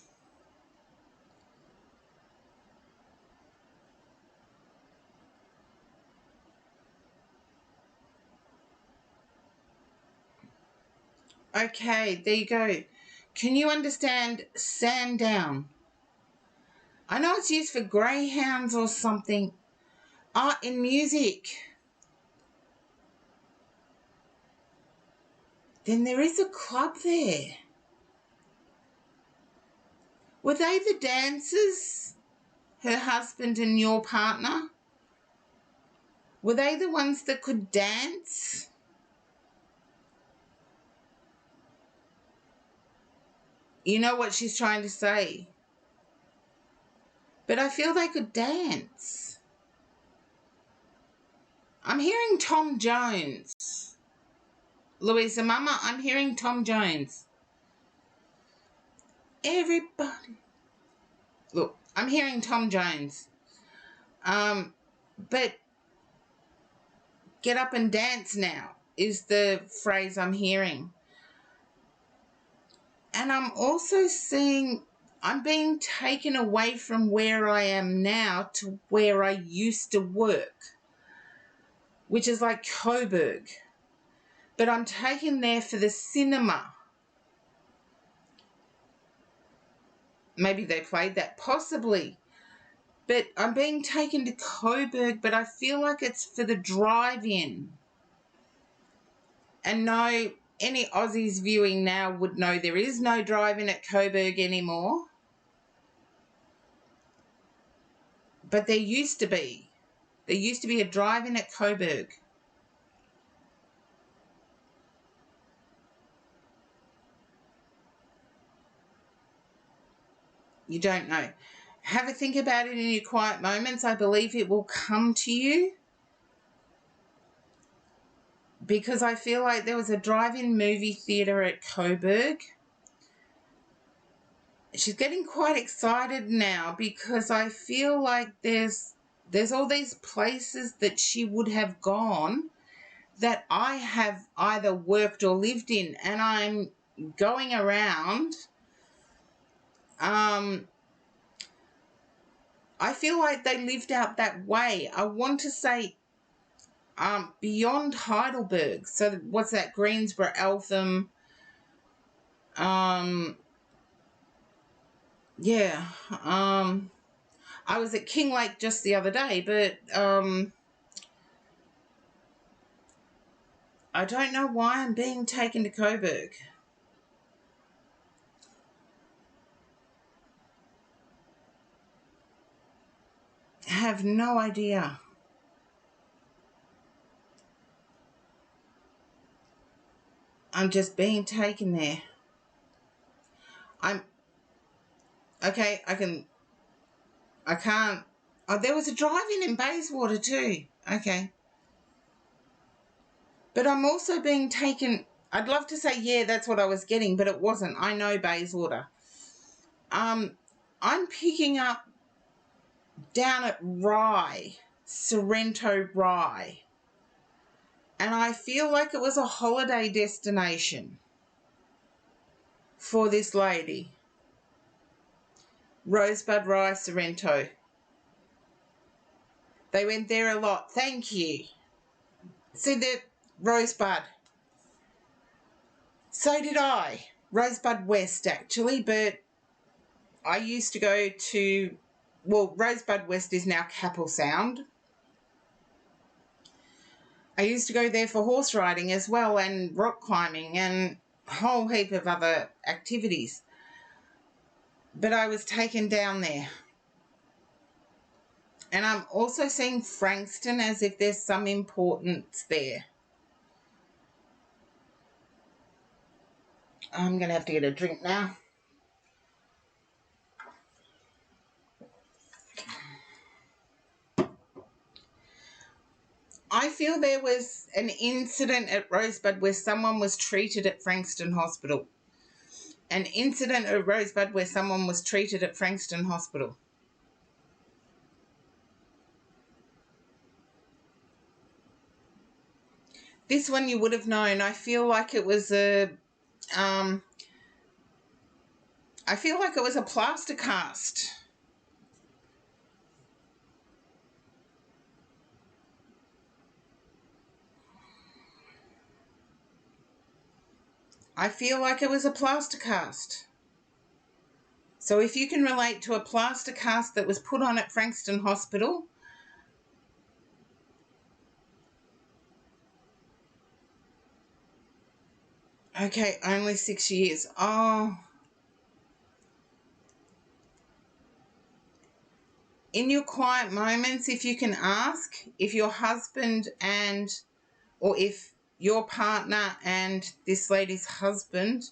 Okay, there you go. Can you understand Sandown? I know it's used for greyhounds or something. Art in music. Then there is a club there. Were they the dancers? Her husband and your partner? Were they the ones that could dance? You know what she's trying to say. But I feel they could dance. I'm hearing Tom Jones. Louisa, Mama, I'm hearing Tom Jones. Everybody. Look, I'm hearing Tom Jones. But get up and dance now is the phrase I'm hearing. And I'm also seeing I'm being taken away from where I am now to where I used to work, which is like Coburg. But I'm taken there for the cinema. Maybe they played that, possibly. But I'm being taken to Coburg, but I feel like it's for the drive-in. And no, any Aussies viewing now would know there is no drive-in at Coburg anymore. But there used to be. There used to be a drive-in at Coburg. You don't know. Have a think about it in your quiet moments. I believe it will come to you. Because I feel like there was a drive-in movie theatre at Coburg. She's getting quite excited now because I feel like there's all these places that she would have gone that I have either worked or lived in, and I'm going around. I feel like they lived out that way. I want to say beyond Heidelberg. So what's that? Greensboro, Eltham. Yeah. I was at Kinglake just the other day, but I don't know why I'm being taken to Coburg. I have no idea. I'm just being taken there. Okay, I can't. Oh, there was a drive-in in Bayswater too. Okay. But I'm also being taken. I'd love to say, yeah, that's what I was getting, but it wasn't. I know Bayswater. I'm picking up down at Rye, Sorrento Rye. And I feel like it was a holiday destination for this lady. Rosebud Rye, Sorrento. They went there a lot. Thank you. See the Rosebud. So did I. Rosebud West, actually, but I used to go to, well, Rosebud West is now Capel Sound. I used to go there for horse riding as well, and rock climbing and a whole heap of other activities. But I was taken down there. And I'm also seeing Frankston as if there's some importance there. I'm going to have to get a drink now. I feel there was an incident at Rosebud where someone was treated at Frankston Hospital. An incident at Rosebud where someone was treated at Frankston Hospital. This one you would have known. I feel like it was a plaster cast. I feel like it was a plaster cast. So if you can relate to a plaster cast that was put on at Frankston Hospital, okay, only 6 years. Oh. In your quiet moments, if you can ask if your husband or if your partner and this lady's husband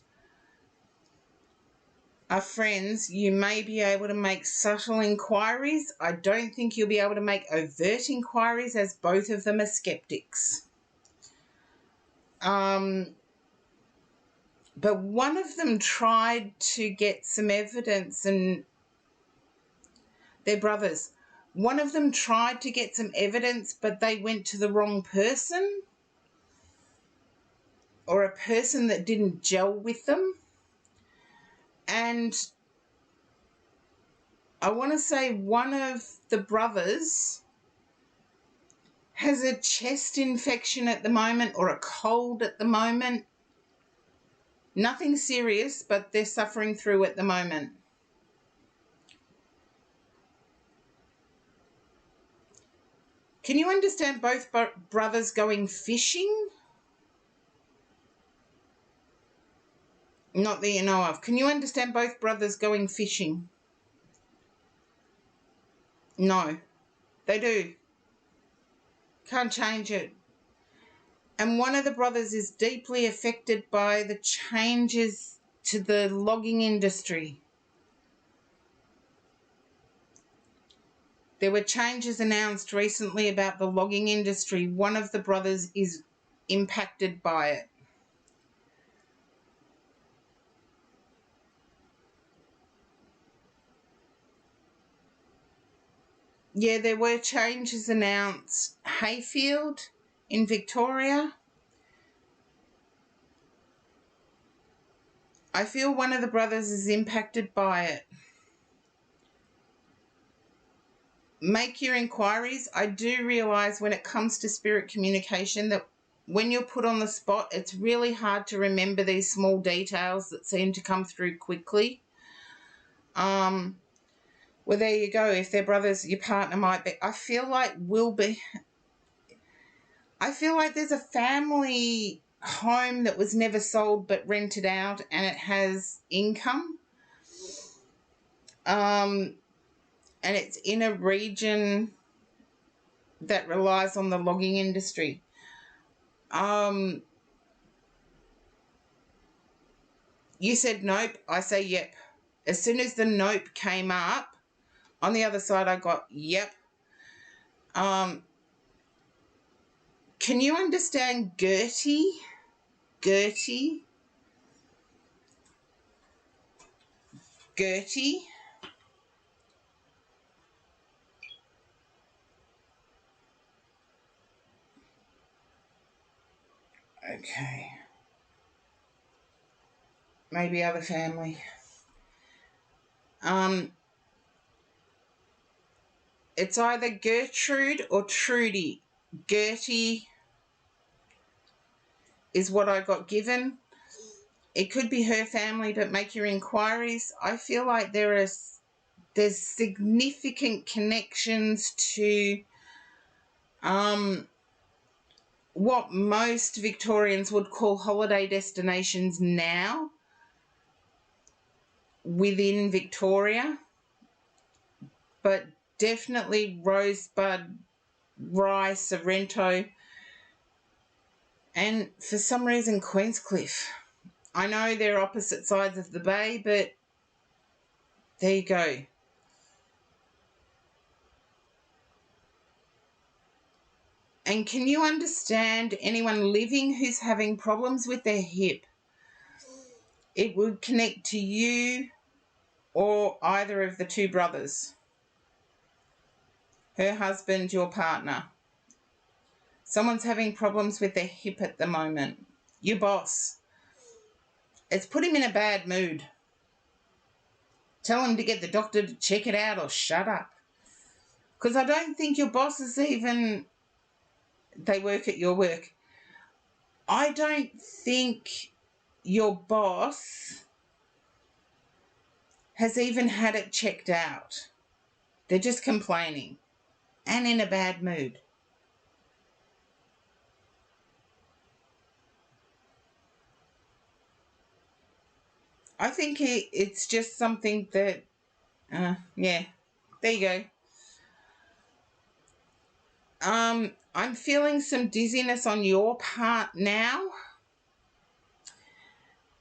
are friends, you may be able to make subtle inquiries. I don't think you'll be able to make overt inquiries as both of them are skeptics. But one of them tried to get some evidence, and they're brothers. One of them tried to get some evidence, but they went to the wrong person, or a person that didn't gel with them. And I want to say one of the brothers has a chest infection at the moment, or a cold at the moment. Nothing serious, but they're suffering through at the moment. Can you understand both brothers going fishing? Not that you know of. Can you understand both brothers going fishing? No. They do. Can't change it. And one of the brothers is deeply affected by the changes to the logging industry. There were changes announced recently about the logging industry. One of the brothers is impacted by it. Yeah, there were changes announced. Hayfield in Victoria. I feel one of the brothers is impacted by it. Make your inquiries. I do realise when it comes to spirit communication that when you're put on the spot, it's really hard to remember these small details that seem to come through quickly. Well, there you go. If they're brothers, your partner might be. I feel like there's a family home that was never sold but rented out, and it has income. And it's in a region that relies on the logging industry. You said nope. I say yep. As soon as the nope came up, on the other side I got yep. Can you understand Gertie? Gertie? Gertie? Okay. Maybe other family. It's either Gertrude or Trudy. Gertie is what I got given. It could be her family, but make your inquiries. I feel like there's significant connections to what most Victorians would call holiday destinations now within Victoria, but definitely Rosebud, Rye, Sorrento, and for some reason Queenscliff. I know they're opposite sides of the bay, but there you go. And can you understand anyone living who's having problems with their hip? It would connect to you or either of the two brothers. Her husband, your partner. Someone's having problems with their hip at the moment. Your boss. It's put him in a bad mood. Tell him to get the doctor to check it out or shut up. Because I don't think your boss is even... They work at your work. I don't think your boss has even had it checked out. They're just complaining and in a bad mood. I think it's just something that, yeah, there you go. I'm feeling some dizziness on your part now.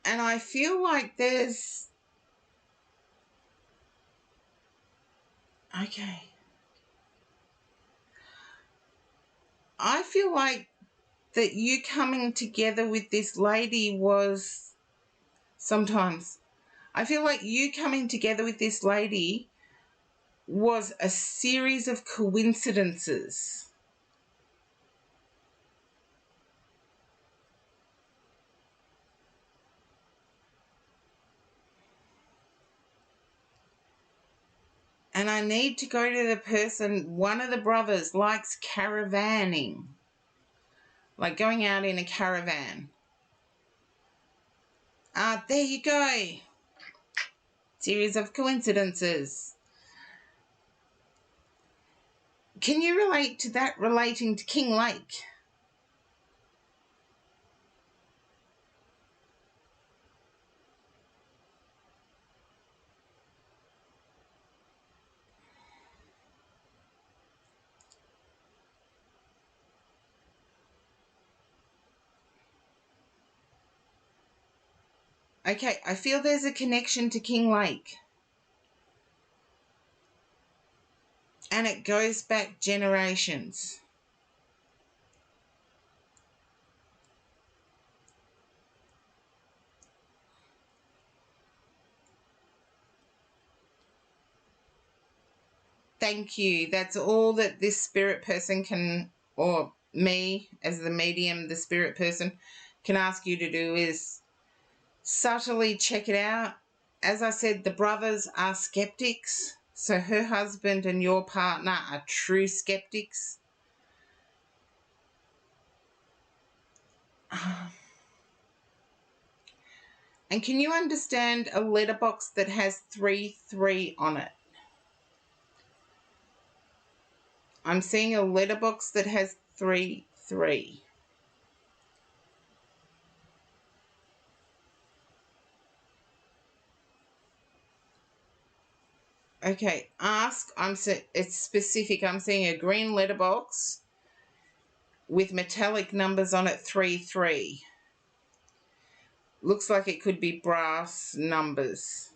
And I feel like there's... Okay. I feel like that you coming together with this lady was... Sometimes. I feel like you coming together with this lady was a series of coincidences. And I need to go to the person, one of the brothers likes caravanning. Like going out in a caravan. There you go. Series of coincidences. Can you relate to that relating to Kinglake? Okay, I feel there's a connection to Kinglake. And it goes back generations. Thank you. That's all that this spirit person can, or me as the medium, the spirit person, can ask you to do is subtly check it out. As I said, the brothers are skeptics. So her husband and your partner are true skeptics. And can you understand a letterbox that has 33 on it? I'm seeing a letterbox that has 3-3. Okay, it's specific. I'm seeing a green letterbox with metallic numbers on it, 3-3. Looks like it could be brass numbers.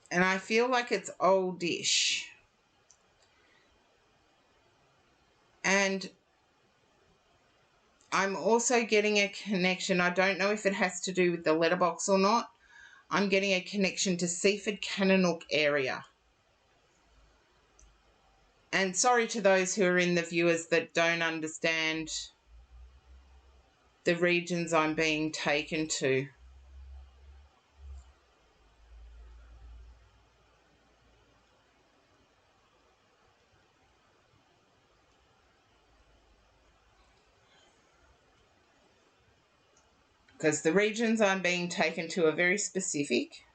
And I feel like it's oldish. And I'm also getting a connection. I don't know if it has to do with the letterbox or not. I'm getting a connection to Seaford Cannonook area. And sorry to those who are in the viewers that don't understand the regions I'm being taken to. Because the regions I'm being taken to are very specific.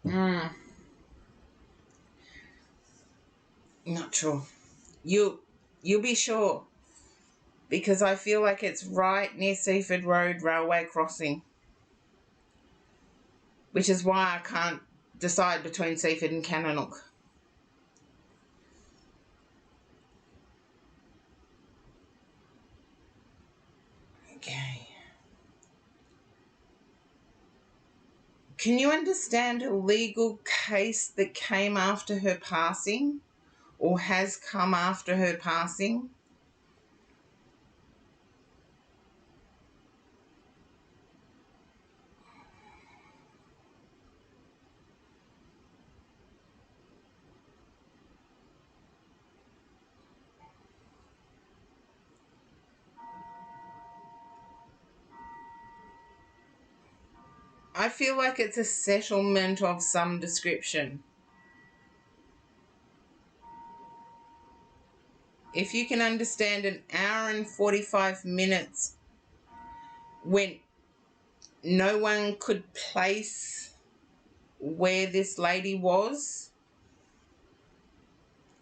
Not sure. You'll be sure. Because I feel like it's right near Seaford Road railway crossing. Which is why I can't decide between Seaford and Cannonook. Okay. Can you understand a legal case that came after her passing or has come after her passing? I feel like it's a settlement of some description. If you can understand an hour and 45 minutes when no one could place where this lady was,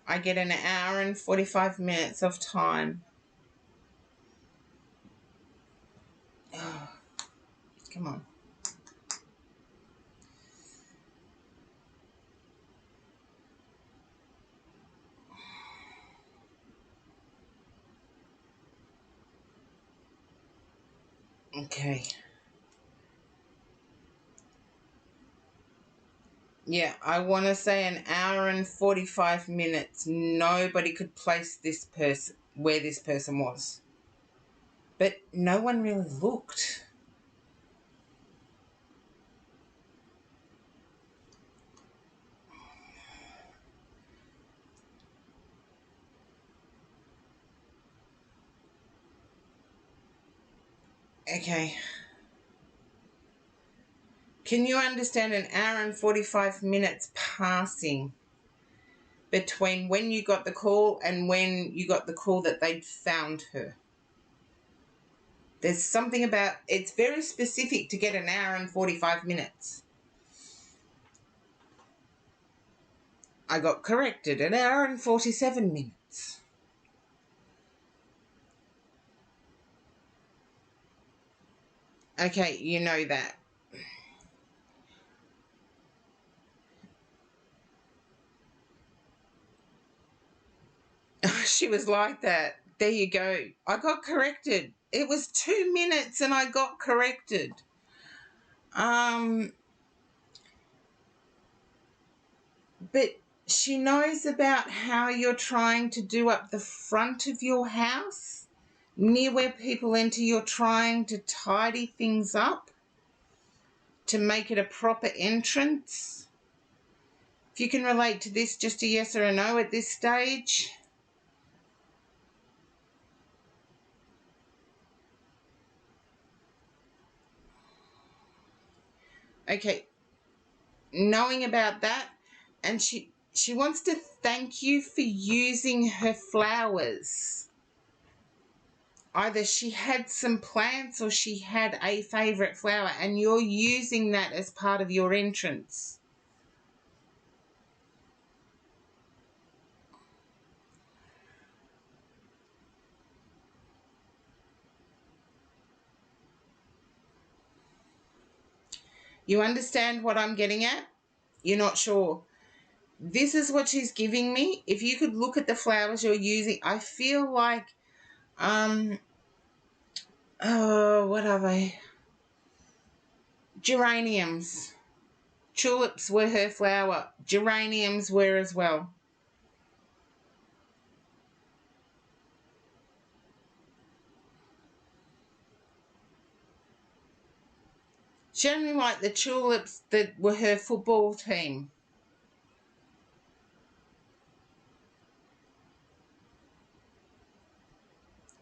I get an hour and 45 minutes of time. Oh, come on. Okay. Yeah, I want to say an hour and 45 minutes. Nobody could place this person where this person was. But no one really looked. Okay. Can you understand an hour and 45 minutes passing between when you got the call and when you got the call that they'd found her? There's something about, it's very specific to get an hour and 45 minutes. I got corrected, an hour and 47 minutes. Okay, you know that. She was like that. There you go. I got corrected. It was 2 minutes and I got corrected. But she knows about how you're trying to do up the front of your house, near where people enter. You're trying to tidy things up to make it a proper entrance. If you can relate to this, just a yes or a no at this stage. Okay, knowing about that, and she wants to thank you for using her flowers. either she had some plants or she had a favourite flower, and you're using that as part of your entrance. You understand what I'm getting at? You're not sure. This is what she's giving me. If you could look at the flowers you're using, I feel like, oh, what are they? Geraniums. Tulips were her flower. Geraniums were as well. She only liked the tulips that were her football team.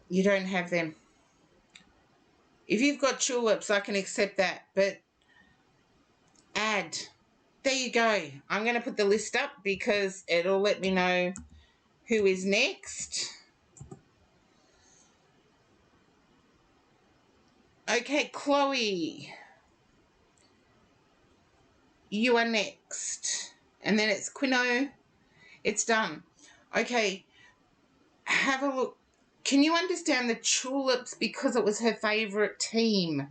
You don't have them. If you've got tulips, I can accept that, but add. There you go. I'm going to put the list up because it'll let me know who is next. Okay, Chloe. You are next. And then it's Quino. It's done. Okay, have a look. Can you understand the tulips because it was her favourite team?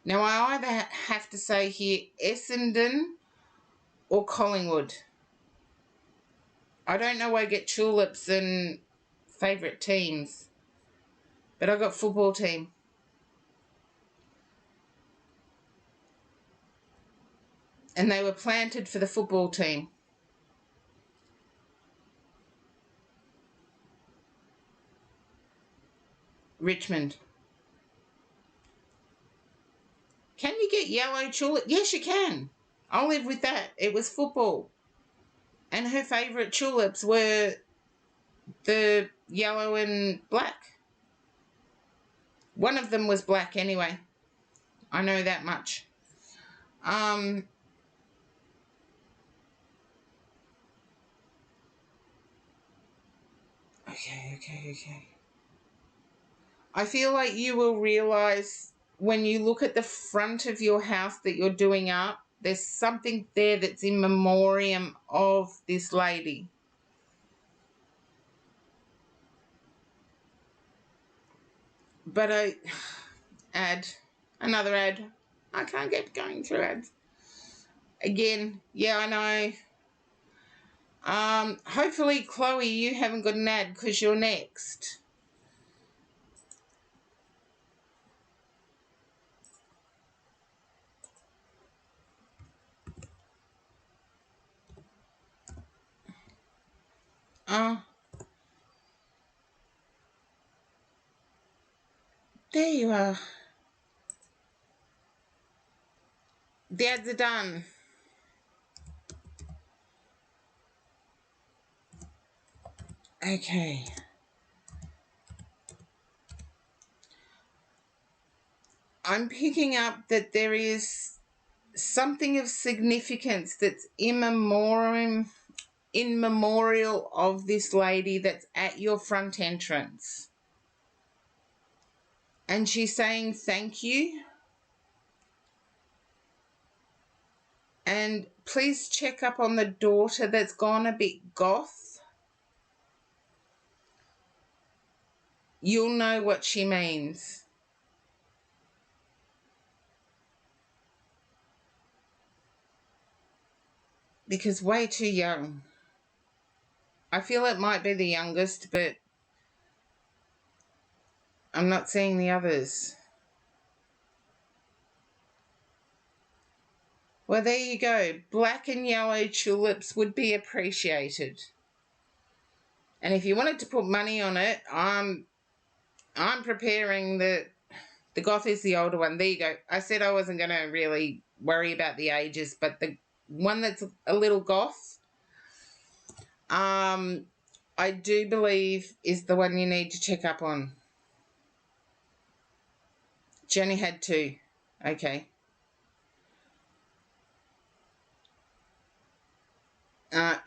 Now, I either have to say here Essendon or Collingwood. I don't know where I get tulips and favourite teams, but I got football team. And they were planted for the football team. Richmond. Can you get yellow tulip? Yes, you can. I'll live with that. It was football. And her favourite tulips were the yellow and black. One of them was black anyway. I know that much. Okay. I feel like you will realise when you look at the front of your house that you're doing up, there's something there that's in memoriam of this lady. But another ad. I can't get going through ads. Again, yeah, I know. Hopefully, Chloe, you haven't got an ad because you're next. There you are. The ads are done. Okay. I'm picking up that there is something of significance that's in memorial of this lady that's at your front entrance. And she's saying thank you. And please check up on the daughter that's gone a bit goth. You'll know what she means. Because way too young. I feel it might be the youngest, but I'm not seeing the others. Well, there you go. Black and yellow tulips would be appreciated. And if you wanted to put money on it, I'm preparing the goth is the older one. There you go. I said I wasn't going to really worry about the ages, but the one that's a little goth, I do believe is the one you need to check up on. Jenny had two. Okay.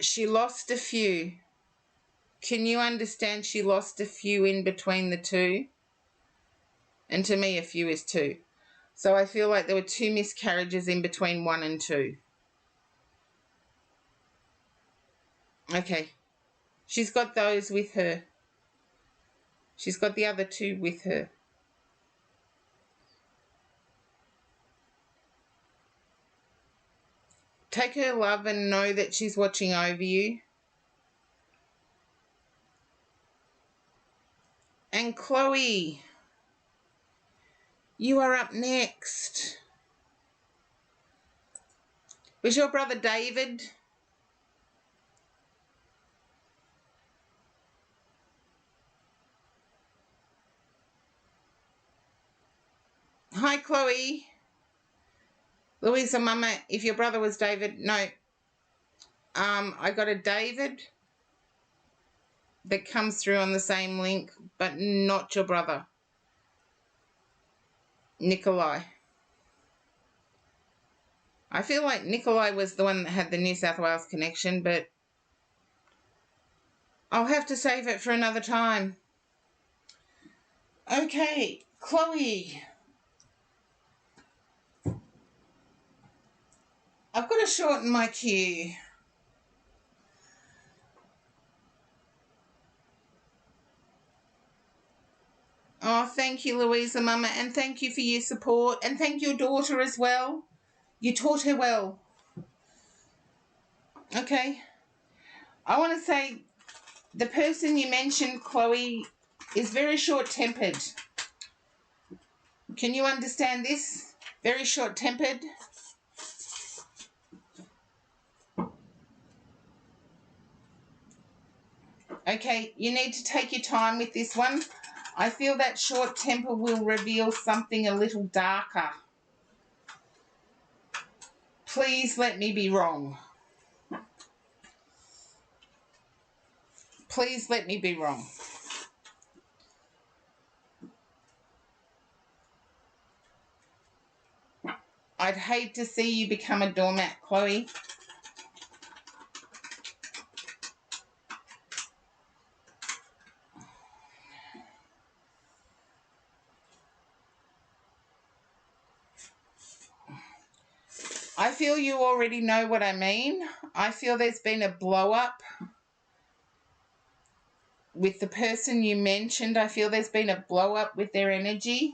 She lost a few. Can you understand she lost a few in between the two? And to me, a few is 2. So I feel like there were 2 miscarriages in between 1 and 2. Okay. She's got those with her. She's got the other 2 with her. Take her love and know that she's watching over you. And Chloe, you are up next. Was your brother David? Hi, Chloe. Louisa, Mama, if your brother was David, no. I got a David that comes through on the same link, but not your brother, Nikolai. I feel like Nikolai was the one that had the New South Wales connection, but I'll have to save it for another time. Okay, Chloe. I've got to shorten my queue. Oh, thank you, Louisa, Mama, and thank you for your support, and thank your daughter as well. You taught her well. Okay. I want to say the person you mentioned, Chloe, is very short-tempered. Can you understand this? Very short-tempered. Okay, you need to take your time with this one. I feel that short temper will reveal something a little darker. Please let me be wrong. Please let me be wrong. I'd hate to see you become a doormat, Chloe. I feel you already know what I mean. I feel there's been a blow up with the person you mentioned. I feel there's been a blow up with their energy.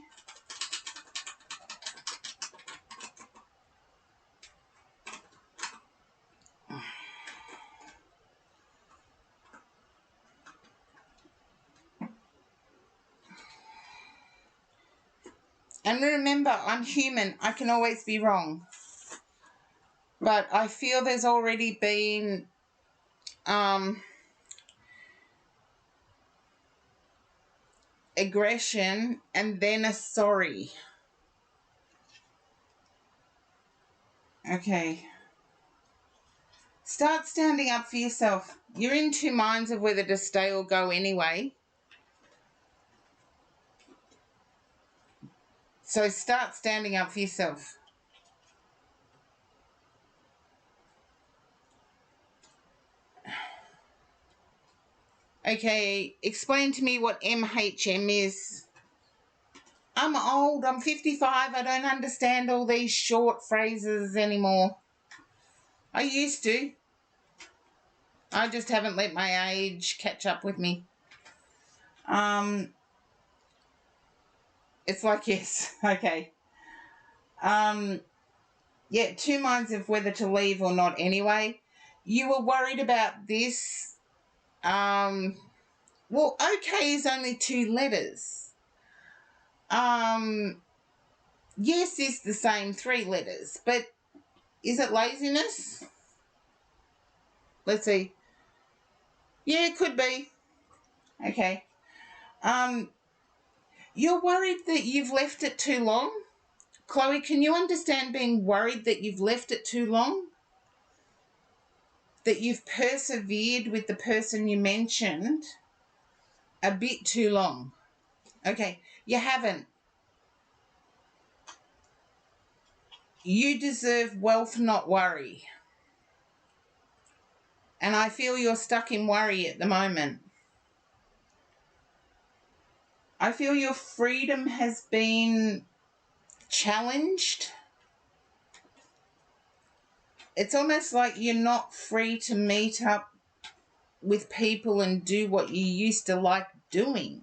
And remember, I'm human. I can always be wrong. But I feel there's already been aggression and then a sorry. Okay. Start standing up for yourself. You're in 2 minds of whether to stay or go anyway. So start standing up for yourself. Okay, explain to me what MHM is. I'm old, I'm 55, I don't understand all these short phrases anymore. I used to. I just haven't let my age catch up with me. It's like, yes, okay. Yeah, 2 minds of whether to leave or not anyway. You were worried about this. Well, okay is only 2 letters. Yes is the same 3 letters, but is it laziness? Let's see. Yeah, it could be. Okay. You're worried that you've left it too long? Chloe, can you understand being worried that you've left it too long? That you've persevered with the person you mentioned a bit too long? Okay, you haven't. You deserve wealth, not worry. And I feel you're stuck in worry at the moment. I feel your freedom has been challenged. It's almost like you're not free to meet up with people and do what you used to like doing.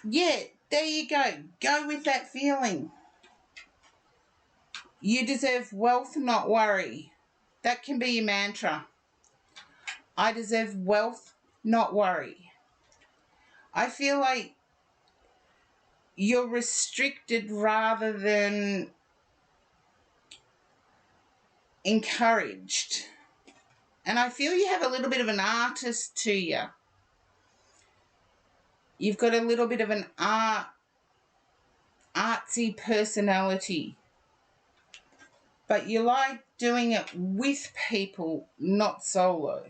Yeah, there you go. Go with that feeling. You deserve wealth, not worry. That can be your mantra. I deserve wealth, not worry. I feel like you're restricted rather than encouraged. And I feel you have a little bit of an artist to you. You've got a little bit of an artsy personality. But you like doing it with people, not solo.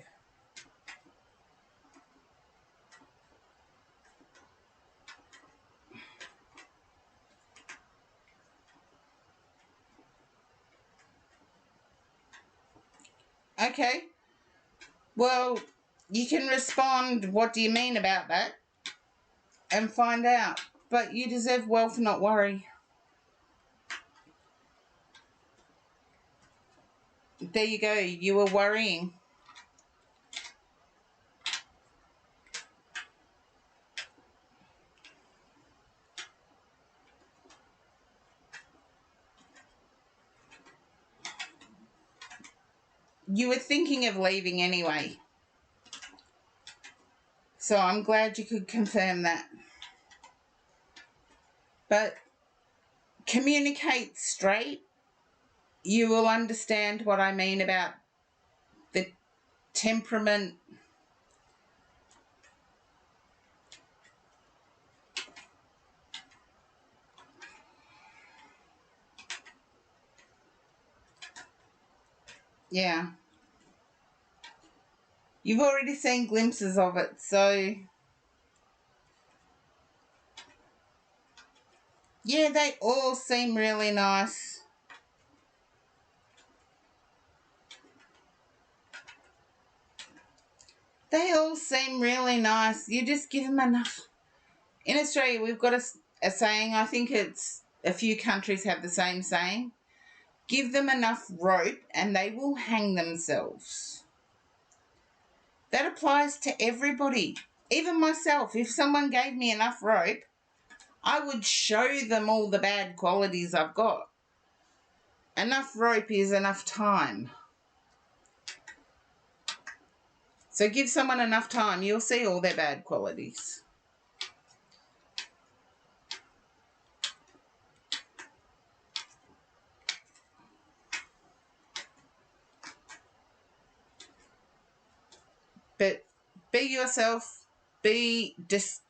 Okay. Well, you can respond, what do you mean about that? And find out. But you deserve wealth, not worry. There you go. You were worrying. You were thinking of leaving anyway. So I'm glad you could confirm that. But communicate straight. You will understand what I mean about the temperament. Yeah. You've already seen glimpses of it, so yeah, they all seem really nice. They all seem really nice. You just give them enough. In Australia, we've got a saying, I think it's a few countries have the same saying. Give them enough rope and they will hang themselves. That applies to everybody. Even myself, if someone gave me enough rope, I would show them all the bad qualities I've got. Enough rope is enough time. So give someone enough time, you'll see all their bad qualities. But be yourself, just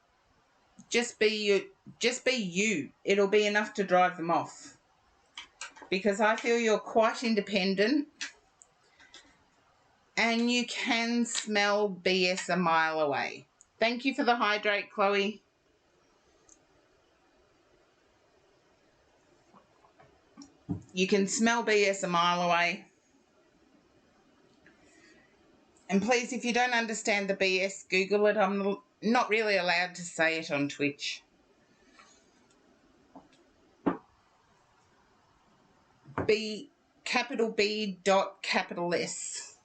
be you. It'll be enough to drive them off. Because I feel you're quite independent and you can smell BS a mile away. Thank you for the hydrate, Chloe. You can smell BS a mile away. And please, if you don't understand the BS, Google it. I'm not really allowed to say it on Twitch. Capital B dot capital S.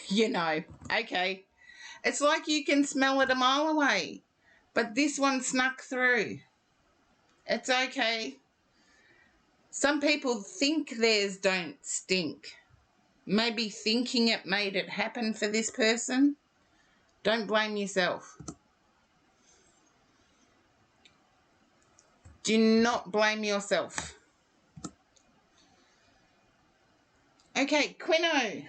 You know, okay. It's like you can smell it a mile away, but this one snuck through. It's okay. Some people think theirs don't stink. Maybe thinking it made it happen for this person. Don't blame yourself. Do not blame yourself. Okay, Quino.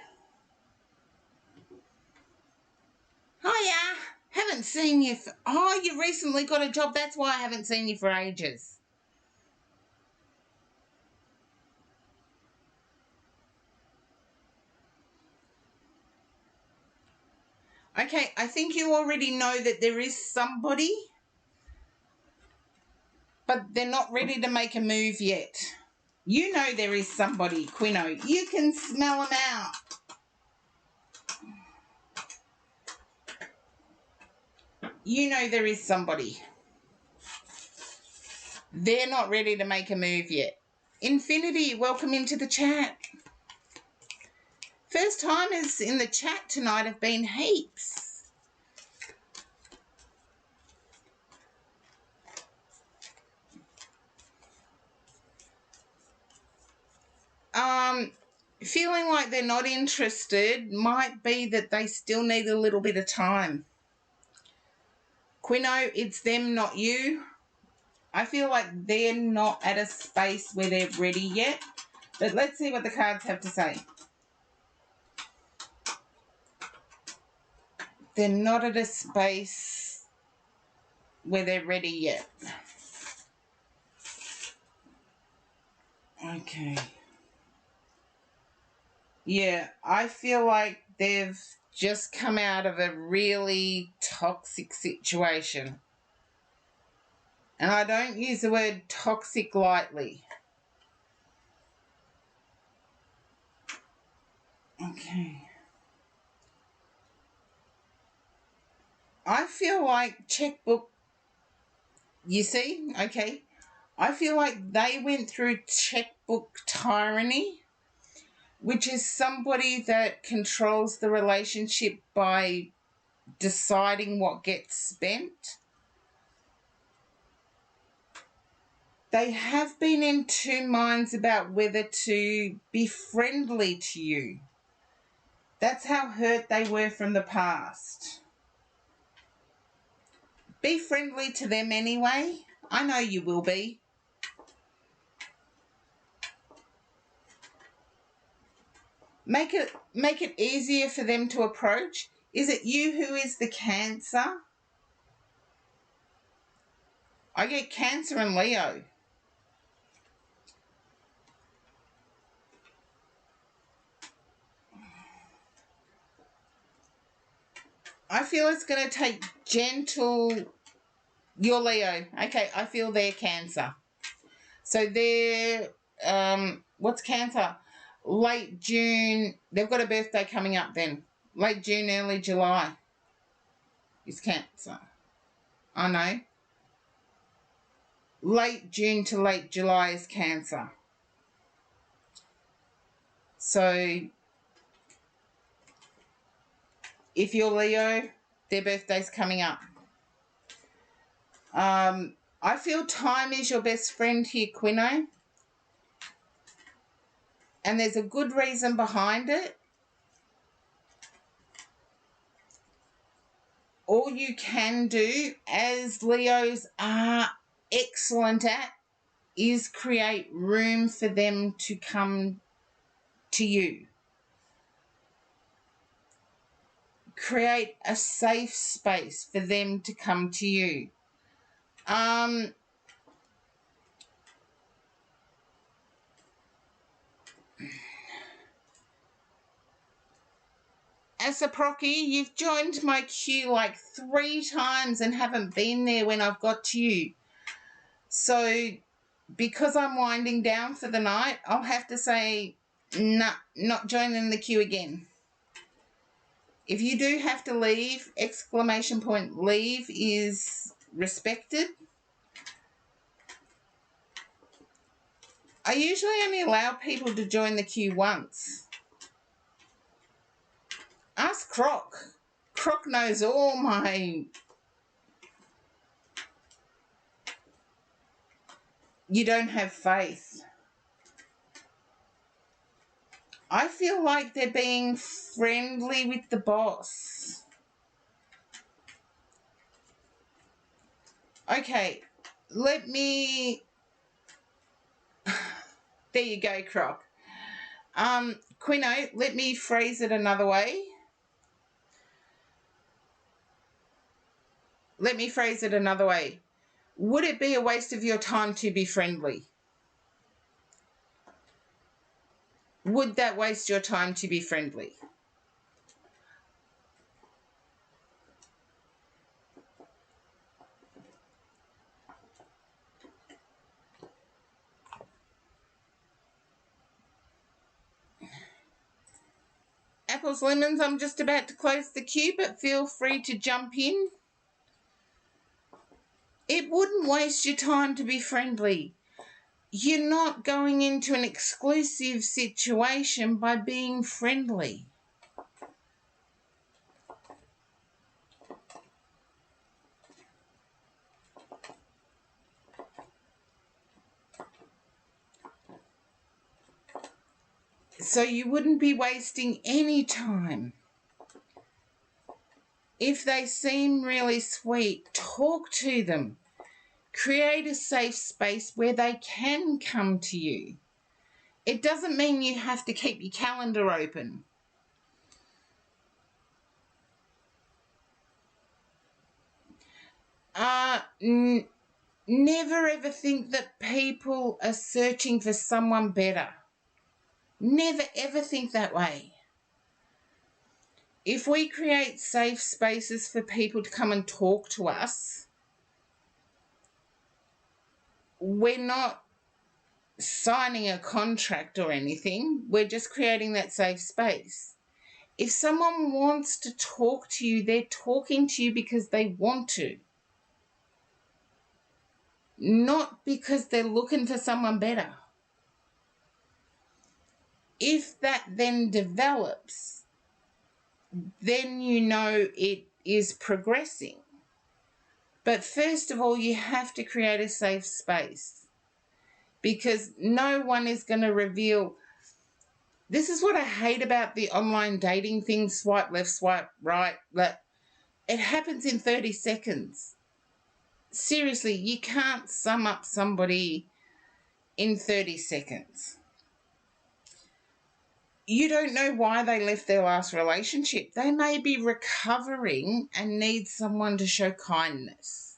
Hiya. Haven't seen you for... Oh, you recently got a job. That's why I haven't seen you for ages. Okay, I think you already know that there is somebody but they're not ready to make a move yet. You know there is somebody, Quino. You can smell them out. You know there is somebody. They're not ready to make a move yet. Infinity, welcome into the chat. First timers in the chat tonight have been heaps. Feeling like they're not interested might be that they still need a little bit of time. Quino, it's them, not you. I feel like they're not at a space where they're ready yet. But let's see what the cards have to say. They're not at a space where they're ready yet. Okay. Yeah, I feel like they've just come out of a really toxic situation. And I don't use the word toxic lightly. Okay. I feel like checkbook, you see, okay. I feel like they went through checkbook tyranny, which is somebody that controls the relationship by deciding what gets spent. They have been in two minds about whether to be friendly to you. That's how hurt they were from the past. Be friendly to them anyway. I know you will be. Make it easier for them to approach. Is it you who is the Cancer? I get Cancer and Leo. I feel it's going to take gentle... You're Leo. Okay, I feel they're Cancer. So they're... what's Cancer? Late June. They've got a birthday coming up then. Late June, early July is Cancer. I know. Late June to late July is Cancer. So if you're Leo, their birthday's coming up. I feel time is your best friend here, Quino. And there's a good reason behind it. All you can do, as Leos are excellent at, is create room for them to come to you. Create a safe space for them to come to you. As a procky, you've joined my queue like 3 times and haven't been there when I've got to you. So because I'm winding down for the night, I'll have to say, nah, not joining the queue again. If you do have to leave, exclamation point leave is respected. I usually only allow people to join the queue once. Ask Croc. Croc knows all my... You don't have faith. I feel like they're being friendly with the boss. Okay, let me... There you go, Croc. Quino, let me phrase it another way. Let me phrase it another way. Would it be a waste of your time to be friendly? Would that waste your time to be friendly? Apples, lemons, I'm just about to close the queue, but feel free to jump in. It wouldn't waste your time to be friendly. You're not going into an exclusive situation by being friendly. So you wouldn't be wasting any time. If they seem really sweet, talk to them. Create a safe space where they can come to you. It doesn't mean you have to keep your calendar open. Never ever think that people are searching for someone better. Never ever think that way. If we create safe spaces for people to come and talk to us, we're not signing a contract or anything. We're just creating that safe space. If someone wants to talk to you, they're talking to you because they want to, not because they're looking for someone better. If that then develops, then you know it is progressing. But first of all, you have to create a safe space, because no one is going to reveal. This is what I hate about the online dating thing, swipe left, swipe right. It happens in 30 seconds. Seriously, you can't sum up somebody in 30 seconds. You don't know why they left their last relationship. They may be recovering and need someone to show kindness.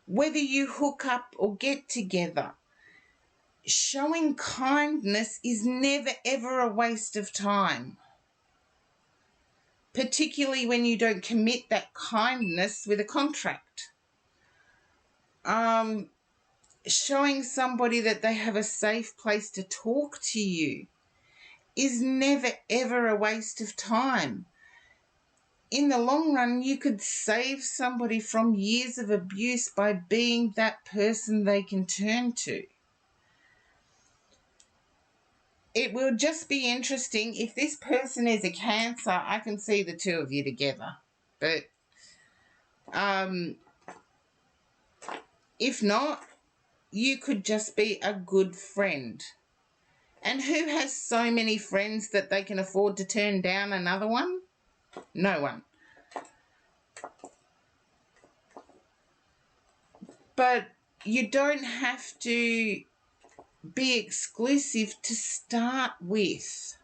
Whether you hook up or get together, showing kindness is never ever a waste of time, particularly when you don't commit that kindness with a contract. Showing somebody that they have a safe place to talk to you is never ever a waste of time. In the long run, you could save somebody from years of abuse by being that person they can turn to. It will just be interesting. If this person is a Cancer, I can see the two of you together. But if not, you could just be a good friend. And who has so many friends that they can afford to turn down another one? No one. But you don't have to be exclusive to start with.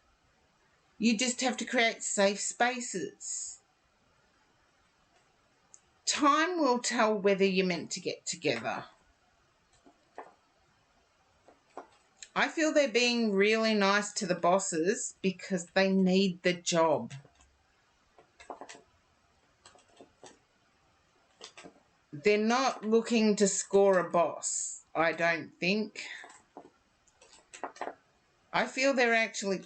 You just have to create safe spaces. Time will tell whether you're meant to get together. I feel they're being really nice to the bosses because they need the job. They're not looking to score a boss, I don't think. I feel they're actually,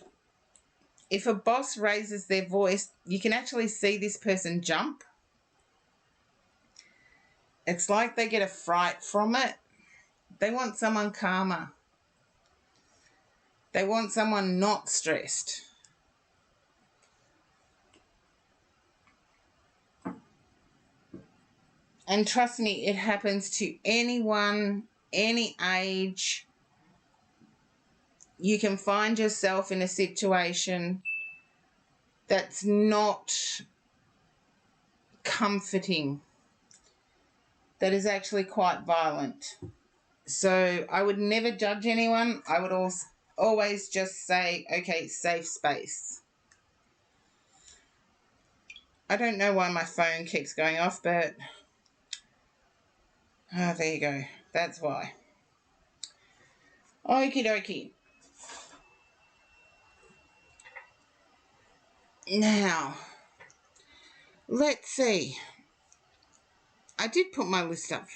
if a boss raises their voice, you can actually see this person jump. It's like they get a fright from it. They want someone calmer. They want someone not stressed. And trust me, it happens to anyone, any age. You can find yourself in a situation that's not comforting, that is actually quite violent. So I would never judge anyone. I would always just say, okay, safe space. I don't know why my phone keeps going off, but there you go. That's why. Okie dokie. Now, let's see. I did put my list up.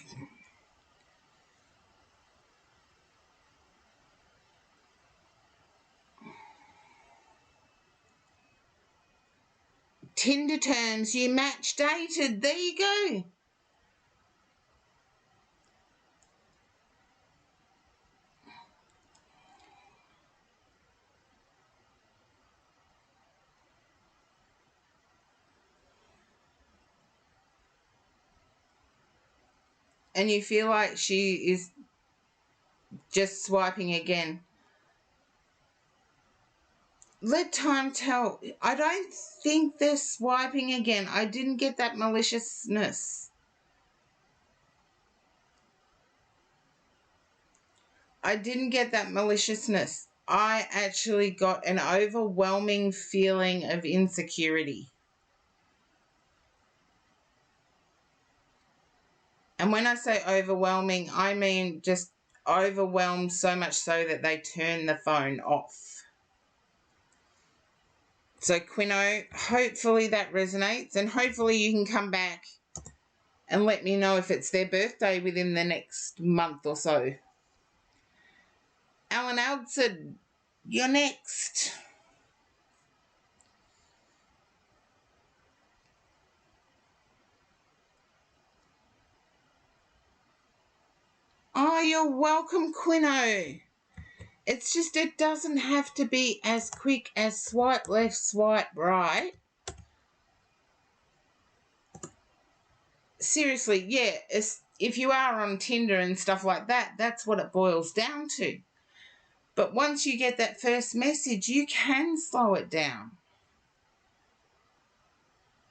Tinder terms, you match dated. There you go. And you feel like she is just swiping again. Let time tell. I don't think they're swiping again. I didn't get that maliciousness. I didn't get that maliciousness. I actually got an overwhelming feeling of insecurity. And when I say overwhelming, I mean just overwhelmed so much so that they turn the phone off. So Quino, hopefully that resonates, and hopefully you can come back and let me know if it's their birthday within the next month or so. Alan Aldson, you're next. Oh, you're welcome, Quino. It's just it doesn't have to be as quick as swipe left, swipe right. Seriously, yeah, if you are on Tinder and stuff like that, that's what it boils down to. But once you get that first message, you can slow it down.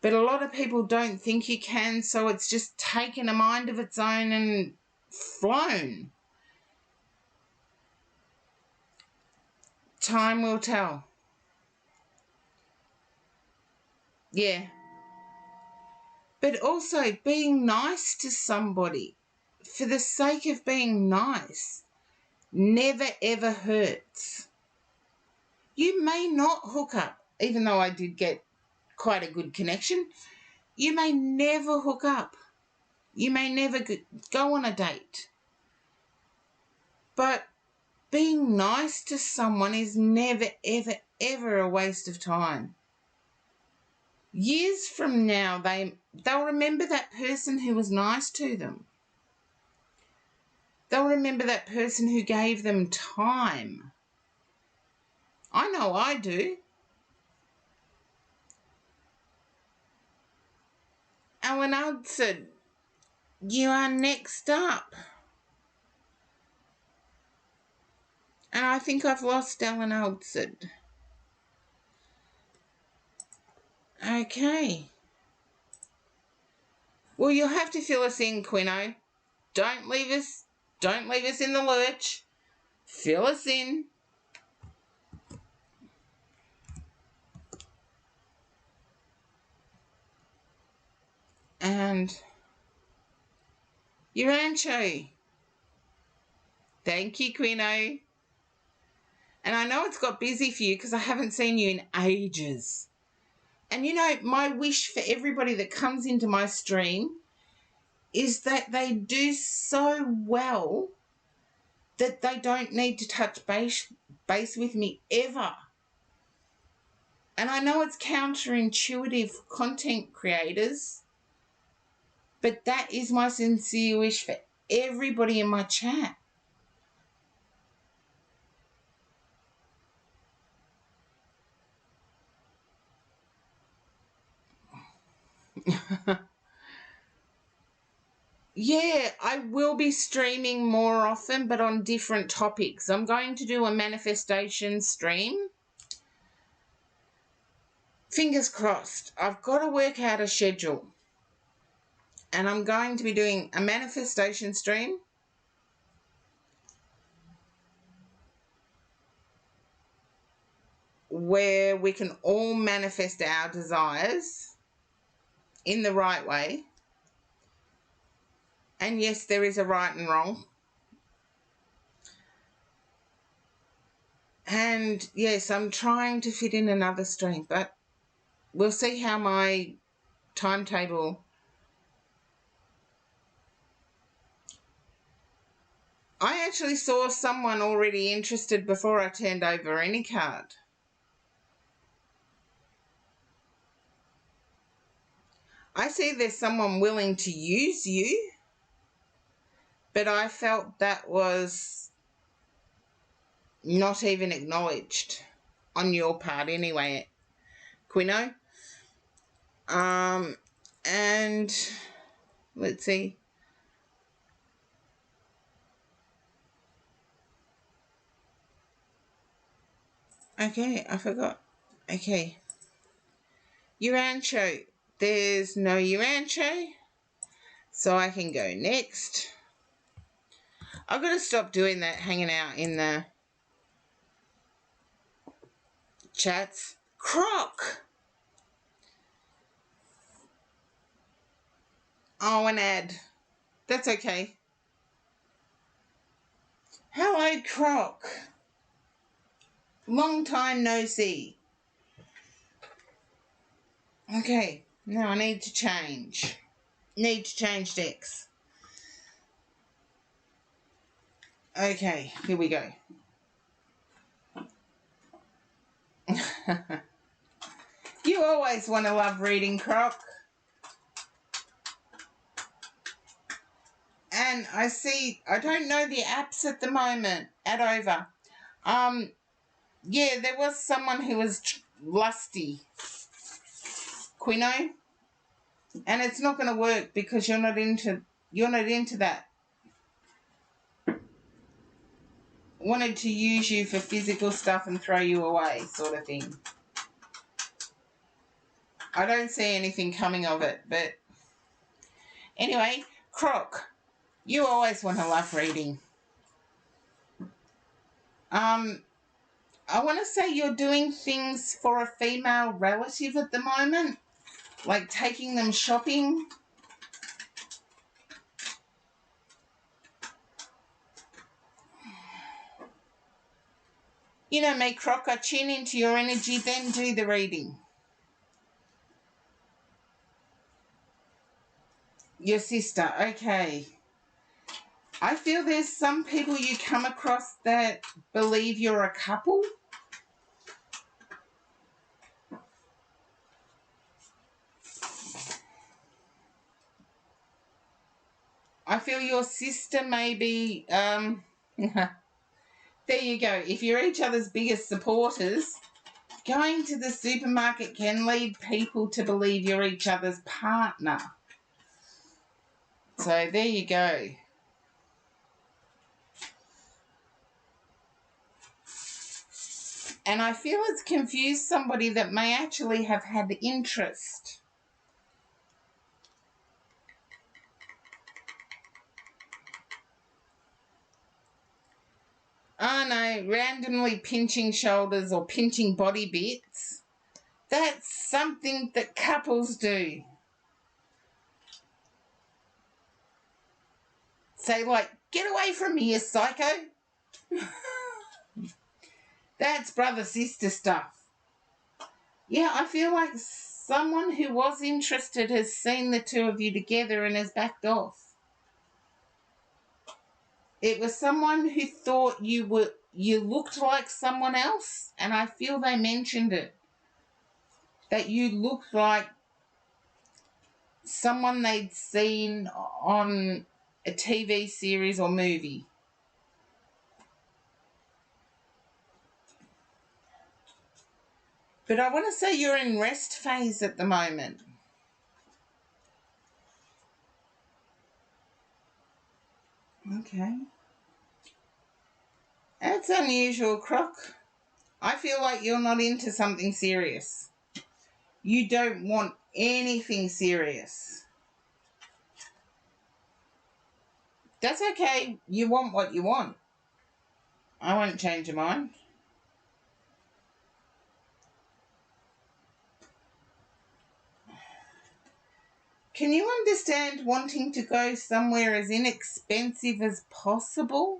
But a lot of people don't think you can, so it's just taken a mind of its own and flown. Time will tell. Yeah. But also being nice to somebody for the sake of being nice never ever hurts. You may not hook up, even though I did get quite a good connection. You may never hook up. You may never go on a date. But being nice to someone is never, ever, ever a waste of time. Years from now, they'll remember that person who was nice to them. They'll remember that person who gave them time. I know I do. Alan Hudson, you are next up. And I think I've lost Alan Hudson. Okay. Well, you'll have to fill us in, Quino. Don't leave us in the lurch. Fill us in. And Urancho. Thank you, Quino. And I know it's got busy for you because I haven't seen you in ages. And you know, my wish for everybody that comes into my stream is that they do so well that they don't need to touch base with me ever. And I know it's counterintuitive for content creators, but that is my sincere wish for everybody in my chat. Yeah, I will be streaming more often, but on different topics. I'm going to do a manifestation stream. Fingers crossed. I've got to work out a schedule. And I'm going to be doing a manifestation stream where we can all manifest our desires in the right way. And yes, there is a right and wrong. And yes, I'm trying to fit in another stream, but we'll see how my timetable. I actually saw someone already interested before I turned over any card. I see there's someone willing to use you, but I felt that was not even acknowledged on your part anyway, Quino. And let's see. Okay, I forgot. Okay. Urancho. There's no Urancho, so I can go next. I've got to stop doing that, hanging out in the chats. Croc. Oh, an ad. That's okay. Hello, Croc. Long time no see. Okay, now I need to change. Need to change decks. Okay, here we go. You always want to love reading, Croc. And I see, I don't know the apps at the moment at Over. Yeah, there was someone who was lusty, Quino, and it's not going to work because you're not into that. Wanted to use you for physical stuff and throw you away, sort of thing. I don't see anything coming of it, but anyway, Croc, you always want to love reading. I want to say you're doing things for a female relative at the moment, like taking them shopping. You know me, Croc, I tune into your energy, then do the reading. Your sister, okay. I feel there's some people you come across that believe you're a couple. I feel your sister may be, there you go. If you're each other's biggest supporters, going to the supermarket can lead people to believe you're each other's partner. So there you go. And I feel it's confused somebody that may actually have had interest. Oh no, randomly pinching shoulders or pinching body bits. That's something that couples do. Say like, get away from me, you psycho. That's brother-sister stuff. Yeah, I feel like someone who was interested has seen the two of you together and has backed off. It was someone who thought you looked like someone else, and I feel they mentioned it. That you looked like someone they'd seen on a TV series or movie. But I want to say you're in rest phase at the moment. Okay. That's unusual, Croc. I feel like you're not into something serious. You don't want anything serious. That's okay. You want what you want. I won't change your mind. Can you understand wanting to go somewhere as inexpensive as possible?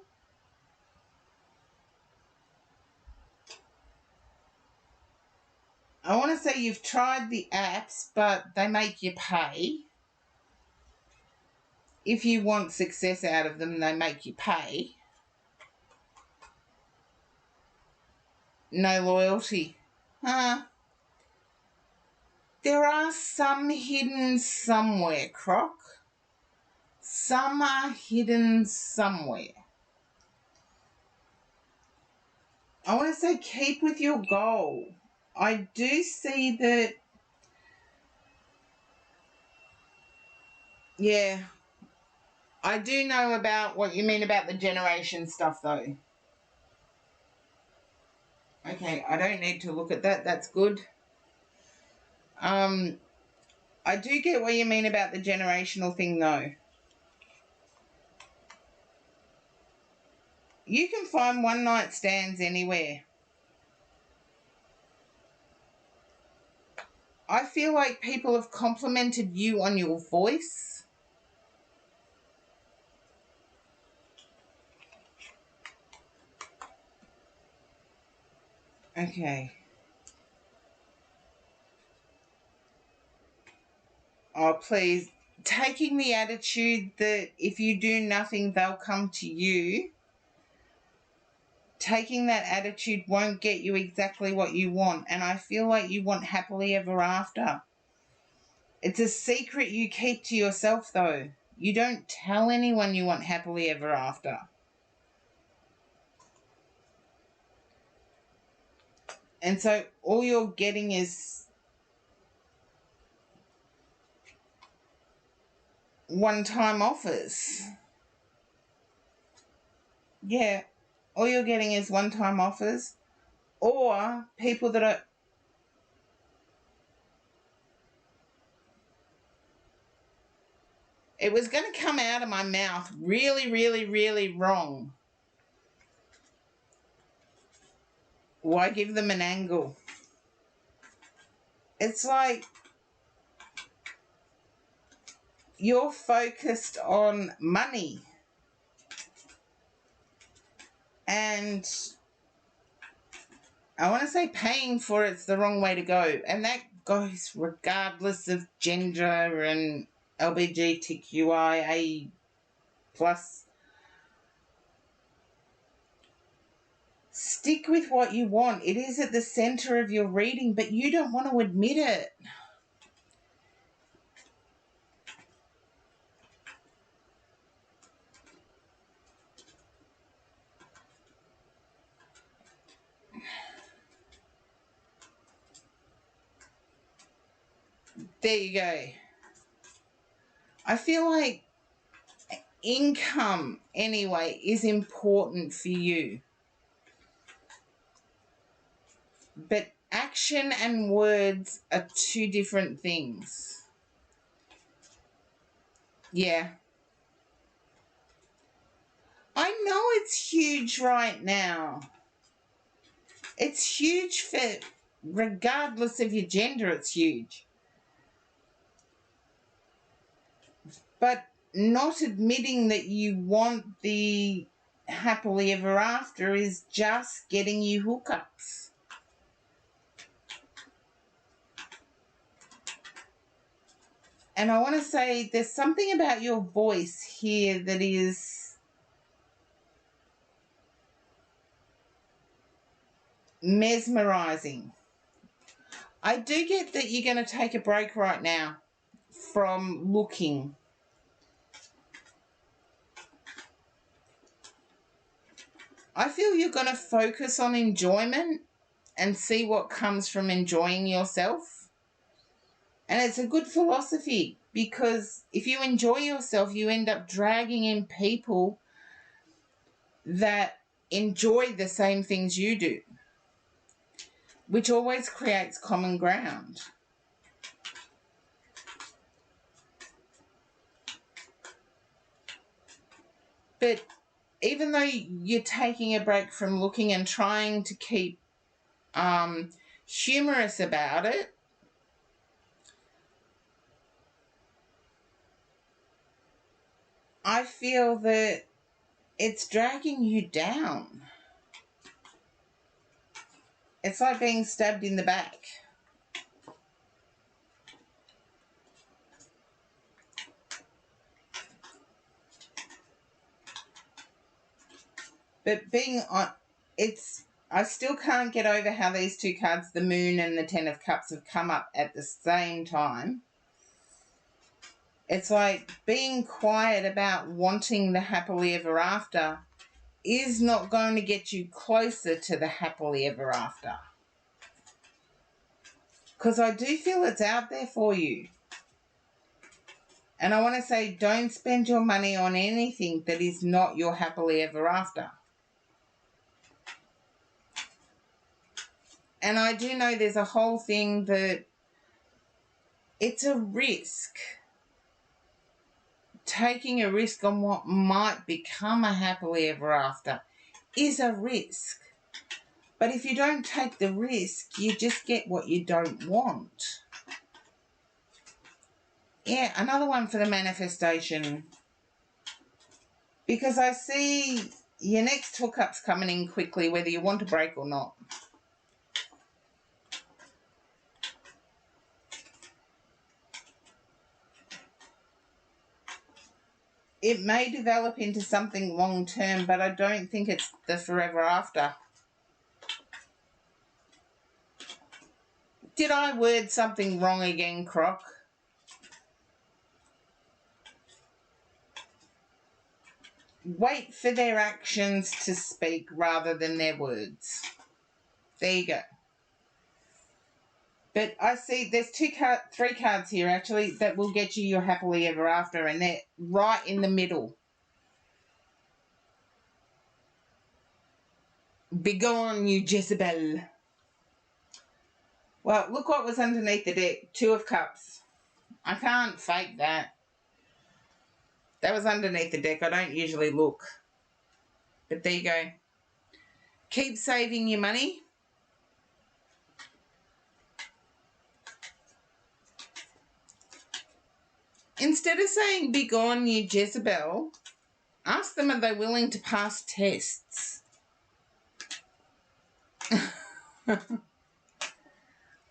I want to say you've tried the apps, but they make you pay. If you want success out of them, they make you pay. No loyalty. Huh? There are some hidden somewhere, Croc. Some are hidden somewhere. I want to say keep with your goal. I do see that, yeah, I do know about what you mean about the generation stuff though. Okay, I don't need to look at that. That's good. I do get what you mean about the generational thing though. You can find one night stands anywhere. I feel like people have complimented you on your voice. Okay. Oh, please. Taking the attitude that if you do nothing, they'll come to you. Taking that attitude won't get you exactly what you want. And I feel like you want happily ever after. It's a secret you keep to yourself, though. You don't tell anyone you want happily ever after. And so all you're getting is one-time offers. Yeah, all you're getting is one-time offers or people that are... It was going to come out of my mouth really, really, really wrong. Why give them an angle? It's like you're focused on money. And I want to say paying for it's the wrong way to go. And that goes regardless of gender and LGBTQIA plus. Stick with what you want. It is at the center of your reading, but you don't want to admit it. There you go. I feel like income, anyway, is important for you. But action and words are two different things. Yeah. I know it's huge right now. It's huge for, regardless of your gender, it's huge. But not admitting that you want the happily ever after is just getting you hookups. And I want to say there's something about your voice here that is mesmerizing. I do get that you're going to take a break right now from looking. I feel you're going to focus on enjoyment and see what comes from enjoying yourself. And it's a good philosophy because if you enjoy yourself, you end up dragging in people that enjoy the same things you do, which always creates common ground. But even though you're taking a break from looking and trying to keep humorous about it, I feel that it's dragging you down. It's like being stabbed in the back. But being on, it's I still can't get over how these two cards, the Moon and the Ten of Cups, have come up at the same time. It's like being quiet about wanting the happily ever after is not going to get you closer to the happily ever after. Because I do feel it's out there for you. And I want to say, don't spend your money on anything that is not your happily ever after. And I do know there's a whole thing that it's a risk. Taking a risk on what might become a happily ever after is a risk. But if you don't take the risk, you just get what you don't want. Yeah, another one for the manifestation. Because I see your next hookup's coming in quickly, whether you want to break or not. It may develop into something long term, but I don't think it's the forever after. Did I word something wrong again, Croc? Wait for their actions to speak rather than their words. There you go. But I see there's three cards here actually that will get you your happily ever after, and they're right in the middle. Begone, you Jezebel. Well, look what was underneath the deck. Two of Cups. I can't fake that. That was underneath the deck. I don't usually look. But there you go. Keep saving your money. Instead of saying, begone, you Jezebel, ask them, are they willing to pass tests?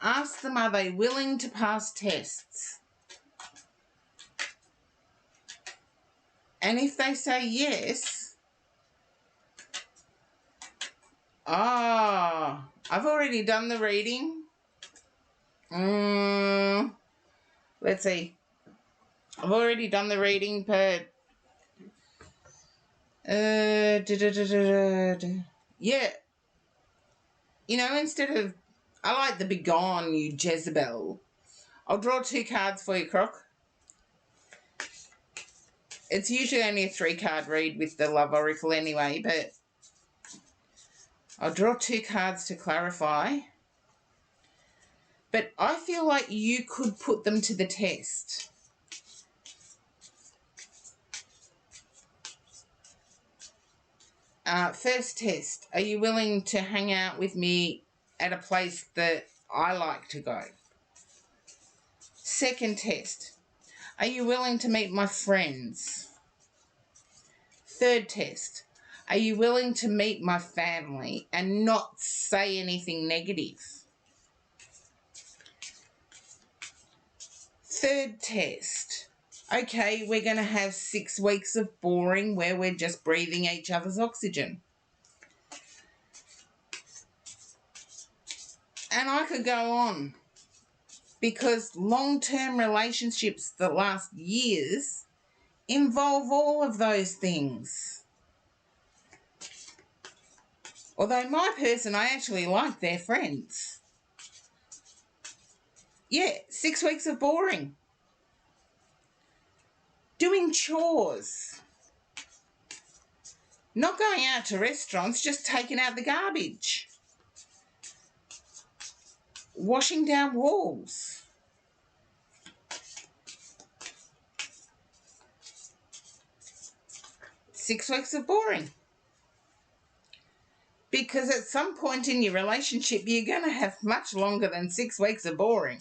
Ask them, are they willing to pass tests? And if they say yes, I've already done the reading. Let's see. I've already done the reading, but yeah. You know, instead of, I like the begone, you Jezebel. I'll draw two cards for you, Croc. It's usually only a 3-card read with the Love Oracle anyway, but I'll draw two cards to clarify. But I feel like you could put them to the test. First test, are you willing to hang out with me at a place that I like to go? Second test, are you willing to meet my friends? Third test, are you willing to meet my family and not say anything negative? Third test, okay, we're going to have 6 weeks of boring where we're just breathing each other's oxygen. And I could go on, because long-term relationships that last years involve all of those things. Although my person, I actually like their friends. Yeah, 6 weeks of boring. Doing chores. Not going out to restaurants, just taking out the garbage. Washing down walls. Six weeks of boring. Because at some point in your relationship, you're going to have much longer than 6 weeks of boring.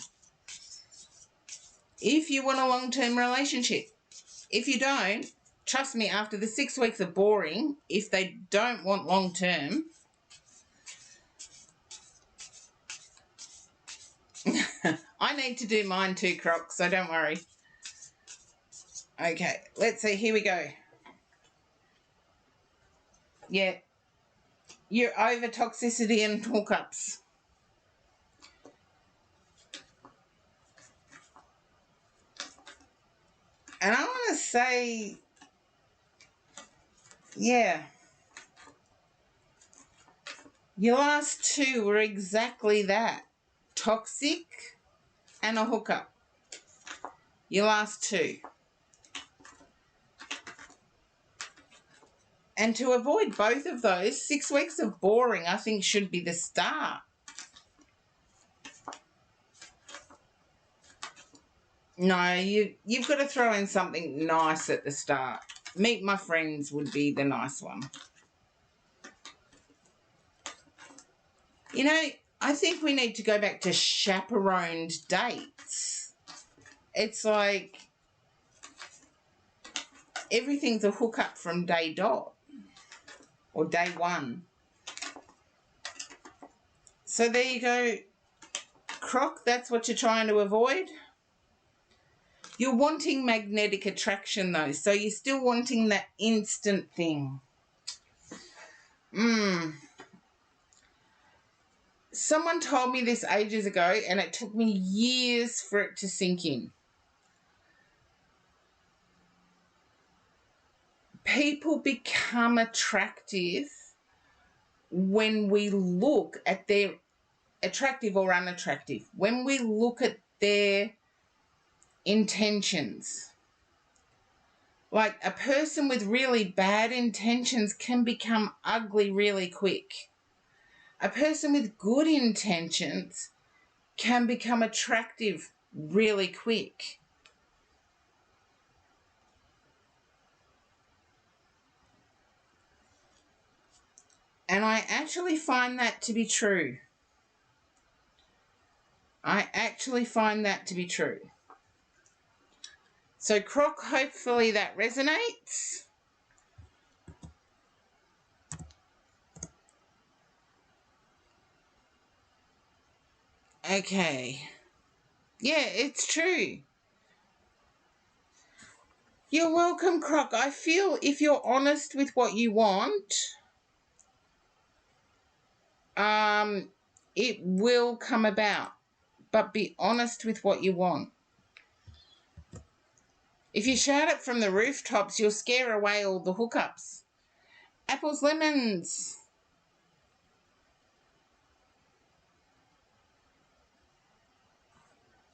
If you want a long-term relationship. If you don't, trust me, after the 6 weeks of boring, if they don't want long-term, I need to do mine too, Croc, so don't worry. Okay, let's see. Here we go. Yeah. your over toxicity and hookups. And I want to say, yeah, your last two were exactly that. Toxic and a hookup. Your last two. And to avoid both of those, 6 weeks of boring, I think, should be the start. No, you've got to throw in something nice at the start. Meet My Friends would be the nice one. You know, I think we need to go back to chaperoned dates. It's like everything's a hookup from day dot or day one. So there you go, Croc, that's what you're trying to avoid. You're wanting magnetic attraction though, so you're still wanting that instant thing. Someone told me this ages ago and it took me years for it to sink in. People become attractive when we look at their attractive or unattractive, when we look at their intentions. Like a person with really bad intentions can become ugly really quick. A person with good intentions can become attractive really quick. And I actually find that to be true. I actually find that to be true. So, Croc, hopefully that resonates. Okay. Yeah, it's true. You're welcome, Croc. I feel if you're honest with what you want, it will come about. But be honest with what you want. If you shout it from the rooftops, you'll scare away all the hookups. Apples, lemons.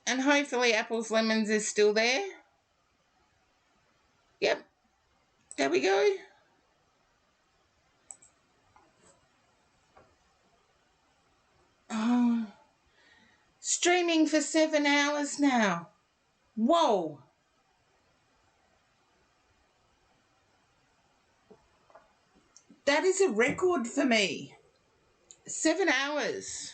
And hopefully apples, lemons is still there. Yep. There we go. Oh. Streaming for 7 hours now. Whoa. That is a record for me. 7 hours.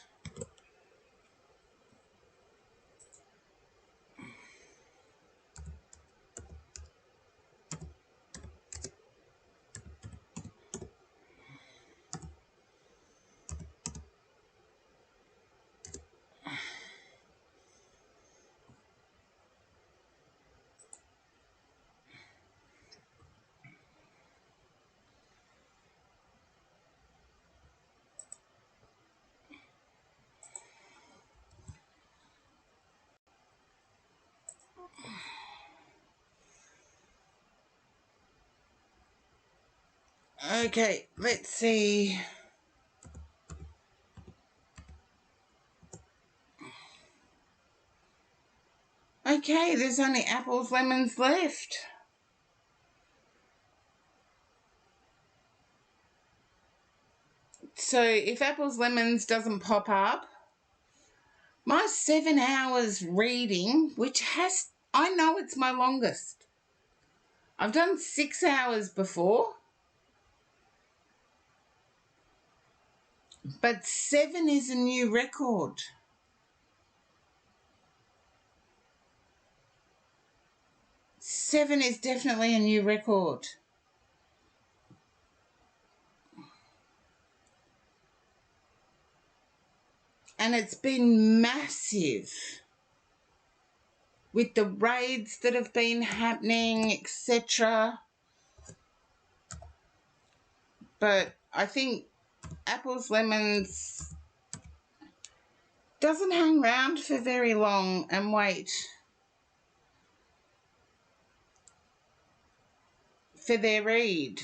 Okay, let's see. Okay, there's only apples, lemons left. So if apples, lemons doesn't pop up, my 7 hours reading, which has, I know it's my longest. I've done 6 hours before. But 7 is a new record. Seven is definitely a new record. And it's been massive with the raids that have been happening, etc. But I think apples, lemons doesn't hang around for very long and wait for their read.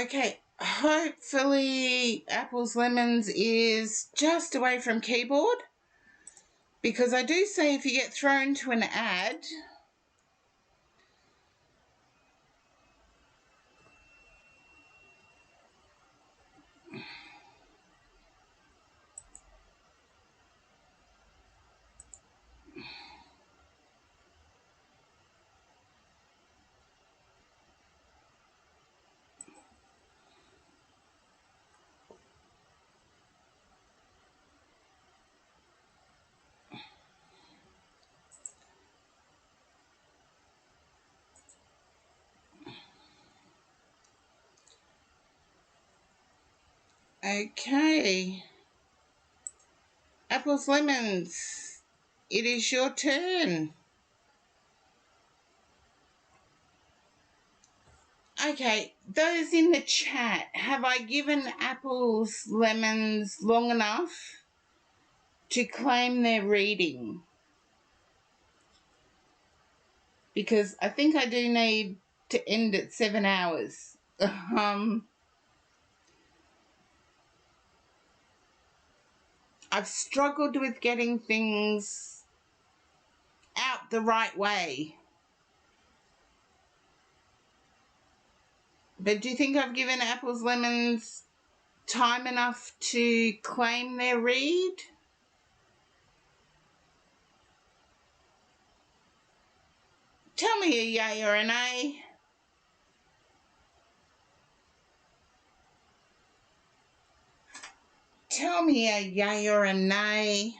Okay, hopefully apples, lemons is just away from keyboard, because I do say if you get thrown to an ad, okay. Apples, lemons, it is your turn. Okay, those in the chat, have I given apples, lemons long enough to claim their reading? Because I think I do need to end at 7 hours. I've struggled with getting things out the right way. But do you think I've given apples, lemons time enough to claim their read? Tell me a yay or a nay. Tell me a yay or a nay.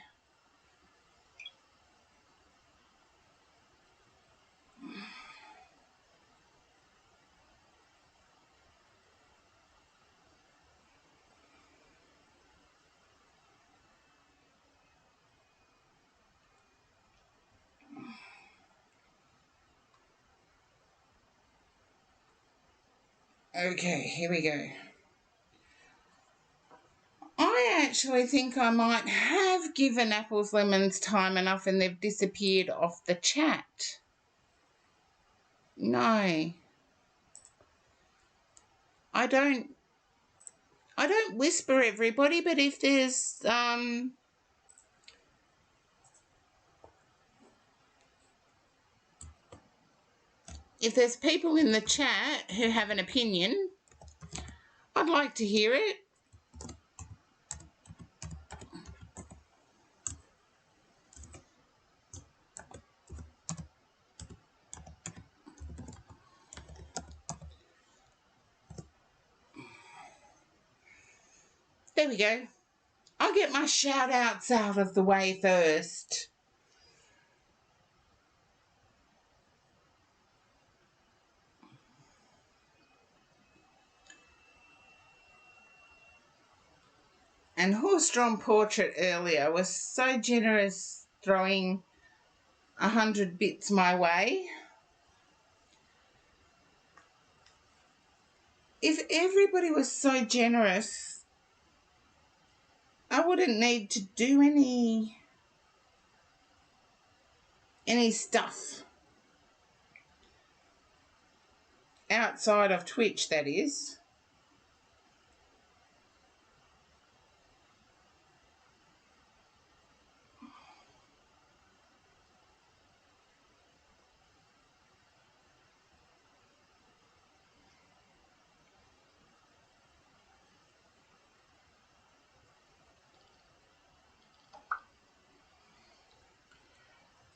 Okay, here we go. I actually think I might have given apples, lemons time enough and they've disappeared off the chat. No. I don't whisper everybody, but if there's people in the chat who have an opinion, I'd like to hear it. There we go. I'll get my shout outs out of the way first. And Horse-Drawn Portrait earlier was so generous, throwing 100 bits my way. If everybody was so generous, I wouldn't need to do any stuff outside of Twitch, that is.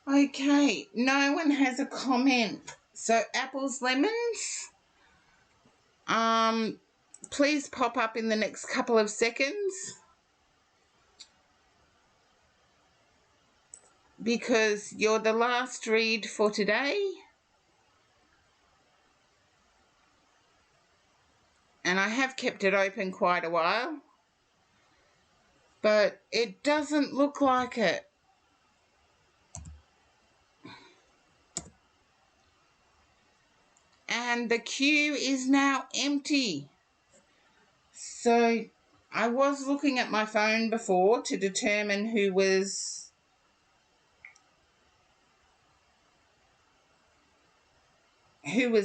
Okay, no one has a comment. So apples, lemons, please pop up in the next couple of seconds. because you're the last read for today. And I have kept it open quite a while, but it doesn't look like it. And the queue is now empty. So I was looking at my phone before to determine who was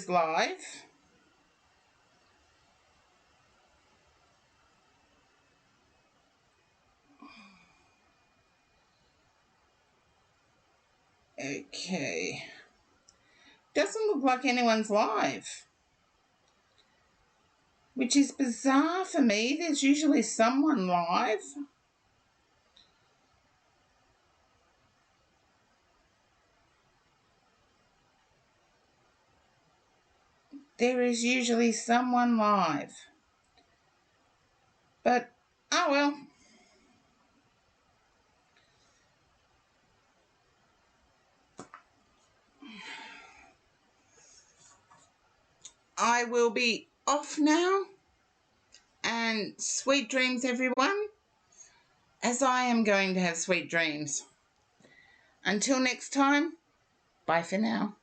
live. Okay. Doesn't look like anyone's live, which is bizarre for me. There's usually someone live. There is usually someone live. But, oh well. I will be off now. And sweet dreams, everyone, as I am going to have sweet dreams. Until next time, bye for now.